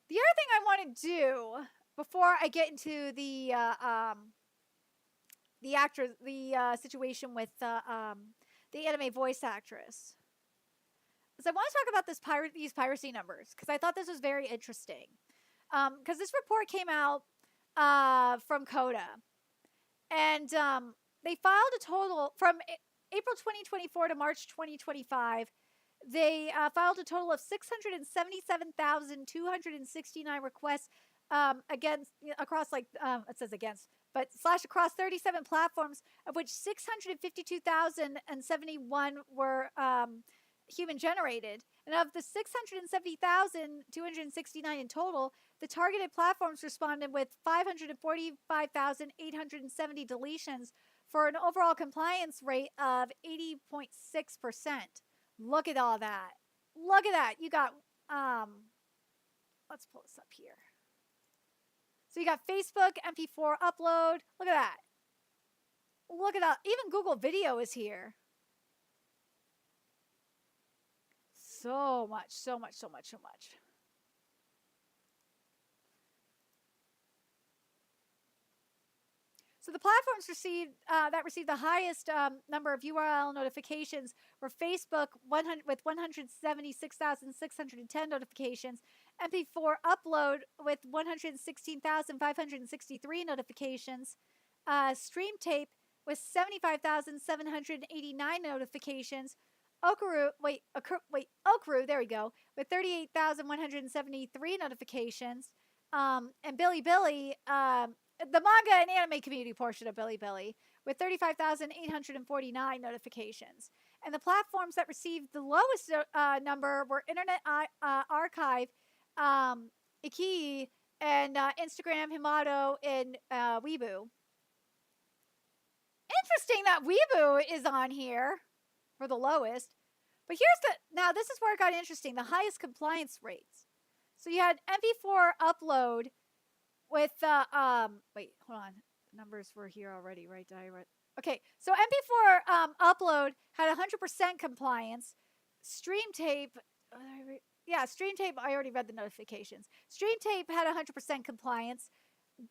The other thing I want to do before I get into the situation with the anime voice actress is I want to talk about these piracy numbers, because I thought this was very interesting. Because this report came out from CODA, and they filed a total from April 2024 to March 2025. They filed a total of 677,269 requests across across 37 platforms, of which 652,071 were human generated. And of the 670,269 in total, the targeted platforms responded with 545,870 deletions for an overall compliance rate of 80.6%. Look at all that. Look at that. You got, let's pull this up here. So you got Facebook, MP4 upload. Look at that. Look at that. Even Google Video is here. So much, so much, so much, so much. So the platforms received the highest number of URL notifications were Facebook with 176,610 notifications, MP4 Upload with 116,563 notifications, Stream Tape with 75,789 notifications, Okaru, there we go, with 38,173 notifications, and Bilibili, the manga and anime community portion of Bilibili, with 35,849 notifications. And the platforms that received the lowest number were Internet Archive, Iki, and Instagram, Himado, and Weibo. Interesting that Weibo is on here for the lowest. But now this is where it got interesting, the highest compliance rates. So you had MP4 Upload with wait, hold on. The numbers were here already, right? Okay, so MP4 Upload had 100% compliance. Stream Tape, Stream Tape, I already read the notifications. Stream Tape had 100% compliance.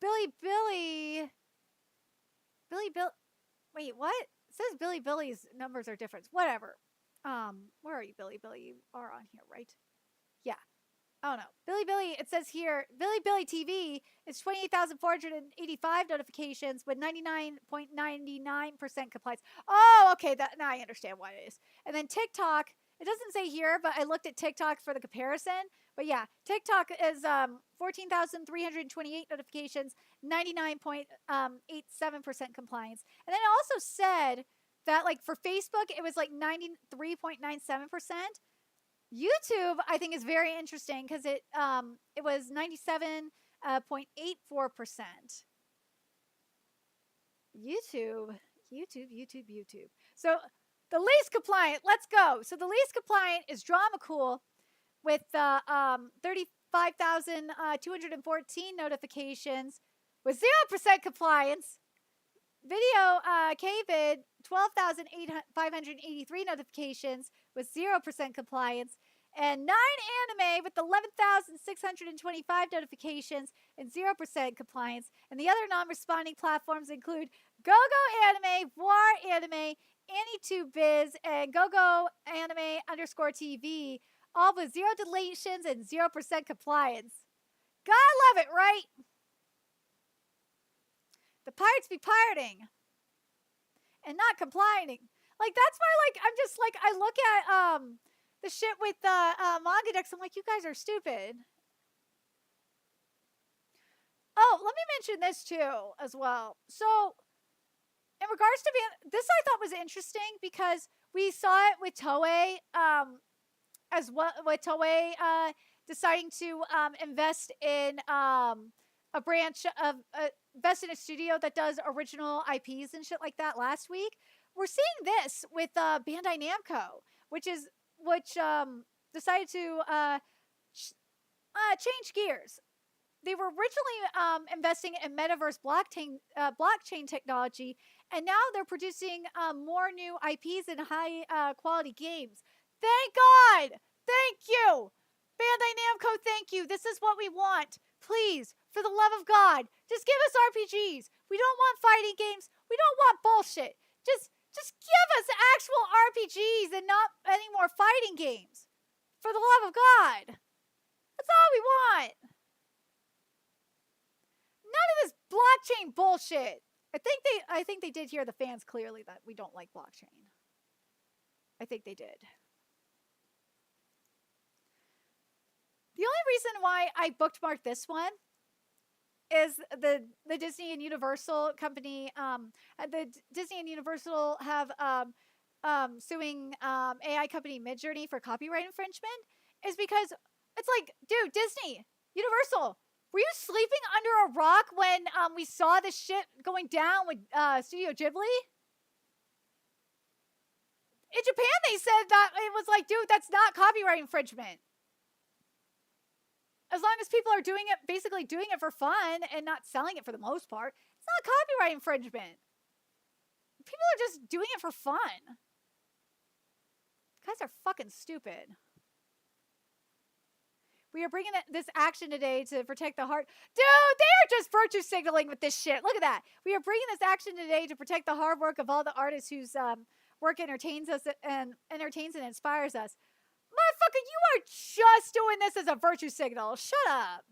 Bilibili, wait, what? It says Bilibili's numbers are different. Whatever. Where are you, Bilibili? You are on here, right? Yeah. Oh no. Bilibili, it says here, Bilibili TV is 28,485 notifications with 99.99% compliance. Oh, okay. Now I understand why it is. And then TikTok, it doesn't say here, but I looked at TikTok for the comparison. But yeah, TikTok is 14,328 notifications, 99.87% compliance. And then it also said that for Facebook, it was 93.97%. YouTube, I think, is very interesting because it was 97.84%. YouTube. So the least compliant, let's go. So the least compliant is Drama Cool with 35,214 notifications with 0% compliance. Video KVid, 12,583 notifications with 0% compliance. and 9 anime with 11,625 notifications and 0% compliance. And the other non-responding platforms include GoGo Anime, War Anime, Annie2Biz, and GoGo Anime _TV, all with 0 deletions and 0% compliance. Gotta love it, right? The pirates be pirating and not complying. Like, that's why, like, I'm just, like, I look at, the shit with the, manga decks, I'm like, you guys are stupid. Oh, let me mention this, too, as well. So, in regards to this I thought was interesting because we saw it with Toei, as well, with Toei, deciding to, invest in, a branch of, invest in a studio that does original IPs and shit like that last week. We're seeing this with Bandai Namco, which decided to change gears. They were originally investing in metaverse blockchain technology, and now they're producing more new IPs and high quality games. Thank God! Thank you! Bandai Namco, thank you! This is what we want. Please, for the love of God, just give us RPGs. We don't want fighting games. We don't want bullshit. Just give us actual RPGs and not any more fighting games. For the love of God. That's all we want. None of this blockchain bullshit. I think they did hear the fans clearly that we don't like blockchain. I think they did. The only reason why I bookmarked this one is the Disney and Universal company. The Disney and Universal have suing AI company Midjourney for copyright infringement. Is because it's like, dude, Disney, Universal, were you sleeping under a rock when we saw this shit going down with Studio Ghibli? In Japan, they said that it was like, dude, that's not copyright infringement. As long as people are doing it, basically doing it for fun and not selling it for the most part, it's not copyright infringement. People are just doing it for fun. Guys are fucking stupid. We are bringing this action today to protect the heart. Dude, they are just virtue signaling with this shit. Look at that. We are bringing this action today to protect the hard work of all the artists whose work entertains us and inspires us. Motherfucker, you are just doing this as a virtue signal. Shut up.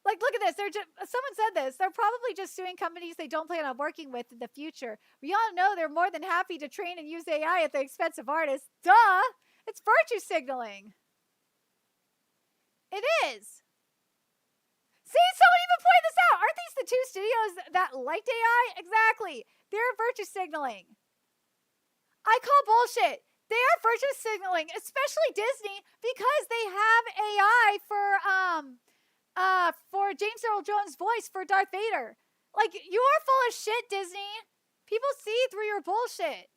Like, look at this. Someone said this. They're probably just suing companies they don't plan on working with in the future. We all know they're more than happy to train and use AI at the expense of artists. Duh. It's virtue signaling. It is. See, someone even pointed this out. Aren't these the two studios that liked AI? Exactly. They're virtue signaling. I call bullshit. They are virtue signaling, especially Disney, because they have AI for James Earl Jones' voice for Darth Vader. Like, you are full of shit, Disney. People see through your bullshit.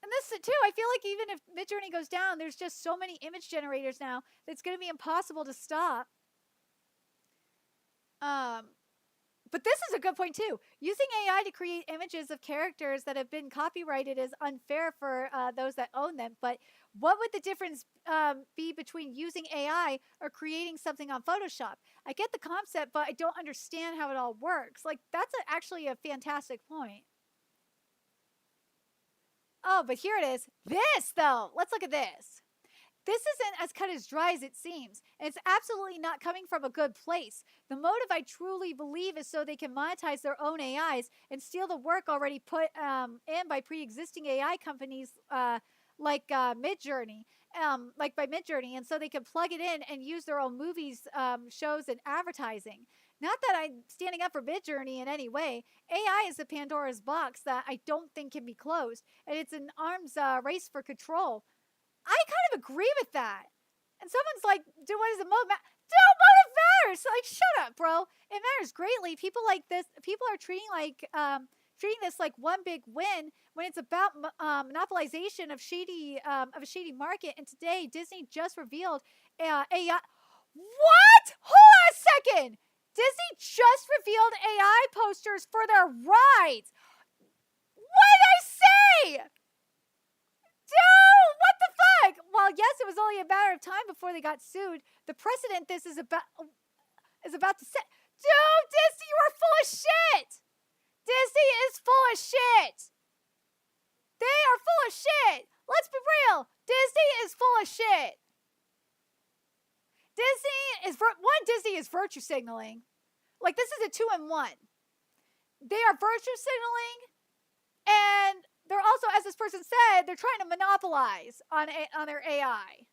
And this too, I feel like even if Midjourney goes down, there's just so many image generators now that it's going to be impossible to stop. But this is a good point too. Using AI to create images of characters that have been copyrighted is unfair for those that own them. But what would the difference be between using AI or creating something on Photoshop? I get the concept, but I don't understand how it all works. Like, that's actually a fantastic point. Oh, but here it is. This, though. Let's look at this. This isn't as cut as dry as it seems, and it's absolutely not coming from a good place. The motive, I truly believe, is so they can monetize their own AIs and steal the work already put in by pre-existing AI companies like Midjourney, by Midjourney, and so they can plug it in and use their own movies, shows, and advertising. Not that I'm standing up for Midjourney in any way. AI is a Pandora's box that I don't think can be closed, and it's an arms race for control. I kind of agree with that. And someone's like, dude, what is the motive? Dude, motive matters. Like, shut up, bro. It matters greatly. People like this, people are treating this like one big win when it's about monopolization of a shady market. And today, Disney just revealed AI. What? Hold on a second. Disney just revealed AI posters for their rides. What did I say? Dude, what the fuck? Well, yes, it was only a matter of time before they got sued. The precedent this is about to set. Dude, Disney, you are full of shit. Disney is full of shit. They are full of shit. Let's be real. Disney is full of shit. Disney is virtue signaling. Like, this is a 2-in-1. They are virtue signaling, and they're also, as this person said, they're trying to monopolize on their AI.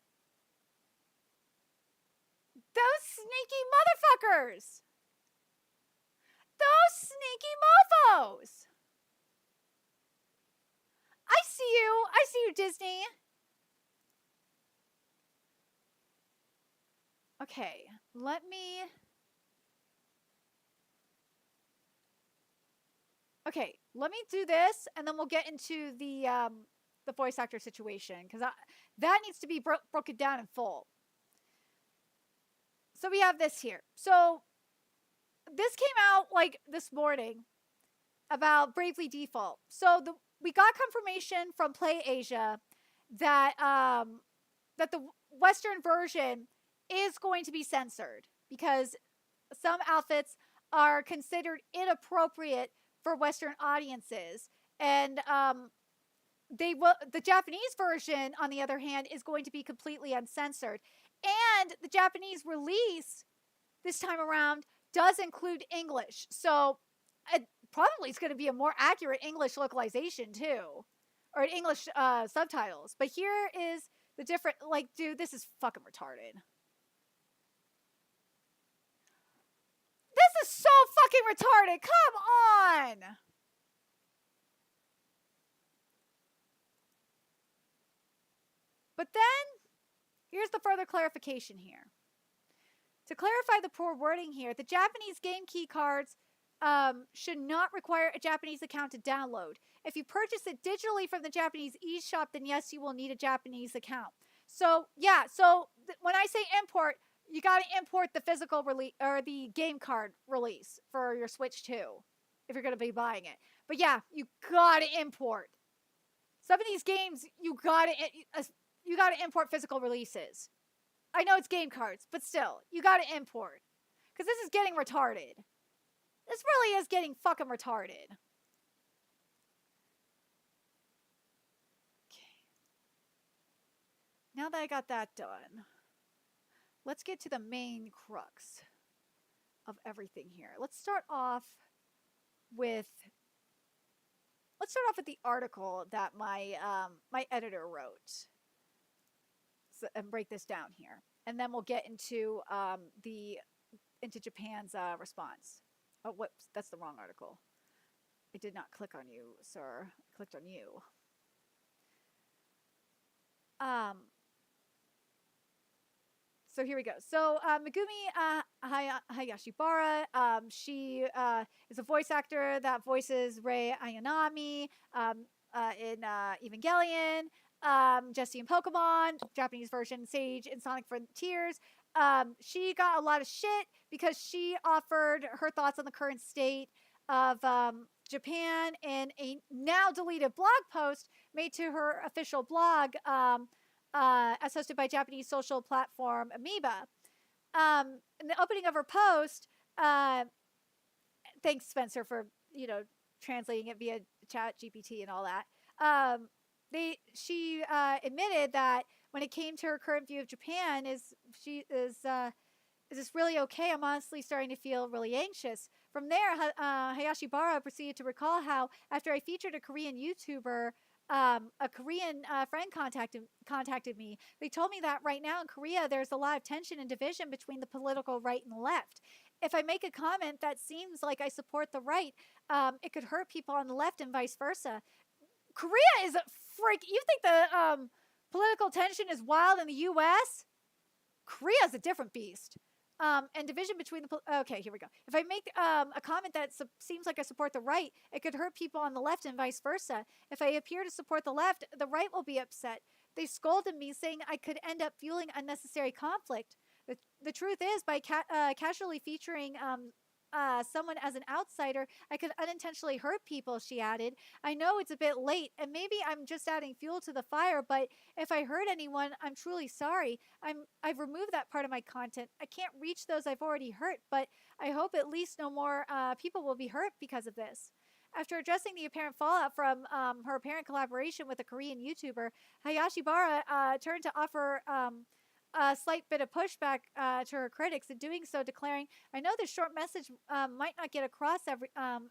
Those sneaky motherfuckers. Those sneaky mofos. I see you. I see you, Disney. Okay, let me... Okay, let me do this, and then we'll get into the voice actor situation, because that needs to be broken down in full. So we have this here. So this came out like this morning about Bravely Default. So we got confirmation from Play Asia that that the Western version is going to be censored because some outfits are considered inappropriate for Western audiences, and the Japanese version, on the other hand, is going to be completely uncensored. And the Japanese release this time around does include English, so it probably is going to be a more accurate English localization too, or English subtitles. But here is the different. Like, dude, this is fucking retarded. This is so fucking retarded. Come on. But then, here's the further clarification here. To clarify the poor wording here, the Japanese game key cards should not require a Japanese account to download. If you purchase it digitally from the Japanese eShop, then yes, you will need a Japanese account. So, yeah, when I say import, you got to import the physical release or the game card release for your Switch 2 if you're going to be buying it. But yeah, you got to import. Some of these games, you got to import physical releases. I know it's game cards, but still, you got to import. Because this is getting retarded. This really is getting fucking retarded. Okay. Now that I got that done, let's get to the main crux of everything here. Let's start off with the article that my my editor wrote. And break this down here, and then we'll get into Japan's response. Oh, whoops, that's the wrong article. I did not click on you, sir. I clicked on you. So here we go. So Megumi Hayashibara, she is a voice actor that voices Rei Ayanami in Evangelion. Jessie in Pokemon, Japanese version Sage in Sonic Frontiers. She got a lot of shit because she offered her thoughts on the current state of Japan in a now deleted blog post made to her official blog as hosted by Japanese social platform Amoeba. In the opening of her post, thanks Spencer for translating it via chat GPT and all that. She admitted that when it came to her current view of Japan, is this really okay? I'm honestly starting to feel really anxious. From there, Hayashibara proceeded to recall how after I featured a Korean YouTuber, a Korean friend contacted me. They told me that right now in Korea, there's a lot of tension and division between the political right and left. If I make a comment that seems like I support the right, it could hurt people on the left and vice versa. Korea is a freak. You think the political tension is wild in the U.S.? Korea is a different beast. And division between the... Okay, here we go. If I make a comment that seems like I support the right, it could hurt people on the left and vice versa. If I appear to support the left, the right will be upset. They scolded me, saying I could end up fueling unnecessary conflict. The truth is, by casually featuring someone as an outsider, I could unintentionally hurt people, she added. I know it's a bit late, and maybe I'm just adding fuel to the fire, but if I hurt anyone, I'm truly sorry. I've removed that part of my content. I can't reach those I've already hurt, but I hope at least no more people will be hurt because of this. After addressing the apparent fallout from her apparent collaboration with a Korean YouTuber, Hayashibara turned to offer a slight bit of pushback to her critics, in doing so declaring, I know this short message might not get across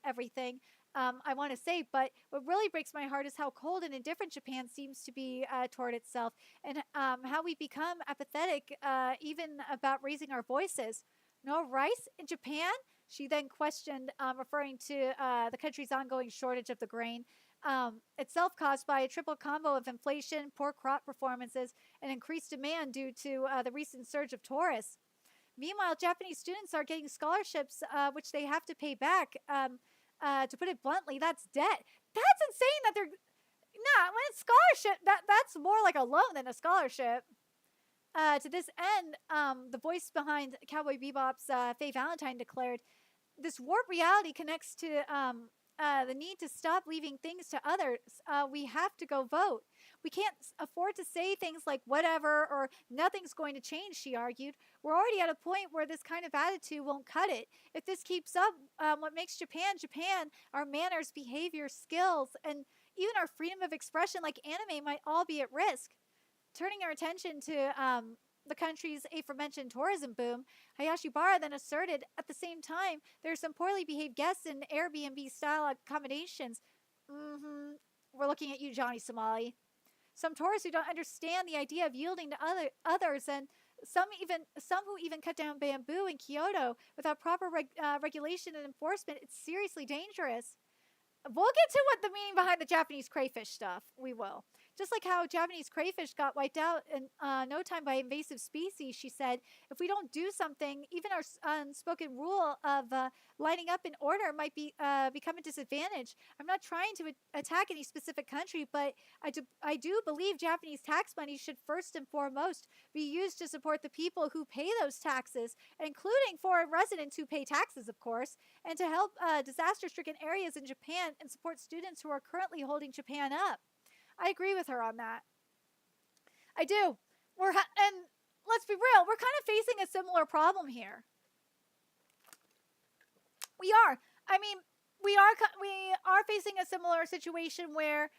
everything I want to say, but what really breaks my heart is how cold and indifferent Japan seems to be toward itself, and how we become apathetic even about raising our voices. No rice in Japan? She then questioned, referring to the country's ongoing shortage of the grain, itself caused by a triple combo of inflation, poor crop performances, and increased demand due to the recent surge of tourists. Meanwhile, Japanese students are getting scholarships, which they have to pay back. To put it bluntly, that's debt. That's insane that they're... Nah, when it's scholarship, that's more like a loan than a scholarship. To this end, the voice behind Cowboy Bebop's Faye Valentine declared, this warped reality connects to the need to stop leaving things to others. We have to go vote. We can't afford to say things like whatever or nothing's going to change, she argued. We're already at a point where this kind of attitude won't cut it. If this keeps up, what makes Japan, Japan, our manners, behavior, skills, and even our freedom of expression like anime might all be at risk. Turning our attention to the country's aforementioned tourism boom, Hayashibara then asserted, at the same time, there are some poorly behaved guests in Airbnb-style accommodations. We're looking at you, Johnny Somali. Some tourists who don't understand the idea of yielding to others, and some who even cut down bamboo in Kyoto without proper regulation and enforcement. It's seriously dangerous. We'll get to what the meaning behind the Japanese crayfish stuff. We will. Just like how Japanese crayfish got wiped out in no time by invasive species, she said, if we don't do something, even our unspoken rule of lining up in order might become a disadvantage. I'm not trying to attack any specific country, but I do believe Japanese tax money should first and foremost be used to support the people who pay those taxes, including foreign residents who pay taxes, of course, and to help disaster-stricken areas in Japan and support students who are currently holding Japan up. I agree with her on that. I do. And let's be real, we're kind of facing a similar problem here. We are. I mean, we are facing a shere situation where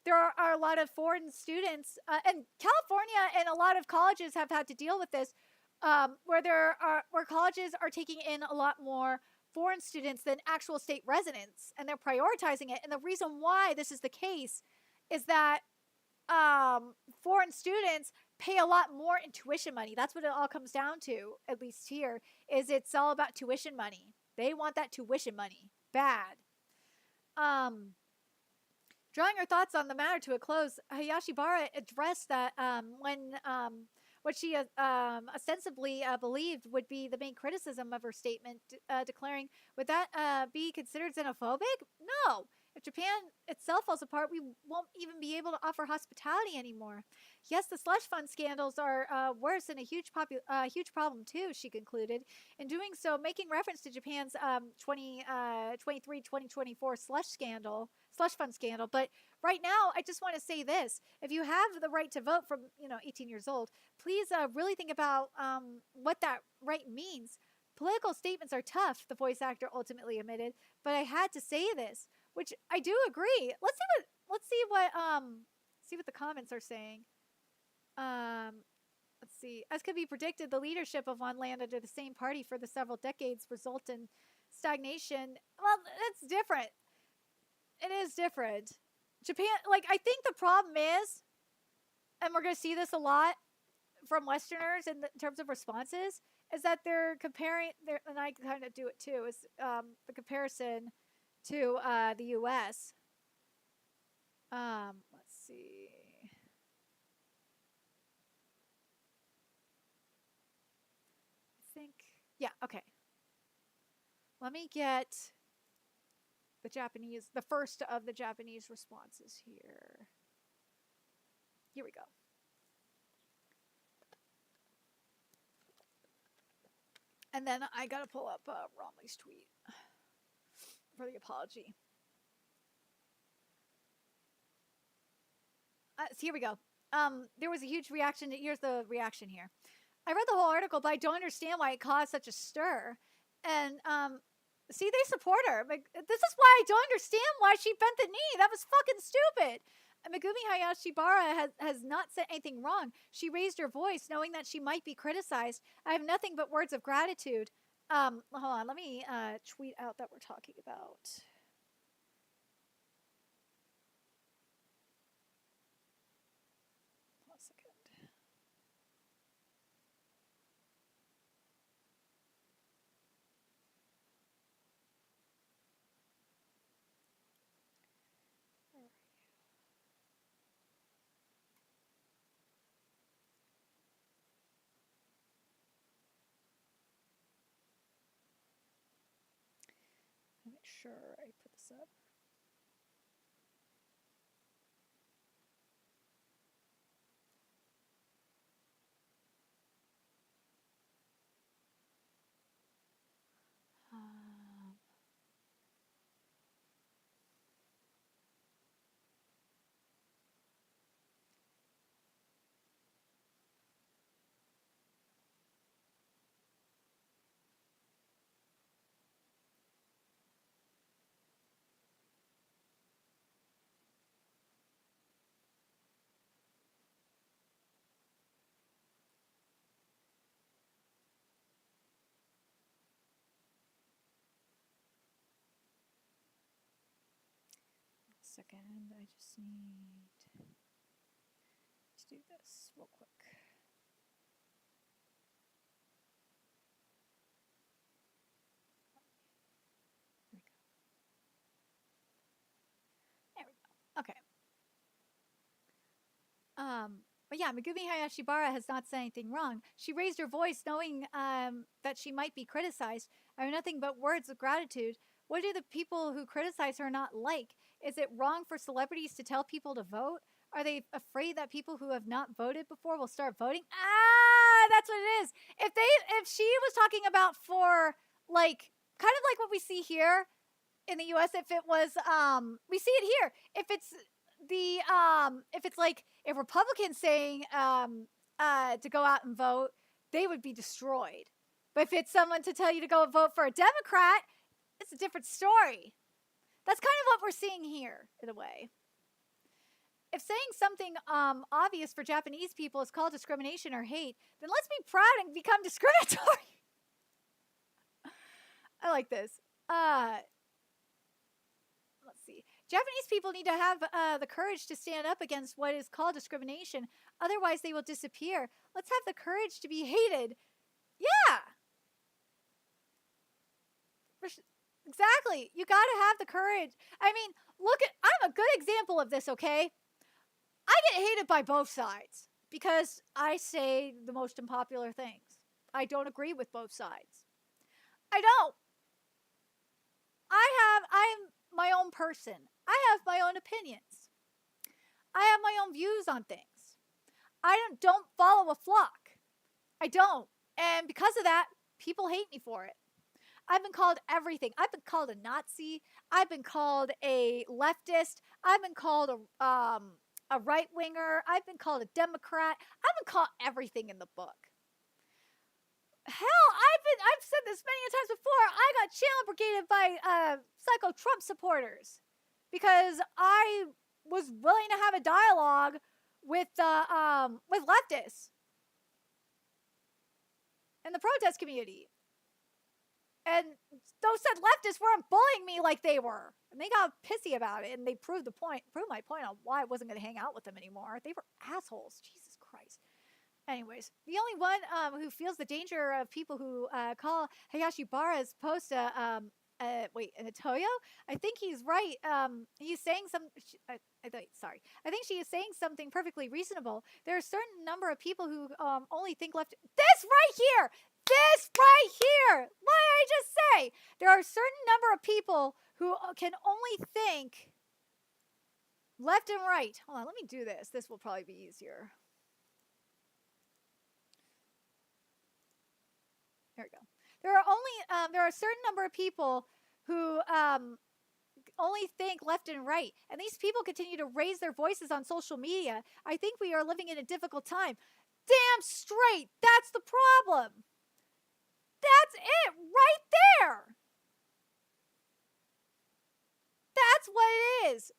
there are a lot of foreign students, and California and a lot of colleges have had to deal with this, where colleges are taking in a lot more foreign students than actual state residents, and they're prioritizing it. And the reason why this is the case is that foreign students pay a lot more in tuition money. That's what it all comes down to, at least here, is it's all about tuition money. They want that tuition money. Bad. Drawing her thoughts on the matter to a close, Hayashibara addressed that when what she ostensibly believed would be the main criticism of her statement, declaring, would that be considered xenophobic? No. If Japan itself falls apart, we won't even be able to offer hospitality anymore. Yes, the slush fund scandals are worse and a huge problem too, she concluded. In doing so, making reference to Japan's 2023-2024 slush fund scandal. But right now, I just want to say this. If you have the right to vote from 18 years old, please really think about what that right means. Political statements are tough, the voice actor ultimately admitted, but I had to say this. Which I do agree. Let's see what the comments are saying. Let's see. As could be predicted, the leadership of one land under the same party for the several decades result in stagnation. Well, it's different. It is different. Japan, I think the problem is, and we're going to see this a lot from Westerners in terms of responses, is that they're comparing, and I kind of do it too, is the comparison to the U.S. Let's see. I think, yeah, okay. Let me get the first of the Japanese responses here. Here we go. And then I gotta pull up Romley's tweet for the apology. So here we go. There was a huge reaction. Here's the reaction here. I read the whole article, but I don't understand why it caused such a stir. And see, they support her. Like, this is why I don't understand why she bent the knee. That was fucking stupid. Megumi Hayashibara has not said anything wrong. She raised her voice knowing that she might be criticized. I have nothing but words of gratitude. Hold on, let me tweet out that we're talking about. One second. Make sure I put this up. Second, I just need to do this real quick. There we go. Okay. But yeah, Megumi Hayashibara has not said anything wrong. She raised her voice knowing that she might be criticized. I have nothing but words of gratitude. What do the people who criticize her not like? Is it wrong for celebrities to tell people to vote? Are they afraid that people who have not voted before will start voting? Ah, that's what it is. If she was talking about for like kind of like what we see here in the US, if it was we see it here. If it's if it's like if Republicans saying to go out and vote, they would be destroyed. But if it's someone to tell you to go vote for a Democrat, it's a different story. That's kind of what we're seeing here, in a way. If saying something obvious for Japanese people is called discrimination or hate, then let's be proud and become discriminatory. I like this. Let's see. Japanese people need to have the courage to stand up against what is called discrimination. Otherwise, they will disappear. Let's have the courage to be hated. Yeah. Exactly. You got to have the courage. I mean, I'm a good example of this, okay? I get hated by both sides because I say the most unpopular things. I don't agree with both sides. I don't. I'm my own person. I have my own opinions. I have my own views on things. I don't follow a flock. I don't. And because of that, people hate me for it. I've been called everything. I've been called a Nazi. I've been called a leftist. I've been called a right-winger. I've been called a Democrat. I've been called everything in the book. Hell, I've said this many times before. I got channel brigaded by psycho Trump supporters because I was willing to have a dialogue with leftists in the protest community. And those said leftists weren't bullying me like they were. And they got pissy about it. And they proved my point on why I wasn't going to hang out with them anymore. They were assholes. Jesus Christ. Anyways, the only one who feels the danger of people who call Hayashibara's post an Toyo, I think he's right. He's saying I think she is saying something perfectly reasonable. There are a certain number of people who only think left. This right here. What did I just say? There are a certain number of people who can only think left and right. Hold on, let me do this. This will probably be easier. There we go. There are a certain number of people who only think left and right, and these people continue to raise their voices on social media. I think we are living in a difficult time. Damn straight, that's the problem. That's it right there. That's what it is.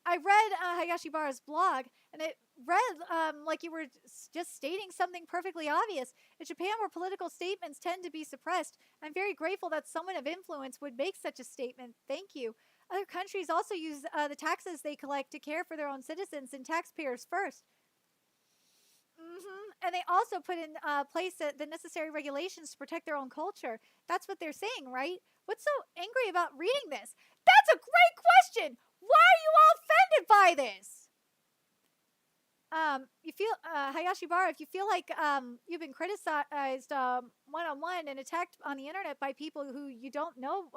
I read Hayashibara's blog, and it read like you were just stating something perfectly obvious. In Japan, where political statements tend to be suppressed, I'm very grateful that someone of influence would make such a statement. Thank you. Other countries also use the taxes they collect to care for their own citizens and taxpayers first. And they also put in place the necessary regulations to protect their own culture. That's what they're saying, right? What's so angry about reading this? That's a great question! Why are you all offended by this? You feel, Hayashibara, if you feel like you've been criticized one-on-one and attacked on the internet by people who you don't know,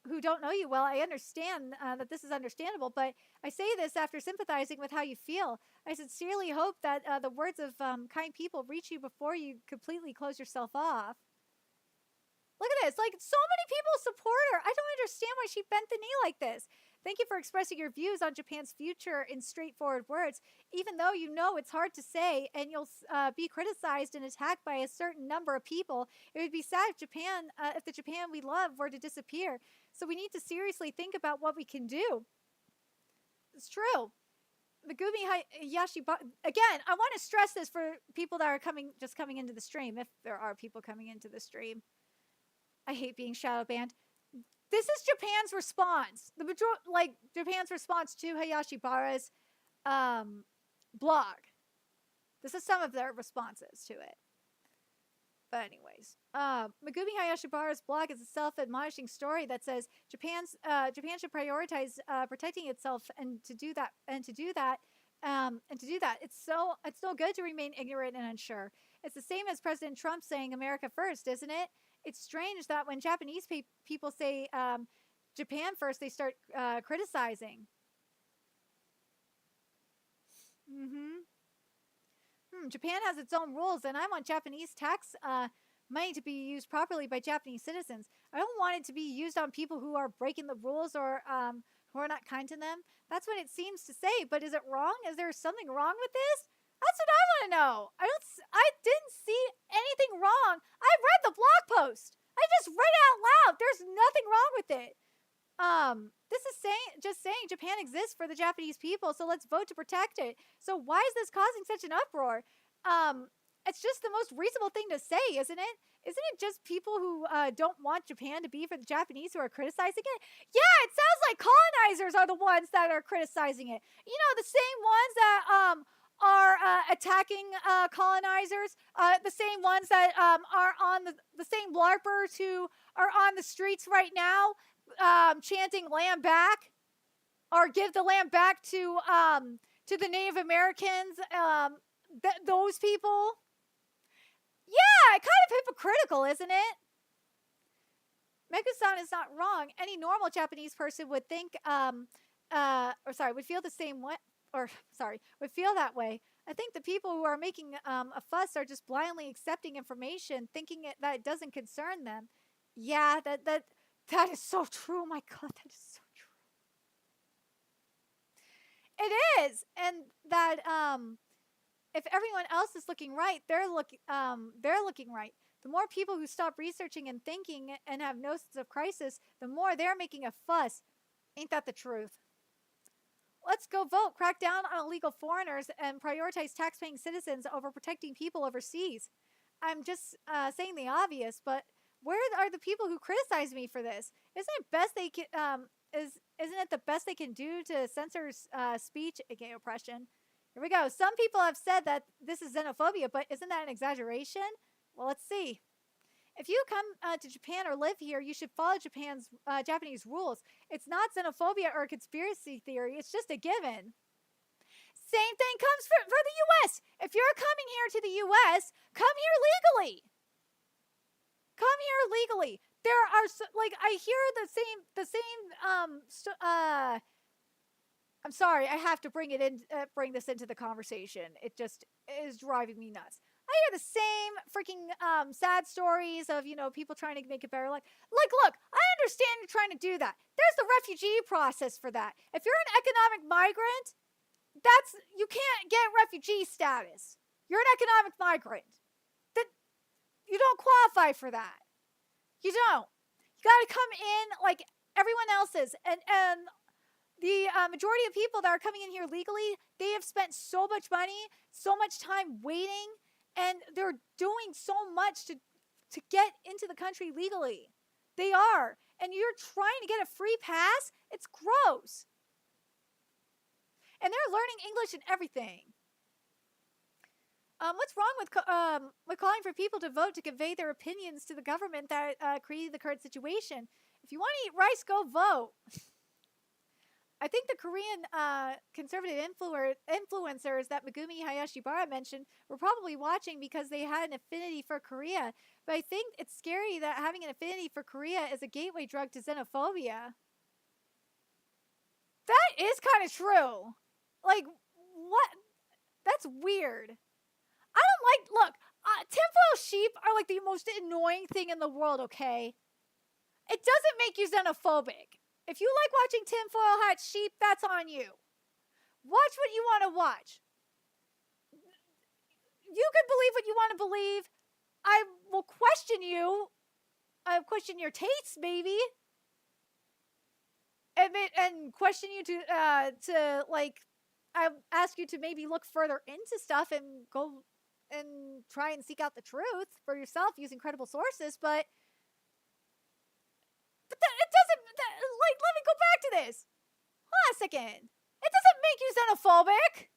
who don't know you well, I understand that this is understandable, but I say this after sympathizing with how you feel. I sincerely hope that the words of kind people reach you before you completely close yourself off. Look at this. Like, so many people support her. I don't understand why she bent the knee like this. Thank you for expressing your views on Japan's future in straightforward words. Even though you know it's hard to say and you'll be criticized and attacked by a certain number of people, it would be sad if the Japan we love were to disappear. So we need to seriously think about what we can do. It's true. Megumi Hayashibara, again, I want to stress this for people that are just coming into the stream, if there are people coming into the stream. I hate being shadow banned. This is Japan's response. Japan's response to Hayashibara's blog. This is some of their responses to it. But anyways, Megumi Hayashibara's blog is a self-admonishing story that says Japan should prioritize protecting itself, and to do that, it's no good to remain ignorant and unsure. It's the same as President Trump saying "America first," isn't it? It's strange that when Japanese people say Japan first, they start criticizing. Japan has its own rules, and I want Japanese tax money to be used properly by Japanese citizens. I don't want it to be used on people who are breaking the rules or who are not kind to them. That's what it seems to say, but is it wrong? Is there something wrong with this? That's what I want to know. I didn't see anything wrong. I read the blog post. I just read it out loud. There's nothing wrong with it. This is just saying Japan exists for the Japanese people, so let's vote to protect it. So why is this causing such an uproar? It's just the most reasonable thing to say, isn't it? Isn't it just people who don't want Japan to be for the Japanese who are criticizing it? Yeah, it sounds like colonizers are the ones that are criticizing it. You know, the same ones that are attacking colonizers, the same ones that are on the same LARPers who are on the streets right now chanting "land back" or "give the land back" to the Native Americans. Those people. Yeah, kind of hypocritical, isn't it? Megusan is not wrong. Any normal Japanese person would think, would feel the same way. Would feel that way. I think the people who are making a fuss are just blindly accepting information, thinking that it doesn't concern them. Yeah, that is so true. Oh my God, that is so true. It is, and that if everyone else is looking right, they're looking right. The more people who stop researching and thinking and have no sense of crisis, the more they're making a fuss. Ain't that the truth? Let's go vote, crack down on illegal foreigners, and prioritize tax-paying citizens over protecting people overseas. I'm just saying the obvious, but where are the people who criticize me for this? Isn't it the best they can do to censor speech, aka oppression? Here we go. Some people have said that this is xenophobia, but isn't that an exaggeration? Well, let's see. If you come to Japan or live here, you should follow Japanese rules. It's not xenophobia or a conspiracy theory. It's just a given. Same thing comes for the U.S. If you're coming here to the U.S., come here legally. Come here legally. There are I hear the same. I'm sorry, I have to bring this into the conversation. It just is driving me nuts. I hear the same freaking sad stories of, people trying to make it better. Like, look, I understand you're trying to do that. There's the refugee process for that. If you're an economic migrant, you can't get refugee status. You're an economic migrant. That you don't qualify for that. You don't. You got to come in like everyone else is. And the majority of people that are coming in here legally, they have spent so much money, so much time waiting, and they're doing so much to get into the country legally. They are. And you're trying to get a free pass? It's gross. And they're learning English and everything. What's wrong with calling for people to vote to convey their opinions to the government that created the current situation? If you want to eat rice, go vote. I think the Korean conservative influencers that Megumi Hayashibara mentioned were probably watching because they had an affinity for Korea. But I think it's scary that having an affinity for Korea is a gateway drug to xenophobia. That is kind of true. Like, what? That's weird. I don't like, look, tinfoil sheep are like the most annoying thing in the world, okay? It doesn't make you xenophobic. If you like watching tinfoil hat sheep, that's on you. Watch what you want to watch. You can believe what you want to believe. I will question you. I'll question your tastes, maybe. And question you to like, I ask you to maybe look further into stuff and go and try and seek out the truth for yourself using credible sources, but it doesn't, like, let me go back to this. Hold on a second. It doesn't make you xenophobic.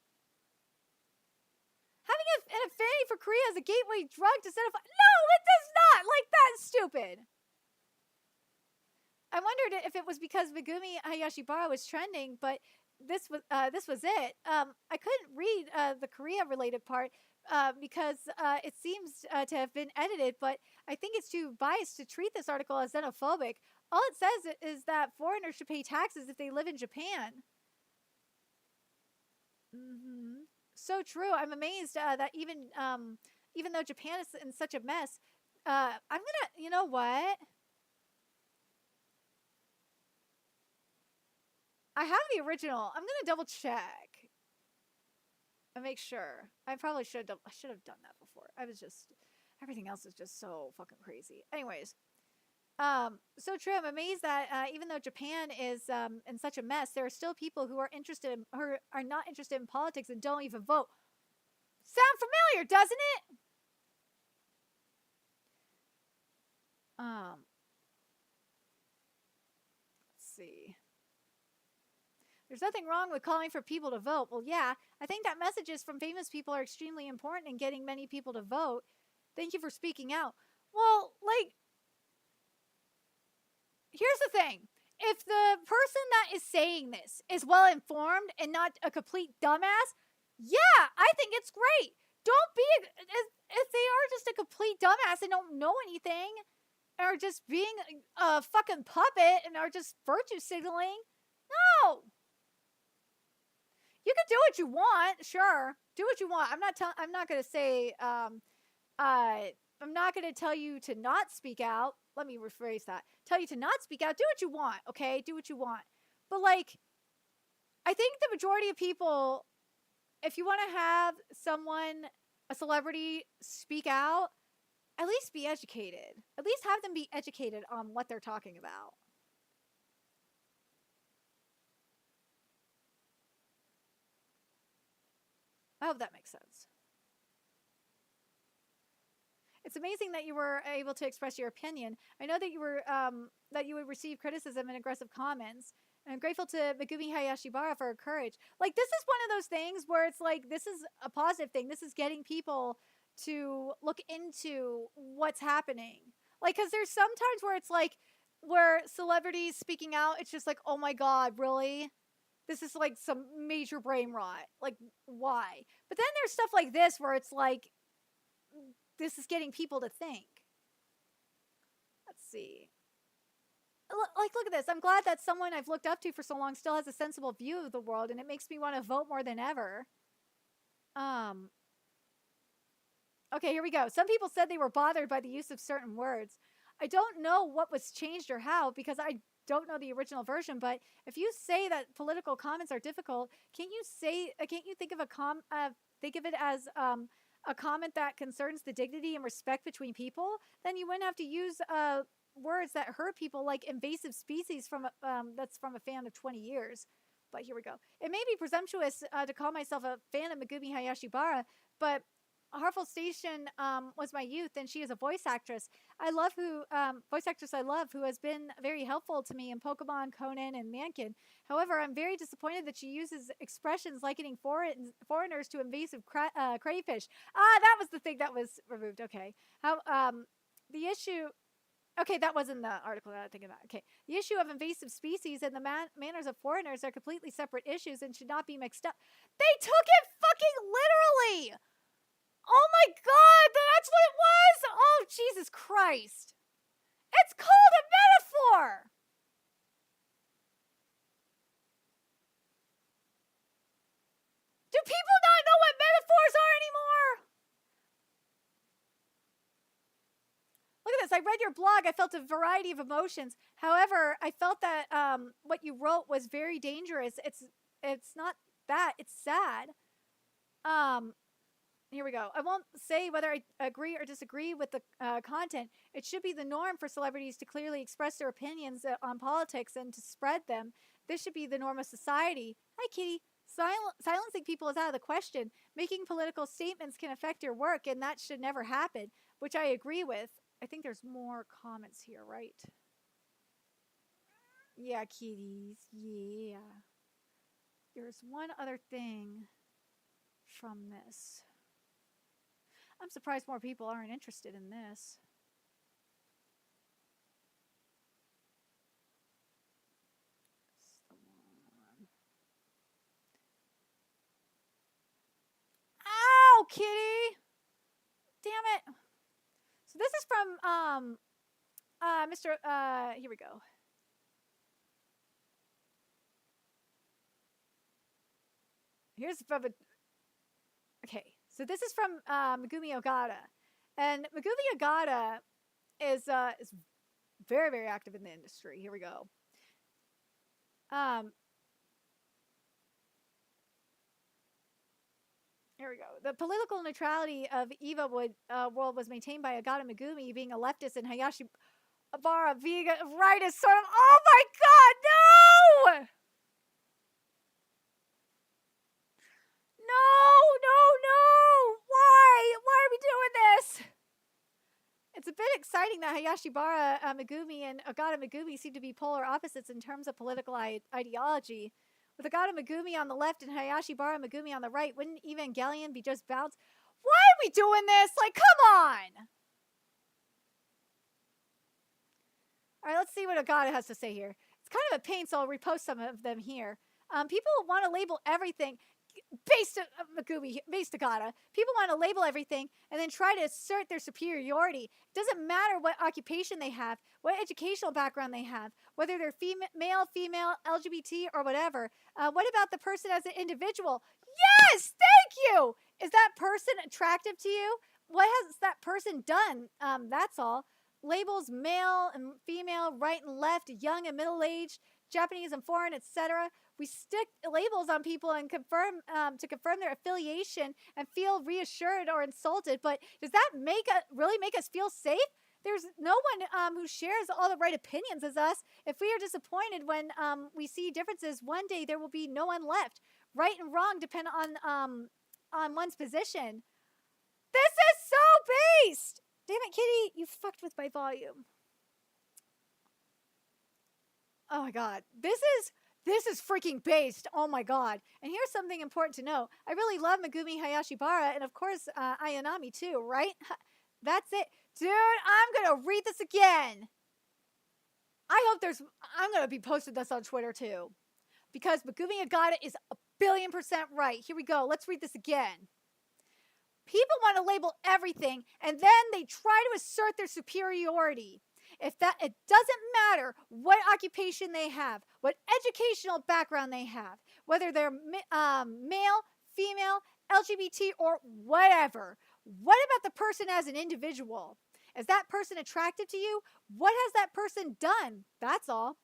Having an affinity for Korea as a gateway drug to xenophobia. No, it does not. Like, that's stupid. I wondered if it was because Megumi Hayashibara was trending, but this was it. I couldn't read the Korea-related part because it seems to have been edited, but I think it's too biased to treat this article as xenophobic. All it says is that foreigners should pay taxes if they live in Japan. Mm-hmm. So true. I'm amazed that even though Japan is in such a mess, I'm gonna, you know what? I have the original. I'm gonna double check and make sure. I probably should have done that before. Everything else is just so fucking crazy. Anyways, so true. I'm amazed that even though Japan is in such a mess, there are still people who are not interested in politics and don't even vote. Sound familiar, doesn't it? Let's see. There's nothing wrong with calling for people to vote. Well, yeah, I think that messages from famous people are extremely important in getting many people to vote. Thank you for speaking out. Well, like, here's the thing. If the person that is saying this is well informed and not a complete dumbass, yeah, I think it's great. Don't be, if they are just a complete dumbass and don't know anything, or just being a fucking puppet and are just virtue signaling, no. You can do what you want, sure. Do what you want. I'm not going to say, I'm not going to tell you to not speak out. Let me rephrase that. Tell you to not speak out. Do what you want, okay? Do what you want. But, like, I think the majority of people, if you want to have a celebrity, speak out, at least be educated. At least have them be educated on what they're talking about. I hope that makes sense. It's amazing that you were able to express your opinion. I know that you would receive criticism and aggressive comments. And I'm grateful to Megumi Hayashibara for her courage. Like, this is one of those things where it's like, this is a positive thing. This is getting people to look into what's happening. Like, because there's sometimes where it's like, where celebrities speaking out, it's just like, oh my God, really? This is like some major brain rot. Like, why? But then there's stuff like this where it's like, this is getting people to think. Let's see. Like, look at this. I'm glad that someone I've looked up to for so long still has a sensible view of the world, and it makes me want to vote more than ever. Okay, here we go. Some people said they were bothered by the use of certain words. I don't know what was changed or how because I don't know the original version. But if you say that political comments are difficult, can't you say? Can't you think of think of it as a comment that concerns the dignity and respect between people? Then you wouldn't have to use words that hurt people like invasive species from that's from a fan of 20 years. But here we go. It may be presumptuous to call myself a fan of Megumi Hayashibara, but Hartful Station was my youth, and she is a voice actress. Voice actress I love, who has been very helpful to me in Pokemon, Conan, and Mankin. However, I'm very disappointed that she uses expressions likening foreigners to invasive crayfish. That was the thing that was removed. Okay, the issue. Okay, that wasn't the article that I was thinking about. Okay, the issue of invasive species and the manners of foreigners are completely separate issues and should not be mixed up. They took it fucking literally. Oh my god, that's what it was! Oh, Jesus Christ. It's called a metaphor! Do people not know what metaphors are anymore? Look at this. I read your blog. I felt a variety of emotions. However, I felt that what you wrote was very dangerous. It's not that. It's sad. Here we go. I won't say whether I agree or disagree with the content. It should be the norm for celebrities to clearly express their opinions on politics and to spread them. This should be the norm of society. Hi, Kitty. Silencing people is out of the question. Making political statements can affect your work, and that should never happen, which I agree with. I think there's more comments here, right? Yeah, kitties. Yeah. There's one other thing from this. I'm surprised more people aren't interested in this. Ow, kitty! Damn it. So this is from Mr. Here we go. Here's from okay. So this is from Megumi Ogata, and Megumi Ogata is very, very active in the industry. Here we go. Here we go. The political neutrality of EVA world was maintained by Ogata Megumi, being a leftist, and Hayashibara being a rightist. Sort of. Oh my God, no! No! Why are we doing this? It's a bit exciting that Hayashibara Megumi and Ogata Megumi seem to be polar opposites in terms of political ideology. With Ogata Megumi on the left and Hayashibara Megumi on the right, wouldn't Evangelion be just bounced? Why are we doing this? Like, come on! Alright, let's see what Ogata has to say here. It's kind of a pain, so I'll repost some of them here. People want to label everything based Ogata. People want to label everything and then try to assert their superiority. It doesn't matter what occupation they have, what educational background they have, whether they're male, female, LGBT, or whatever. What about the person as an individual? Yes, thank you! Is that person attractive to you? What has that person done? That's all. Labels male and female, right and left, young and middle-aged, Japanese and foreign, etc. We stick labels on people and confirm their affiliation and feel reassured or insulted. But does that really make us feel safe? There's no one who shares all the right opinions as us. If we are disappointed when we see differences, one day there will be no one left. Right and wrong depend on one's position. This is so based! Damn it, Kitty, you fucked with my volume. Oh my God, this is freaking based. Oh my God. And here's something important to know. I really love Megumi Hayashibara and of course Ayanami too, right? That's it. Dude, I'm going to read this again. I hope I'm going to be posting this on Twitter too. Because Megumi Ogata is 1,000,000,000% right. Here we go. Let's read this again. People want to label everything and then they try to assert their superiority. It doesn't matter what occupation they have, what educational background they have, whether they're male, female, LGBT, or whatever. What about the person as an individual? Is that person attractive to you? What has that person done? That's all.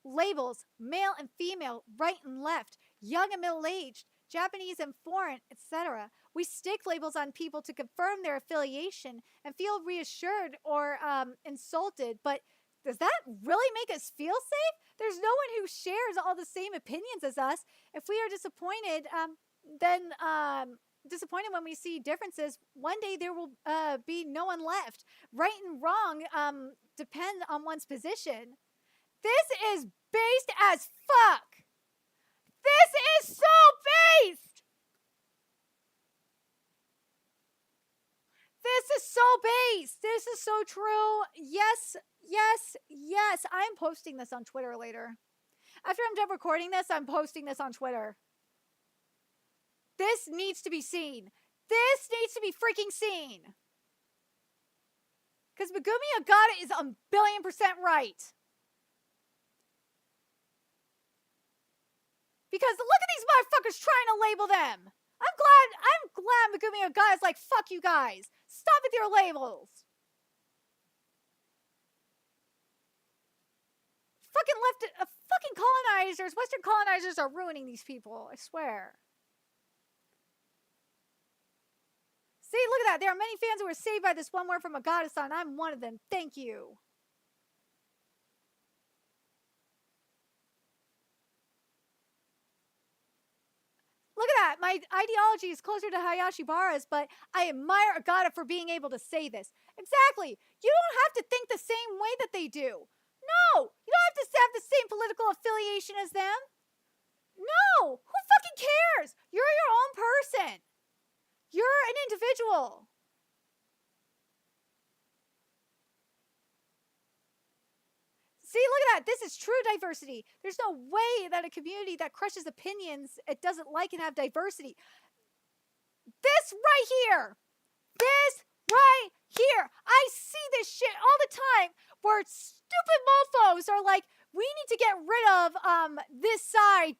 Labels, male and female, right and left, young and middle-aged, Japanese and foreign, etc. We stick labels on people to confirm their affiliation and feel reassured or insulted, but does that really make us feel safe? There's no one who shares all the same opinions as us. If we are disappointed, then disappointed when we see differences, one day there will be no one left. Right and wrong depend on one's position. This is based as fuck. This is so based. This is so based. This is so true. Yes, yes, yes. I'm posting this on Twitter later. After I'm done recording this, I'm posting this on Twitter. This needs to be seen. This needs to be freaking seen. Because Megumi Agata is 1,000,000,000% right. Because look at these motherfuckers trying to label them. I'm glad Megumi Agata is like, fuck you guys. Stop with your labels. Fucking colonizers, Western colonizers are ruining these people, I swear. See, look at that. There are many fans who were saved by this one word from Agata-san. I'm one of them. Thank you. Look at that. My ideology is closer to Hayashibara's, but I admire Agata for being able to say this. Exactly. You don't have to think the same way that they do. No. You don't have to have the same political affiliation as them. No. Who fucking cares? You're your own person. You're an individual. See, look at that. This is true diversity. There's no way that a community that crushes opinions it doesn't like and have diversity. This right here. This right here. I see this shit all the time where stupid mofos are like, we need to get rid of this side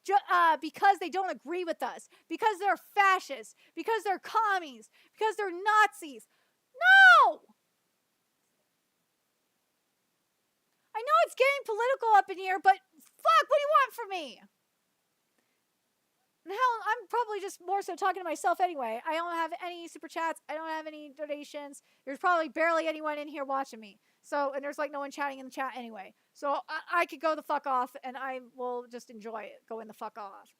because they don't agree with us, because they're fascists, because they're commies, because they're Nazis. No! I know it's getting political up in here, but fuck, what do you want from me? Hell, I'm probably just more so talking to myself anyway. I don't have any super chats. I don't have any donations. There's probably barely anyone in here watching me. So, and there's like no one chatting in the chat anyway. So I could go the fuck off and I will just enjoy it. Going the fuck off.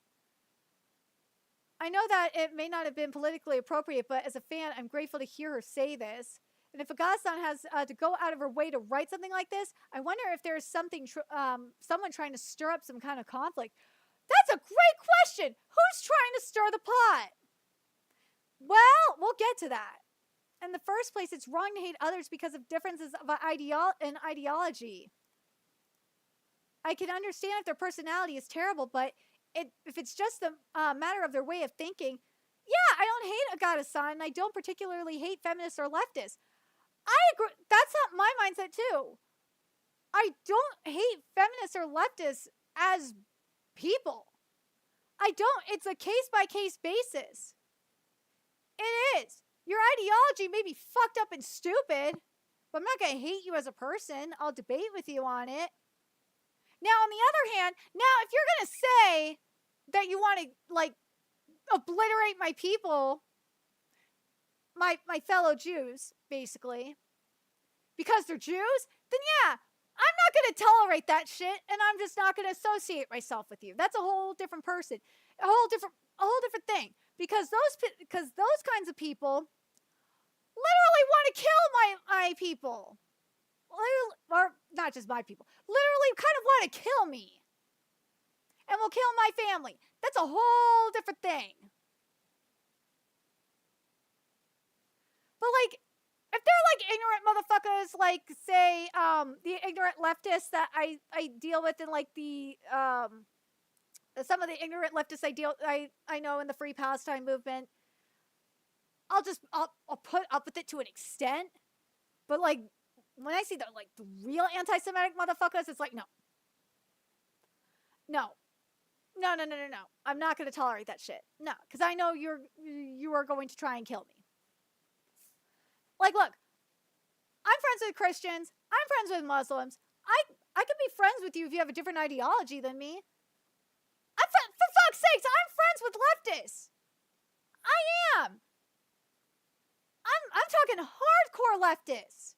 I know that it may not have been politically appropriate, but as a fan, I'm grateful to hear her say this. And if Agata-san has to go out of her way to write something like this, I wonder if there's something, someone trying to stir up some kind of conflict. That's a great question. Who's trying to stir the pot? Well, we'll get to that. In the first place, it's wrong to hate others because of differences of ideology. I can understand if their personality is terrible, but if it's just a matter of their way of thinking, yeah, I don't hate Agata-san, and I don't particularly hate feminists or leftists. I agree. That's not my mindset, too. I don't hate feminists or leftists as people. I don't. It's a case-by-case basis. It is. Your ideology may be fucked up and stupid, but I'm not going to hate you as a person. I'll debate with you on it. Now, on the other hand, if you're going to say that you want to, like, obliterate my people, my fellow Jews, basically, because they're Jews, then yeah, I'm not going to tolerate that shit, and I'm just not going to associate myself with you. That's a whole different person, a whole different thing. Because those kinds of people literally want to kill my people. Literally, or not just my people. Literally kind of want to kill me. And will kill my family. That's a whole different thing. But like, if they're like ignorant motherfuckers, like say the ignorant leftists that I deal with in like the some of the ignorant leftists I know in the Free Palestine movement, I'll put up with it to an extent. But like when I see the real anti-Semitic motherfuckers, it's like no. I'm not going to tolerate that shit. No, because I know you are going to try and kill me. Like, look, I'm friends with Christians. I'm friends with Muslims. I could be friends with you if you have a different ideology than me. For fuck's sakes, I'm friends with leftists. I am. I'm talking hardcore leftists.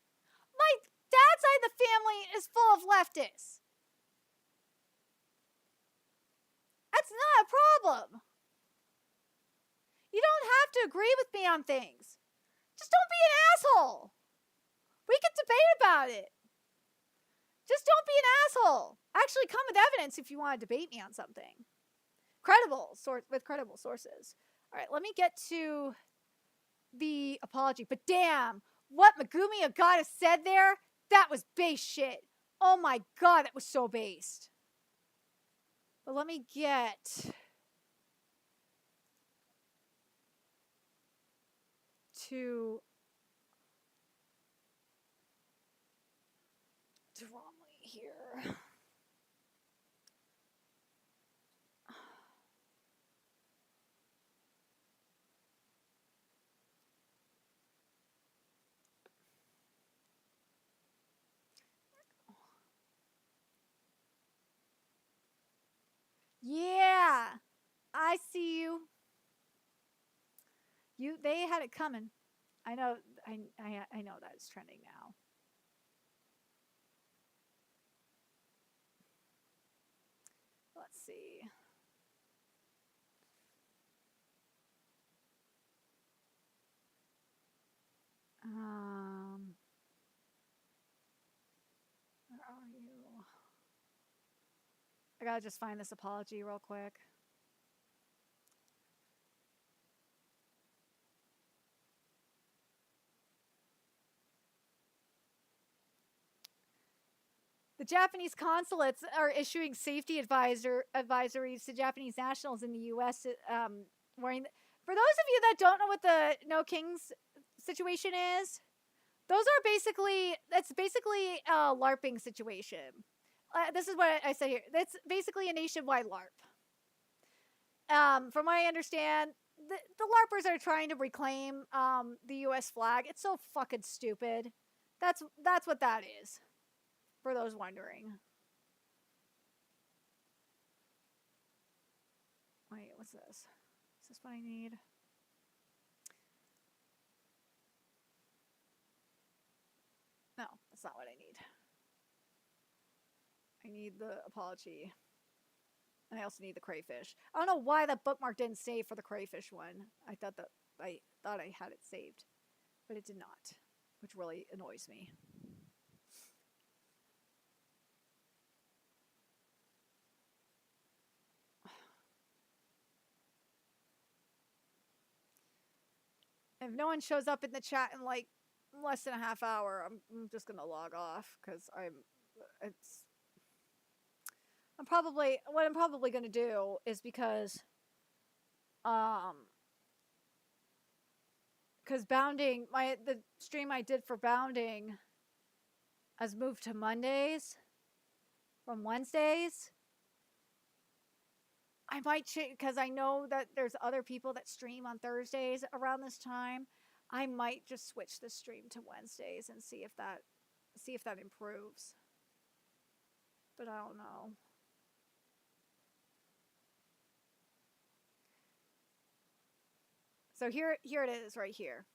My dad's side of the family is full of leftists. That's not a problem. You don't have to agree with me on things. Just don't be an asshole. We can debate about it. Just don't be an asshole. Actually, come with evidence if you want to debate me on something. With credible sources. All right, let me get to the apology. But damn, what Megumi Ogata said there, that was base shit. Oh my god, that was so based. But let me get to Dromley here. Yeah, I see you. They had it coming. I know. I know that it's trending now. Let's see. Where are you? I gotta just find this apology real quick. The Japanese consulates are issuing safety advisories to Japanese nationals in the U.S. Wearing. For those of you that don't know what the No Kings situation is, that's basically a LARPing situation. This is what I say here. That's basically a nationwide LARP. From what I understand, the LARPers are trying to reclaim the U.S. flag. It's so fucking stupid. That's what that is. For those wondering. Wait, what's this? Is this what I need? No, that's not what I need. I need the apology. And I also need the crayfish. I don't know why that bookmark didn't save for the crayfish one. I thought I had it saved, but it did not, which really annoys me. If no one shows up in the chat in like less than a half hour, I'm just gonna log off because I'm probably gonna do is because bounding the stream I did for bounding has moved to Mondays from Wednesdays. I might change because I know that there's other people that stream on Thursdays around this time. I might just switch the stream to Wednesdays and see if that improves. But I don't know. So here it is right here.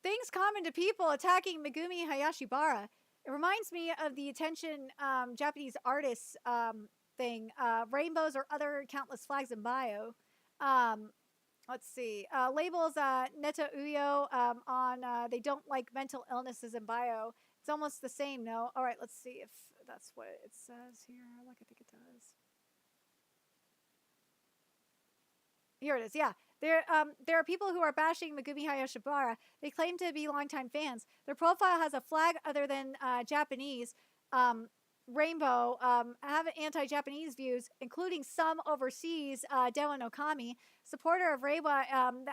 Things common to people attacking Megumi Hayashibara. It reminds me of the attention Japanese artists thing. Rainbows or other countless flags in bio. Let's see. Labels Neta Uyo on they don't like mental illnesses in bio. It's almost the same, no? All right, let's see if that's what it says here. Like I think it does. Here it is. Yeah. There are people who are bashing Megumi Hayashibara. They claim to be longtime fans. Their profile has a flag other than Japanese. Rainbow have anti-Japanese views, including some overseas. Dewa no Kami, supporter of Reiwa, and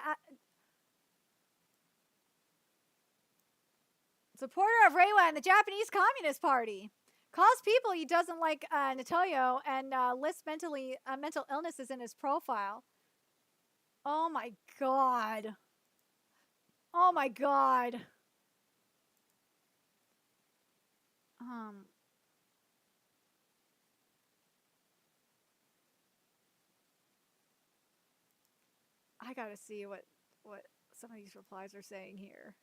the Japanese Communist Party. Calls people he doesn't like Natoyo and lists mental illnesses in his profile. Oh my god. Oh my god. I gotta see what some of these replies are saying here.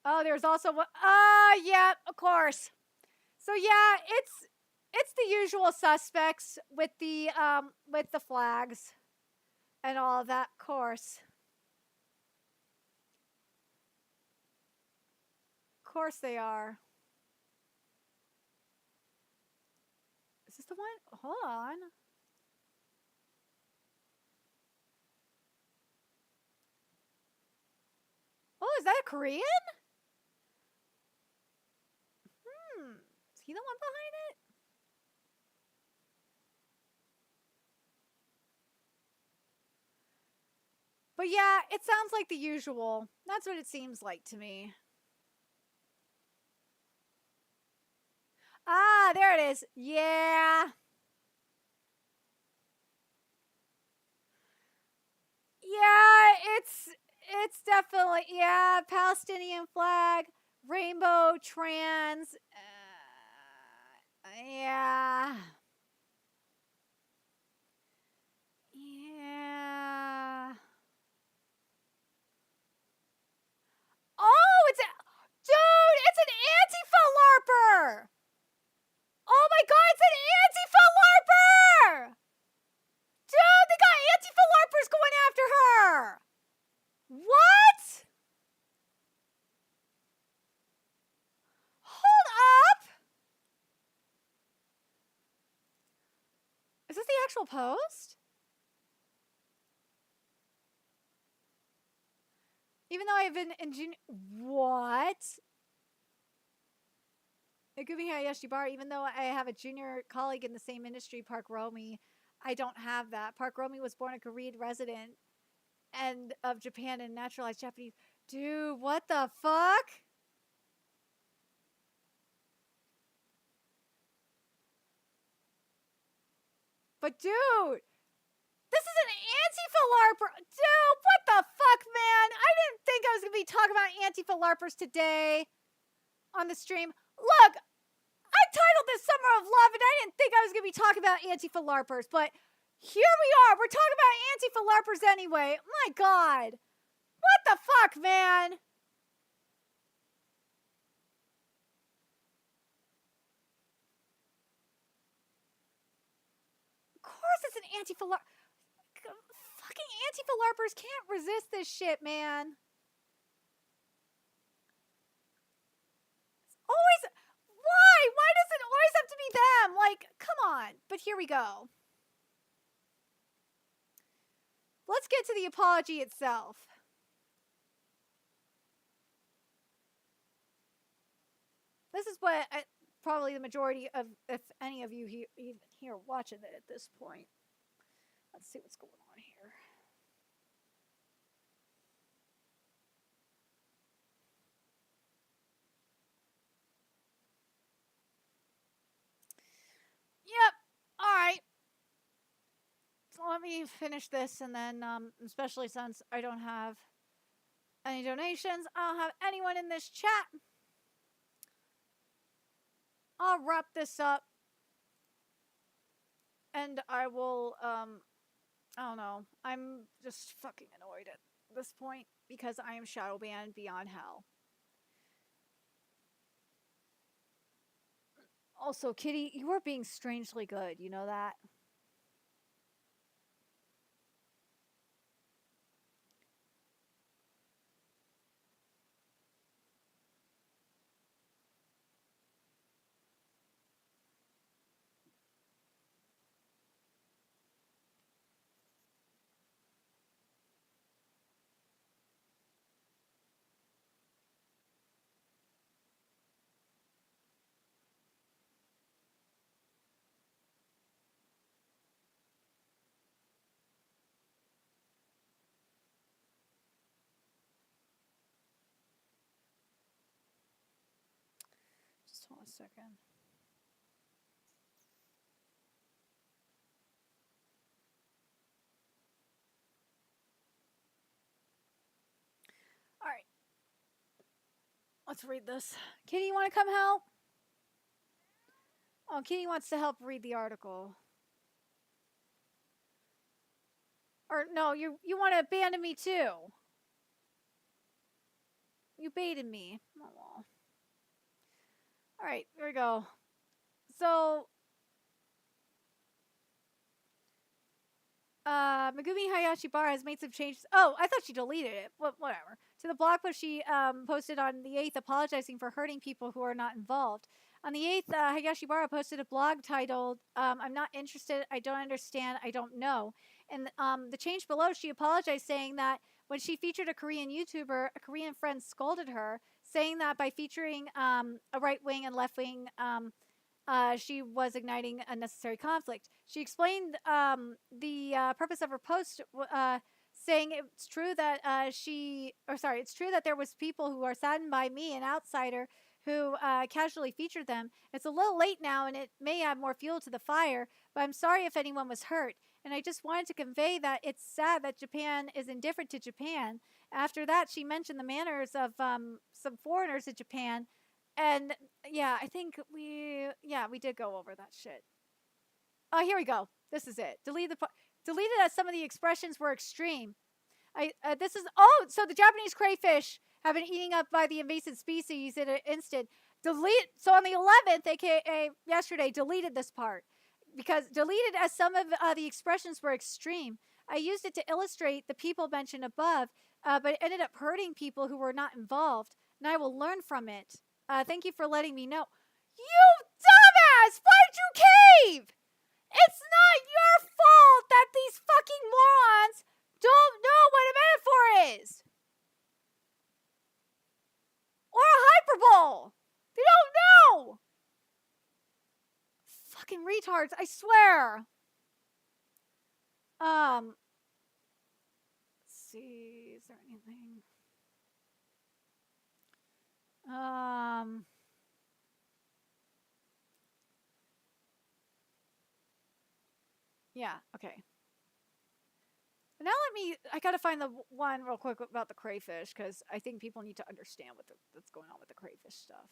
Oh, there's also one. Yeah, of course. So yeah, it's the usual suspects with the flags and all of that, of course. Of course they are. Is this the one? Hold on. Oh, is that a Korean? Is he the one behind it? But yeah, it sounds like the usual. That's what it seems like to me. Ah, there it is. Yeah. Yeah, it's definitely, yeah, Palestinian flag, rainbow, trans. Yeah. Yeah. Oh, dude, it's an Antifa LARPer. Oh my god, it's an Antifa LARPer. Dude, they got Antifa LARPers going after her. What? Hold up. Is this the actual post? Even though I've been in what? Megumi Hayashibara, even though I have a junior colleague in the same industry, Park Romy, I don't have that. Park Romy was born a Korean resident and of Japan and naturalized Japanese. Dude, what the fuck? But dude, this is an Antifa LARPer. Dude, what the fuck, man? I didn't think I was going to be talking about Antifa LARPers today on the stream. Look, I titled this Summer of Love, and I didn't think I was going to be talking about Antifa LARPers, but here we are. We're talking about Antifa LARPers anyway. My God. What the fuck, man? Of course it's an Antifa LARP. Fucking Antifa LARPers can't resist this shit, man. Always. Why? Why does it always have to be them? Like, come on. But here we go. Let's get to the apology itself. This is what probably the majority of, if any of you even here watching it at this point. Let's see what's going on here. Yep. All right. So let me finish this, and then, especially since I don't have any donations, I don't have anyone in this chat. I'll wrap this up, and I will, I don't know. I'm just fucking annoyed at this point because I am shadow banned beyond hell. Also, Kitty, you are being strangely good. You know that? a second. All right. Let's read this. Kitty, you want to come help? Oh, Kitty wants to help read the article. Or no, you want to abandon me too. You baited me. Oh, well. All right, here we go. So, Megumi Hayashibara has made some changes. Oh, I thought she deleted it. Whatever. To the blog post she posted on the 8th apologizing for hurting people who are not involved. On the 8th, Hayashibara posted a blog titled, I'm not interested, I don't understand, I don't know. And the change below, she apologized saying that when she featured a Korean YouTuber, a Korean friend scolded her, saying that by featuring a right-wing and left-wing she was igniting unnecessary conflict. She explained the purpose of her post, saying it's true that it's true that there was people who are saddened by me, an outsider, who casually featured them. It's a little late now, and it may add more fuel to the fire, but I'm sorry if anyone was hurt. And I just wanted to convey that it's sad that Japan is indifferent to Japan. After that, she mentioned the manners of some foreigners in Japan. And yeah, I think we did go over that shit. Oh, here we go. This is it. Deleted as some of the expressions were extreme. So the Japanese crayfish have been eaten up by the invasive species in an instant. So on the 11th, aka yesterday, deleted this part because deleted as some of the expressions were extreme. I used it to illustrate the people mentioned above, but it ended up hurting people who were not involved, and I will learn from it. Thank you for letting me know. You dumbass! Why'd you cave? It's not your fault that these fucking morons don't know what a metaphor is. Or a hyperbole. They don't know. Fucking retards, I swear. Let's see, is there anything? Yeah, okay. Now I gotta find the one real quick about the crayfish, because I think people need to understand what's going on with the crayfish stuff.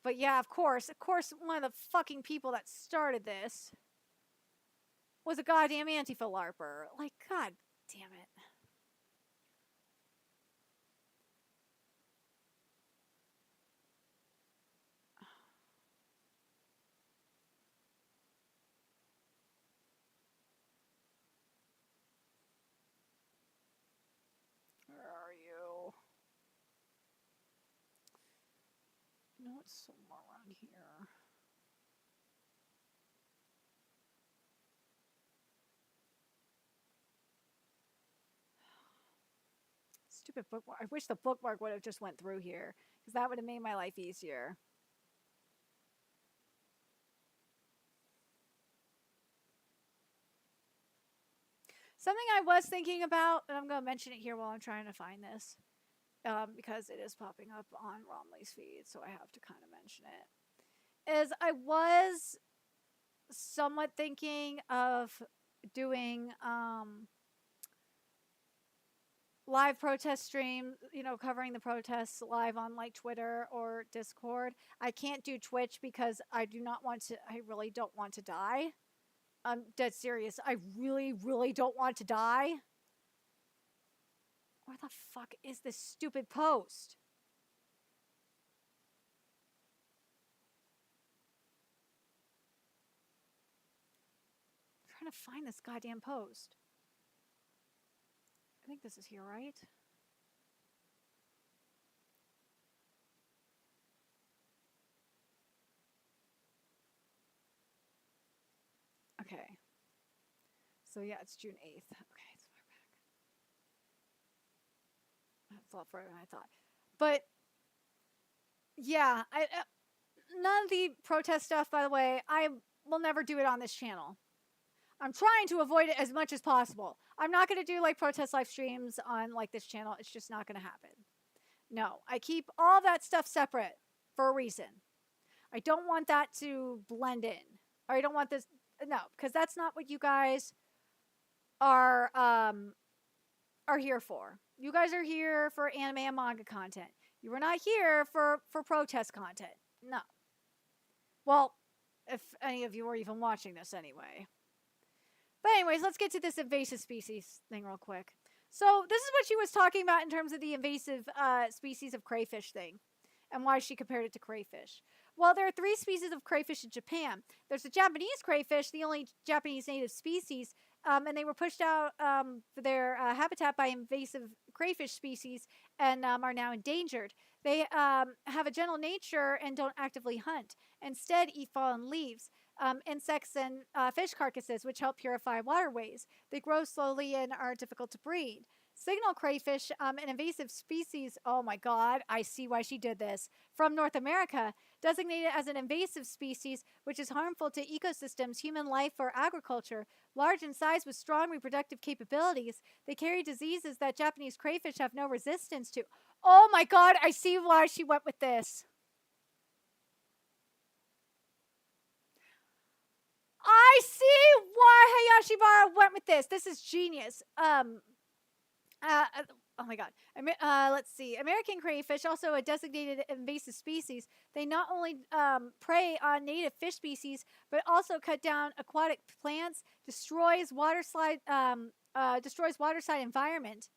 But yeah, of course, one of the fucking people that started this was a goddamn Antifa LARPer. Like, god damn it. Where are you? No, it's somewhere around here. Stupid bookmark. I wish the bookmark would have just went through here, because that would have made my life easier. Something I was thinking about, and I'm going to mention it here while I'm trying to find this, because it is popping up on Romley's feed, so I have to kind of mention it, is I was somewhat thinking of doing live protest stream, covering the protests live on like Twitter or Discord. I can't do Twitch because I really don't want to die. I'm dead serious. I really, really don't want to die. Where the fuck is this stupid post? I'm trying to find this goddamn post. I think this is here, right? Okay. So yeah, it's June 8th. Okay, it's far back. That's a lot further than I thought. But yeah, none of the protest stuff, by the way, I will never do it on this channel. I'm trying to avoid it as much as possible. I'm not going to do like protest live streams on like this channel. It's just not going to happen. No, I keep all that stuff separate for a reason. I don't want that to blend in. Or I don't want this, no, because that's not what you guys are here for. You guys are here for anime and manga content. You are not here for protest content. No. Well, if any of you are even watching this anyway. But anyways, let's get to this invasive species thing real quick. So this is what she was talking about in terms of the invasive species of crayfish thing and why she compared it to crayfish. Well, there are 3 species of crayfish in Japan. There's the Japanese crayfish, the only Japanese native species, and they were pushed out for their habitat by invasive crayfish species and are now endangered. They have a gentle nature and don't actively hunt. Instead, eat fallen leaves, insects, and fish carcasses, which help purify waterways. They grow slowly and are difficult to breed. Signal crayfish, an invasive species, oh my god, I see why she did this, from North America, designated as an invasive species which is harmful to ecosystems, human life, or agriculture. Large in size with strong reproductive capabilities, they carry diseases that Japanese crayfish have no resistance to. Oh my god, I see why she went with this. I see why Hayashibara went with this. This is genius. Oh my god. Let's see. American crayfish, also a designated invasive species. They not only prey on native fish species, but also cut down aquatic plants, destroys waterside environment.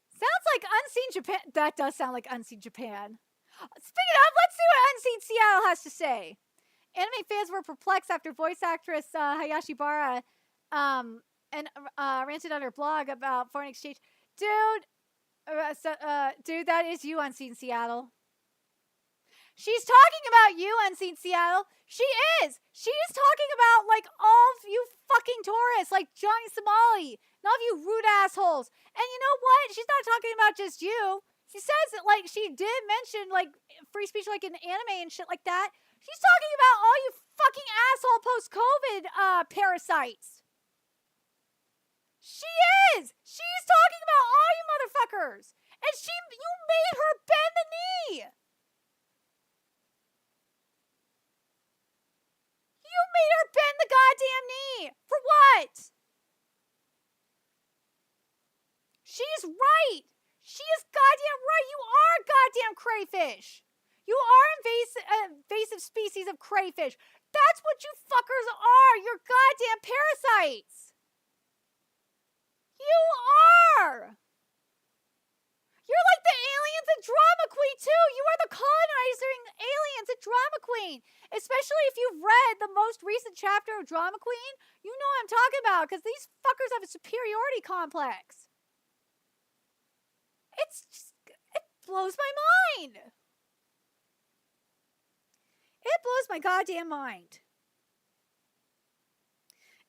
Sounds like Unseen Japan. That does sound like Unseen Japan. Speaking of, let's see what Unseen Seattle has to say. Anime fans were perplexed after voice actress Hayashibara ranted on her blog about foreign exchange. Dude, that is you, Unseen Seattle. She's talking about you, Unseen Seattle. She is. She's talking about, like, all of you fucking tourists, like Johnny Somali, and all of you rude assholes. And you know what? She's not talking about just you. She says that, like, she did mention, like, free speech, like, in anime and shit like that. She's talking about all you fucking asshole post-COVID parasites. She is. She's talking about all you motherfuckers. And you made her bend the knee. You made her bend the goddamn knee. For what? She's right. She is goddamn right. You are a goddamn crayfish. You are invasive species of crayfish. That's what you fuckers are. You're goddamn parasites. You are. You're like the aliens in Drama Queen, too. You are the colonizing aliens in Drama Queen. Especially if you've read the most recent chapter of Drama Queen. You know what I'm talking about, because these fuckers have a superiority complex. It blows my mind. It blows my goddamn mind.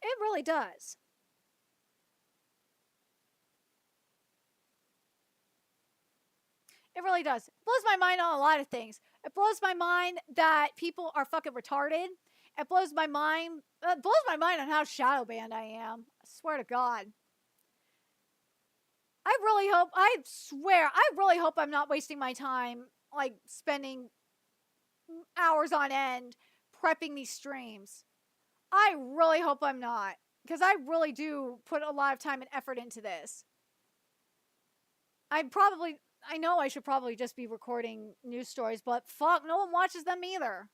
It really does. It really does. It blows my mind on a lot of things. It blows my mind that people are fucking retarded. It blows my mind on how shadow banned I am. I swear to God. I really hope I'm not wasting my time, like, spending hours on end prepping these streams. I really hope I'm not, because I really do put a lot of time and effort into this. I know I should probably just be recording news stories, but fuck, no one watches them either.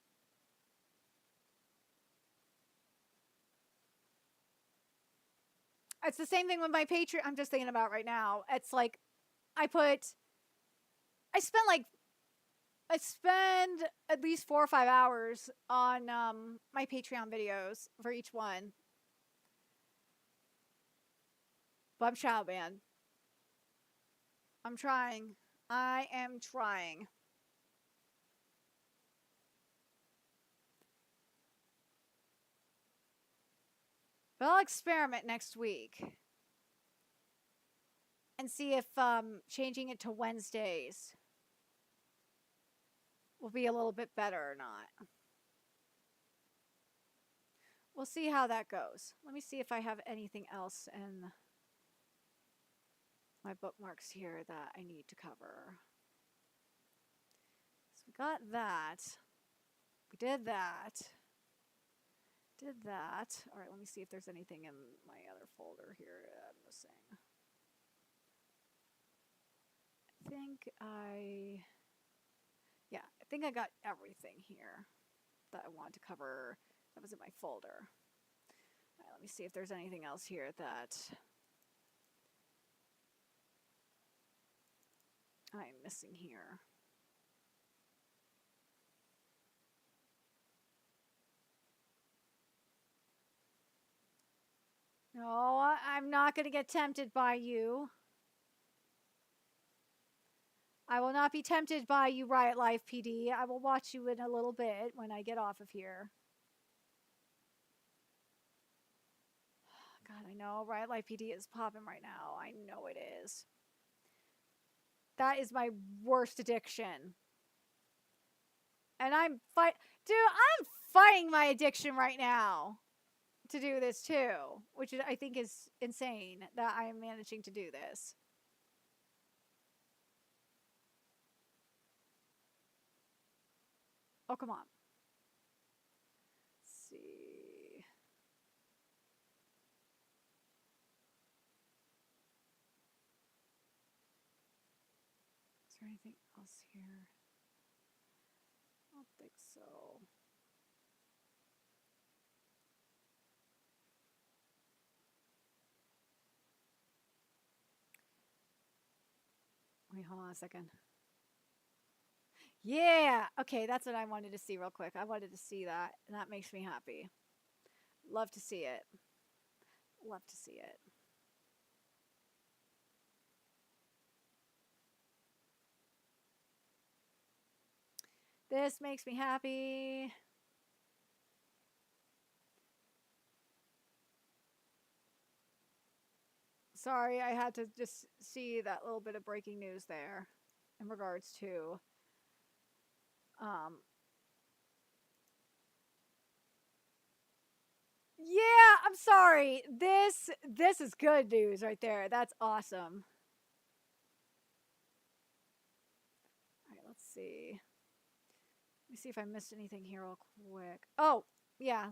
It's the same thing with my Patreon. I'm just thinking about right now. It's like, I spend at least 4 or 5 hours on my Patreon videos for each one. But I'm shadow banned. I'm trying. I am trying. But I'll experiment next week. And see if changing it to Wednesdays will be a little bit better or not. We'll see how that goes. Let me see if I have anything else in my bookmarks here that I need to cover. So we got that. We did that. Did that. All right, let me see if there's anything in my other folder here I'm missing. I think I got everything here that I wanted to cover that was in my folder. All right, let me see if there's anything else here that I'm missing here. No, I'm not going to get tempted by you. I will not be tempted by you, Riot Life PD. I will watch you in a little bit when I get off of here. God, I know Riot Life PD is popping right now. I know it is. That is my worst addiction. And I'm fighting my addiction right now to do this too, which I think is insane that I am managing to do this. Oh, come on. Let's see. Is there anything else here? I don't think so. Wait, hold on a second. Yeah! Okay, that's what I wanted to see real quick. I wanted to see that, and that makes me happy. Love to see it. Love to see it. This makes me happy. Sorry, I had to just see that little bit of breaking news there in regards to yeah, I'm sorry. This is good news right there. That's awesome. All right, let's see. Let me see if I missed anything here real quick. Oh, yeah,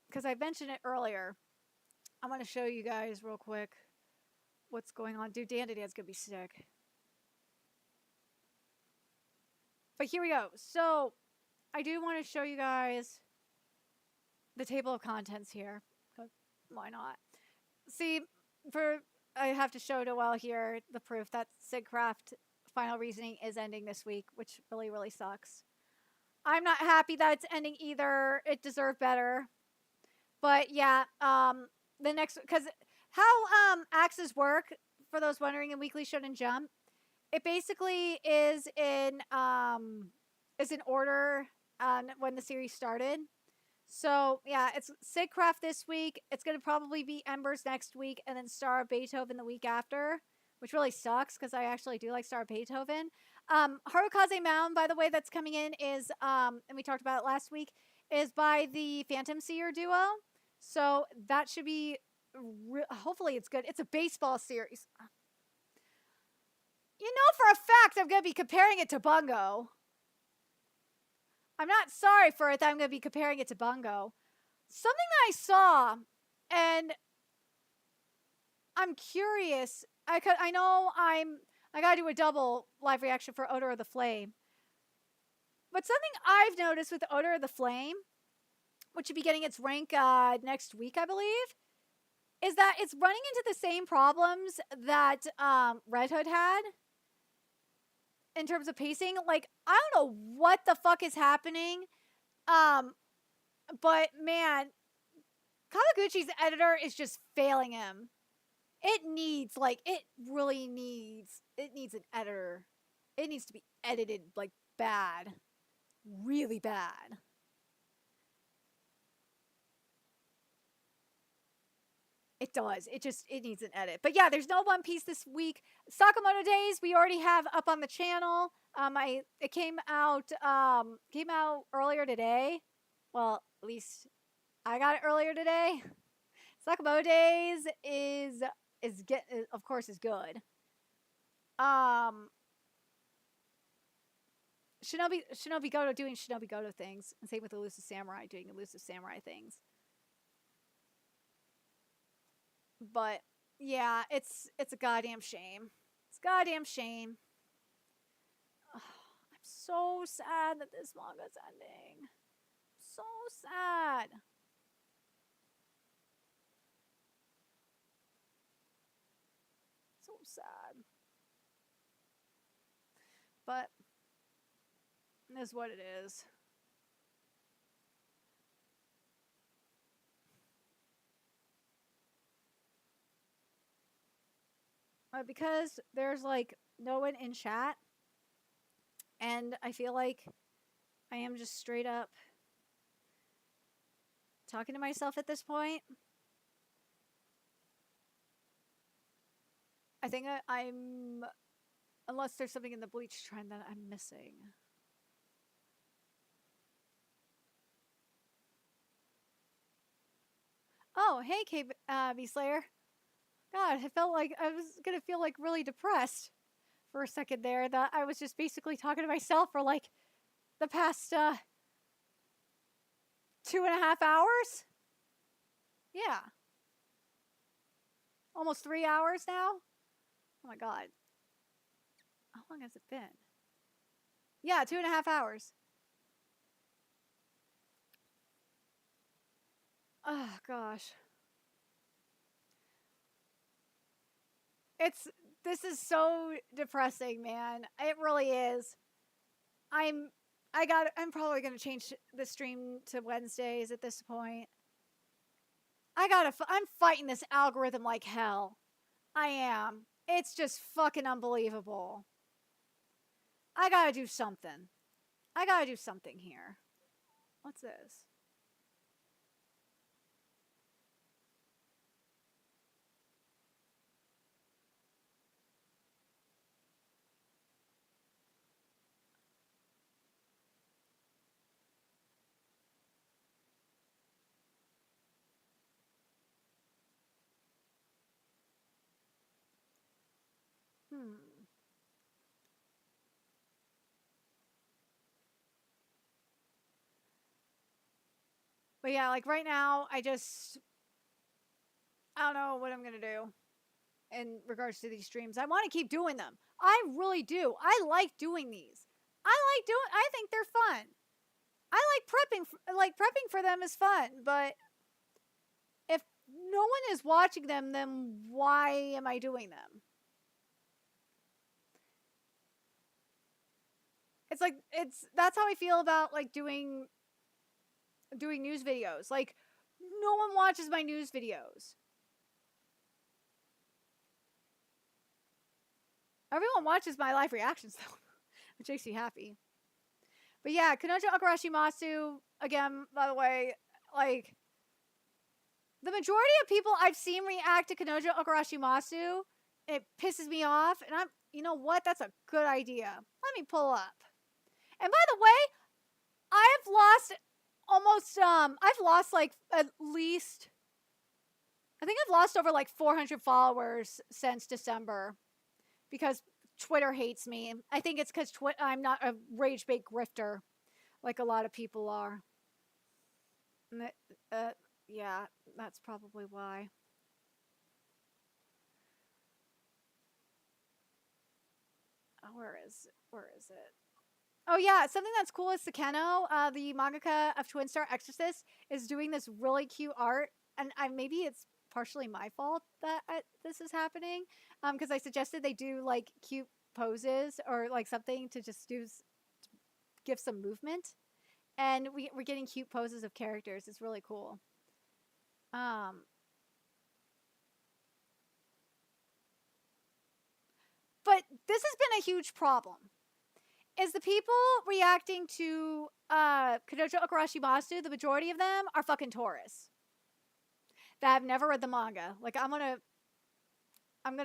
because I mentioned it earlier. I'm going to show you guys real quick what's going on. Dude, Dan's going to be sick. But here we go. So, I do want to show you guys the table of contents here. Why not? See, I have to show Noelle here the proof that Sigcraft Final Reasoning is ending this week, which really, really sucks. I'm not happy that it's ending either. It deserved better. But yeah, the next, because how axes work, for those wondering, in Weekly Shonen Jump, it basically is in order when the series started. So yeah, it's Sigcraft this week. It's gonna probably be Embers next week, and then Star of Beethoven the week after, which really sucks because I actually do like Star of Beethoven. Harukaze Mound, by the way, that's coming in is and we talked about it last week, is by the Phantom Seer duo. So that should be hopefully it's good. It's a baseball series. You know for a fact I'm gonna be comparing it to Bungo. I'm not sorry for it that I'm going to be comparing it to Bungo. Something that I saw, and I'm curious. I know I got to do a double live reaction for Odor of the Flame. But something I've noticed with Odor of the Flame, which should be getting its rank next week, I believe, is that it's running into the same problems that Red Hood had. In terms of pacing, like, I don't know what the fuck is happening. But man, Kawaguchi's editor is just failing him. It really needs an editor. It needs to be edited, like, bad. Really bad. It does. It needs an edit. But yeah, there's no One Piece this week. Sakamoto Days we already have up on the channel. It came out earlier today. Well, at least I got it earlier today. Sakamoto Days is is of course is good. Shinobi Goto doing Shinobi Goto things, and same with Elusive Samurai doing Elusive Samurai things. But yeah, it's a goddamn shame. It's a goddamn shame. I'm so sad that this manga's ending. So sad. So sad. But it is what it is. Because there's like no one in chat, and I feel like I am just straight up talking to myself at this point. I think I'm, unless there's something in the Bleach trend that I'm missing. Oh, hey, KB Slayer. God, I felt like I was gonna feel like really depressed for a second there. That I was just basically talking to myself for like the past 2.5 hours. Yeah, almost 3 hours now. Oh my god, how long has it been? Yeah, 2.5 hours. Oh gosh. This is so depressing, man. It really is. I'm probably gonna change the stream to Wednesdays at this point. I'm fighting this algorithm like hell. I am. It's just fucking unbelievable. I gotta do something. I gotta do something here. What's this? But yeah, like right now, I don't know what I'm gonna do in regards to these streams. I want to keep doing them. I really do. I like doing these. I think they're fun. I like prepping for them is fun, but if no one is watching them, then why am I doing them? That's how I feel about like doing news videos. Like no one watches my news videos. Everyone watches my live reactions though, which makes me happy. But yeah, Kanojo Okarishimasu, again, by the way, like the majority of people I've seen react to Kanojo Okarishimasu, it pisses me off, and you know what? That's a good idea. Let me pull up. And by the way, I've lost like at least, I think I've lost over like 400 followers since December because Twitter hates me. I think it's because I'm not a rage bait grifter like a lot of people are. Yeah, that's probably why. Oh, where is it? Oh yeah, something that's cool is Sakeno, the mangaka of Twin Star Exorcist, is doing this really cute art, and maybe it's partially my fault that this is happening, because I suggested they do like cute poses or like something to just give some movement, and we're getting cute poses of characters. It's really cool. But this has been a huge problem. Is the people reacting to Kanojo Okarishimasu, the majority of them are fucking tourists that have never read the manga. Like I'm gonna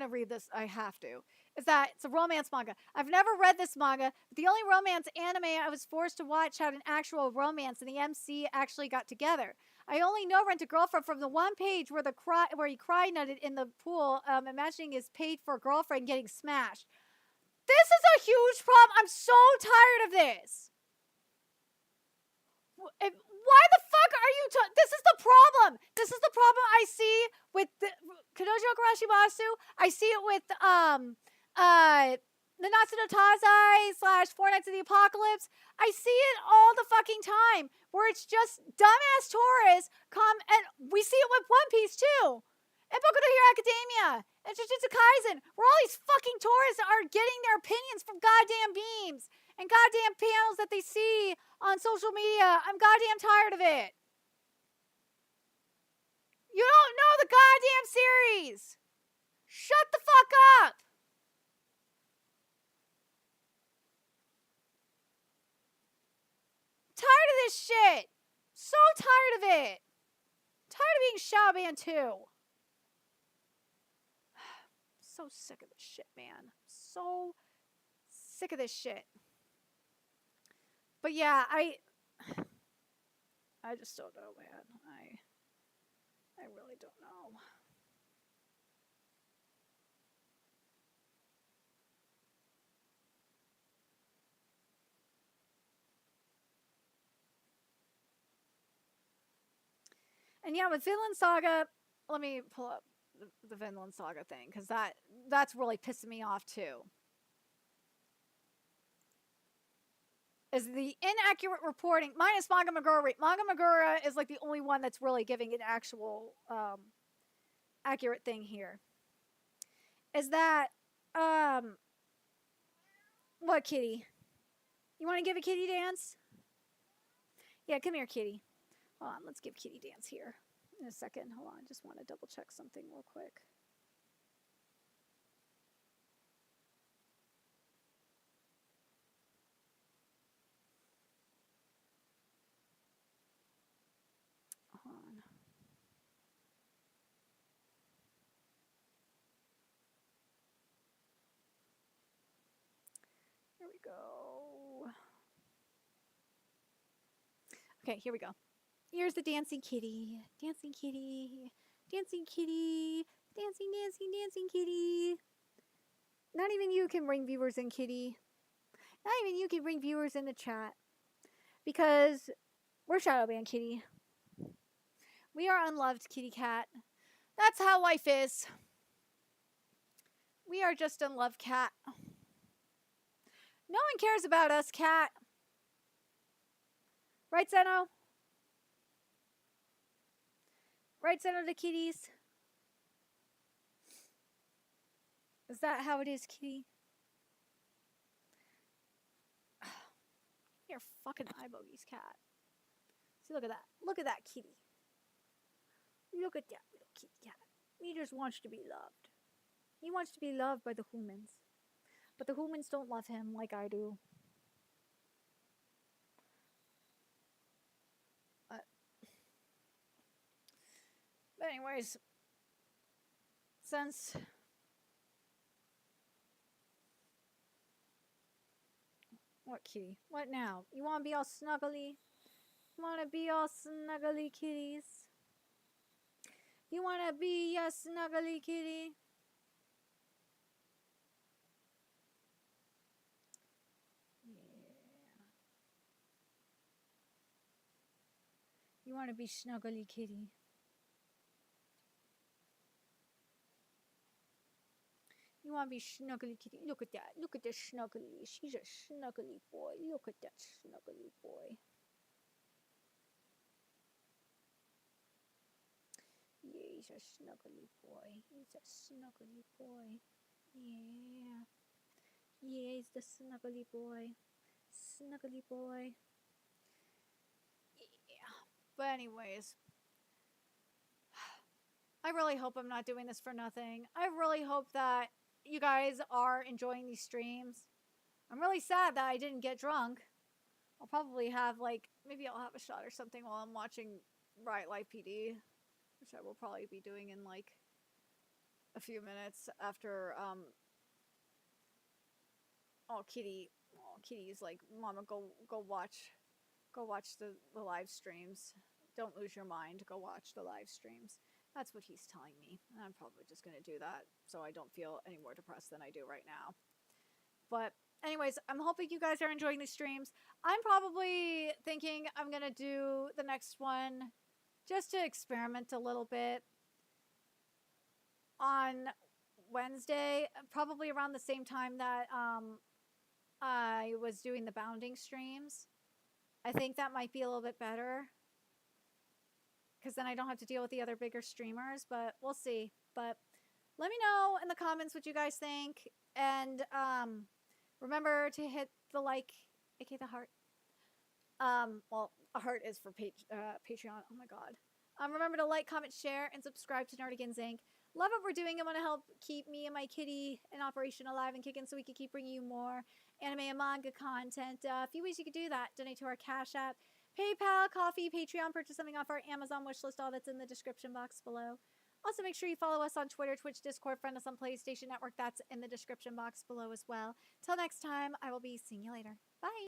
read this. I have to. Is that it's a romance manga. I've never read this manga, but the only romance anime I was forced to watch had an actual romance, and the MC actually got together. I only know Rent a Girlfriend from the one page where he cry nutted in the pool, imagining his paid for girlfriend getting smashed. This is a huge problem. I'm so tired of this. Why the fuck are you? This is the problem. This is the problem I see with Kanojo Okarishimasu. I see it with Nanatsu no Taizai / Four Nights of the Apocalypse. I see it all the fucking time where it's just dumbass tourists come, and we see it with One Piece too. And Boku no Hero Academia and Jujutsu Kaisen, where all these fucking tourists are getting their opinions from goddamn memes and goddamn panels that they see on social media. I'm goddamn tired of it. You don't know the goddamn series. Shut the fuck up. Tired of this shit. So tired of it. Tired of being shadow banned too. So sick of this shit, man. So sick of this shit. But yeah, I just don't know, man. I really don't know. And yeah, with Vinland Saga, let me pull up the Vinland Saga thing, because that's really pissing me off too. Is the inaccurate reporting, minus Manga Magura. Manga Magura is like the only one that's really giving an actual accurate thing here. Is that what, kitty? You want to give a kitty dance? Yeah, come here, kitty. Hold on, let's give kitty dance here in a second. Hold on, I just want to double check something real quick. Hold on. Here we go. Okay, here we go. Here's the dancing kitty. Dancing kitty. Dancing kitty. Dancing, dancing, dancing kitty. Not even you can bring viewers in, kitty. Not even you can bring viewers in the chat. Because we're shadow banned, kitty. We are unloved, kitty cat. That's how life is. We are just unloved cat. No one cares about us, cat. Right, Zeno? Right, Zeno the kitties? Is that how it is, kitty? You're fucking eye bogies, cat. See, look at that. Look at that kitty. Look at that little kitty cat. He just wants to be loved. He wants to be loved by the humans. But the humans don't love him like I do. But anyways, since what, kitty? What now? You want to be all snuggly? Want to be all snuggly, kitties? You want to be a snuggly kitty? Yeah. You want to be snuggly kitty? You want to be snuggly kitty? Look at that. Look at the snuggly. She's a snuggly boy. Look at that snuggly boy. Yeah, he's a snuggly boy. He's a snuggly boy. Yeah. Yeah, he's the snuggly boy. Snuggly boy. Yeah. But anyways, I really hope I'm not doing this for nothing. I really hope that you guys are enjoying these streams. I'm really sad that I didn't get drunk. I'll probably have, like, maybe I'll have a shot or something while I'm watching Riot Life PD, which I will probably be doing in, like, a few minutes after, Kitty's like, Mama, go watch the live streams. don't lose your mind. Go watch the live streams. That's what he's telling me. I'm probably just going to do that so I don't feel any more depressed than I do right now. But anyways, I'm hoping you guys are enjoying these streams. I'm probably thinking I'm going to do the next one just to experiment a little bit on Wednesday, probably around the same time that I was doing the bounding streams. I think that might be a little bit better, because then I don't have to deal with the other bigger streamers, but we'll see. But let me know in the comments what you guys think, and remember to hit the like, aka the heart. Well, a heart is for Patreon. Oh my god. Remember to like, comment, share, and subscribe to Nerdicast Inc. Love what we're doing. I want to help keep me and my kitty in operation alive and kicking so we can keep bringing you more anime and manga content. A few ways you could do that. Donate to our Cash App, PayPal, Coffee, Patreon, purchase something off our Amazon wishlist. All that's in the description box below. Also, make sure you follow us on Twitter, Twitch, Discord, friend us on PlayStation Network. That's in the description box below as well. Till next time, I will be seeing you later. Bye!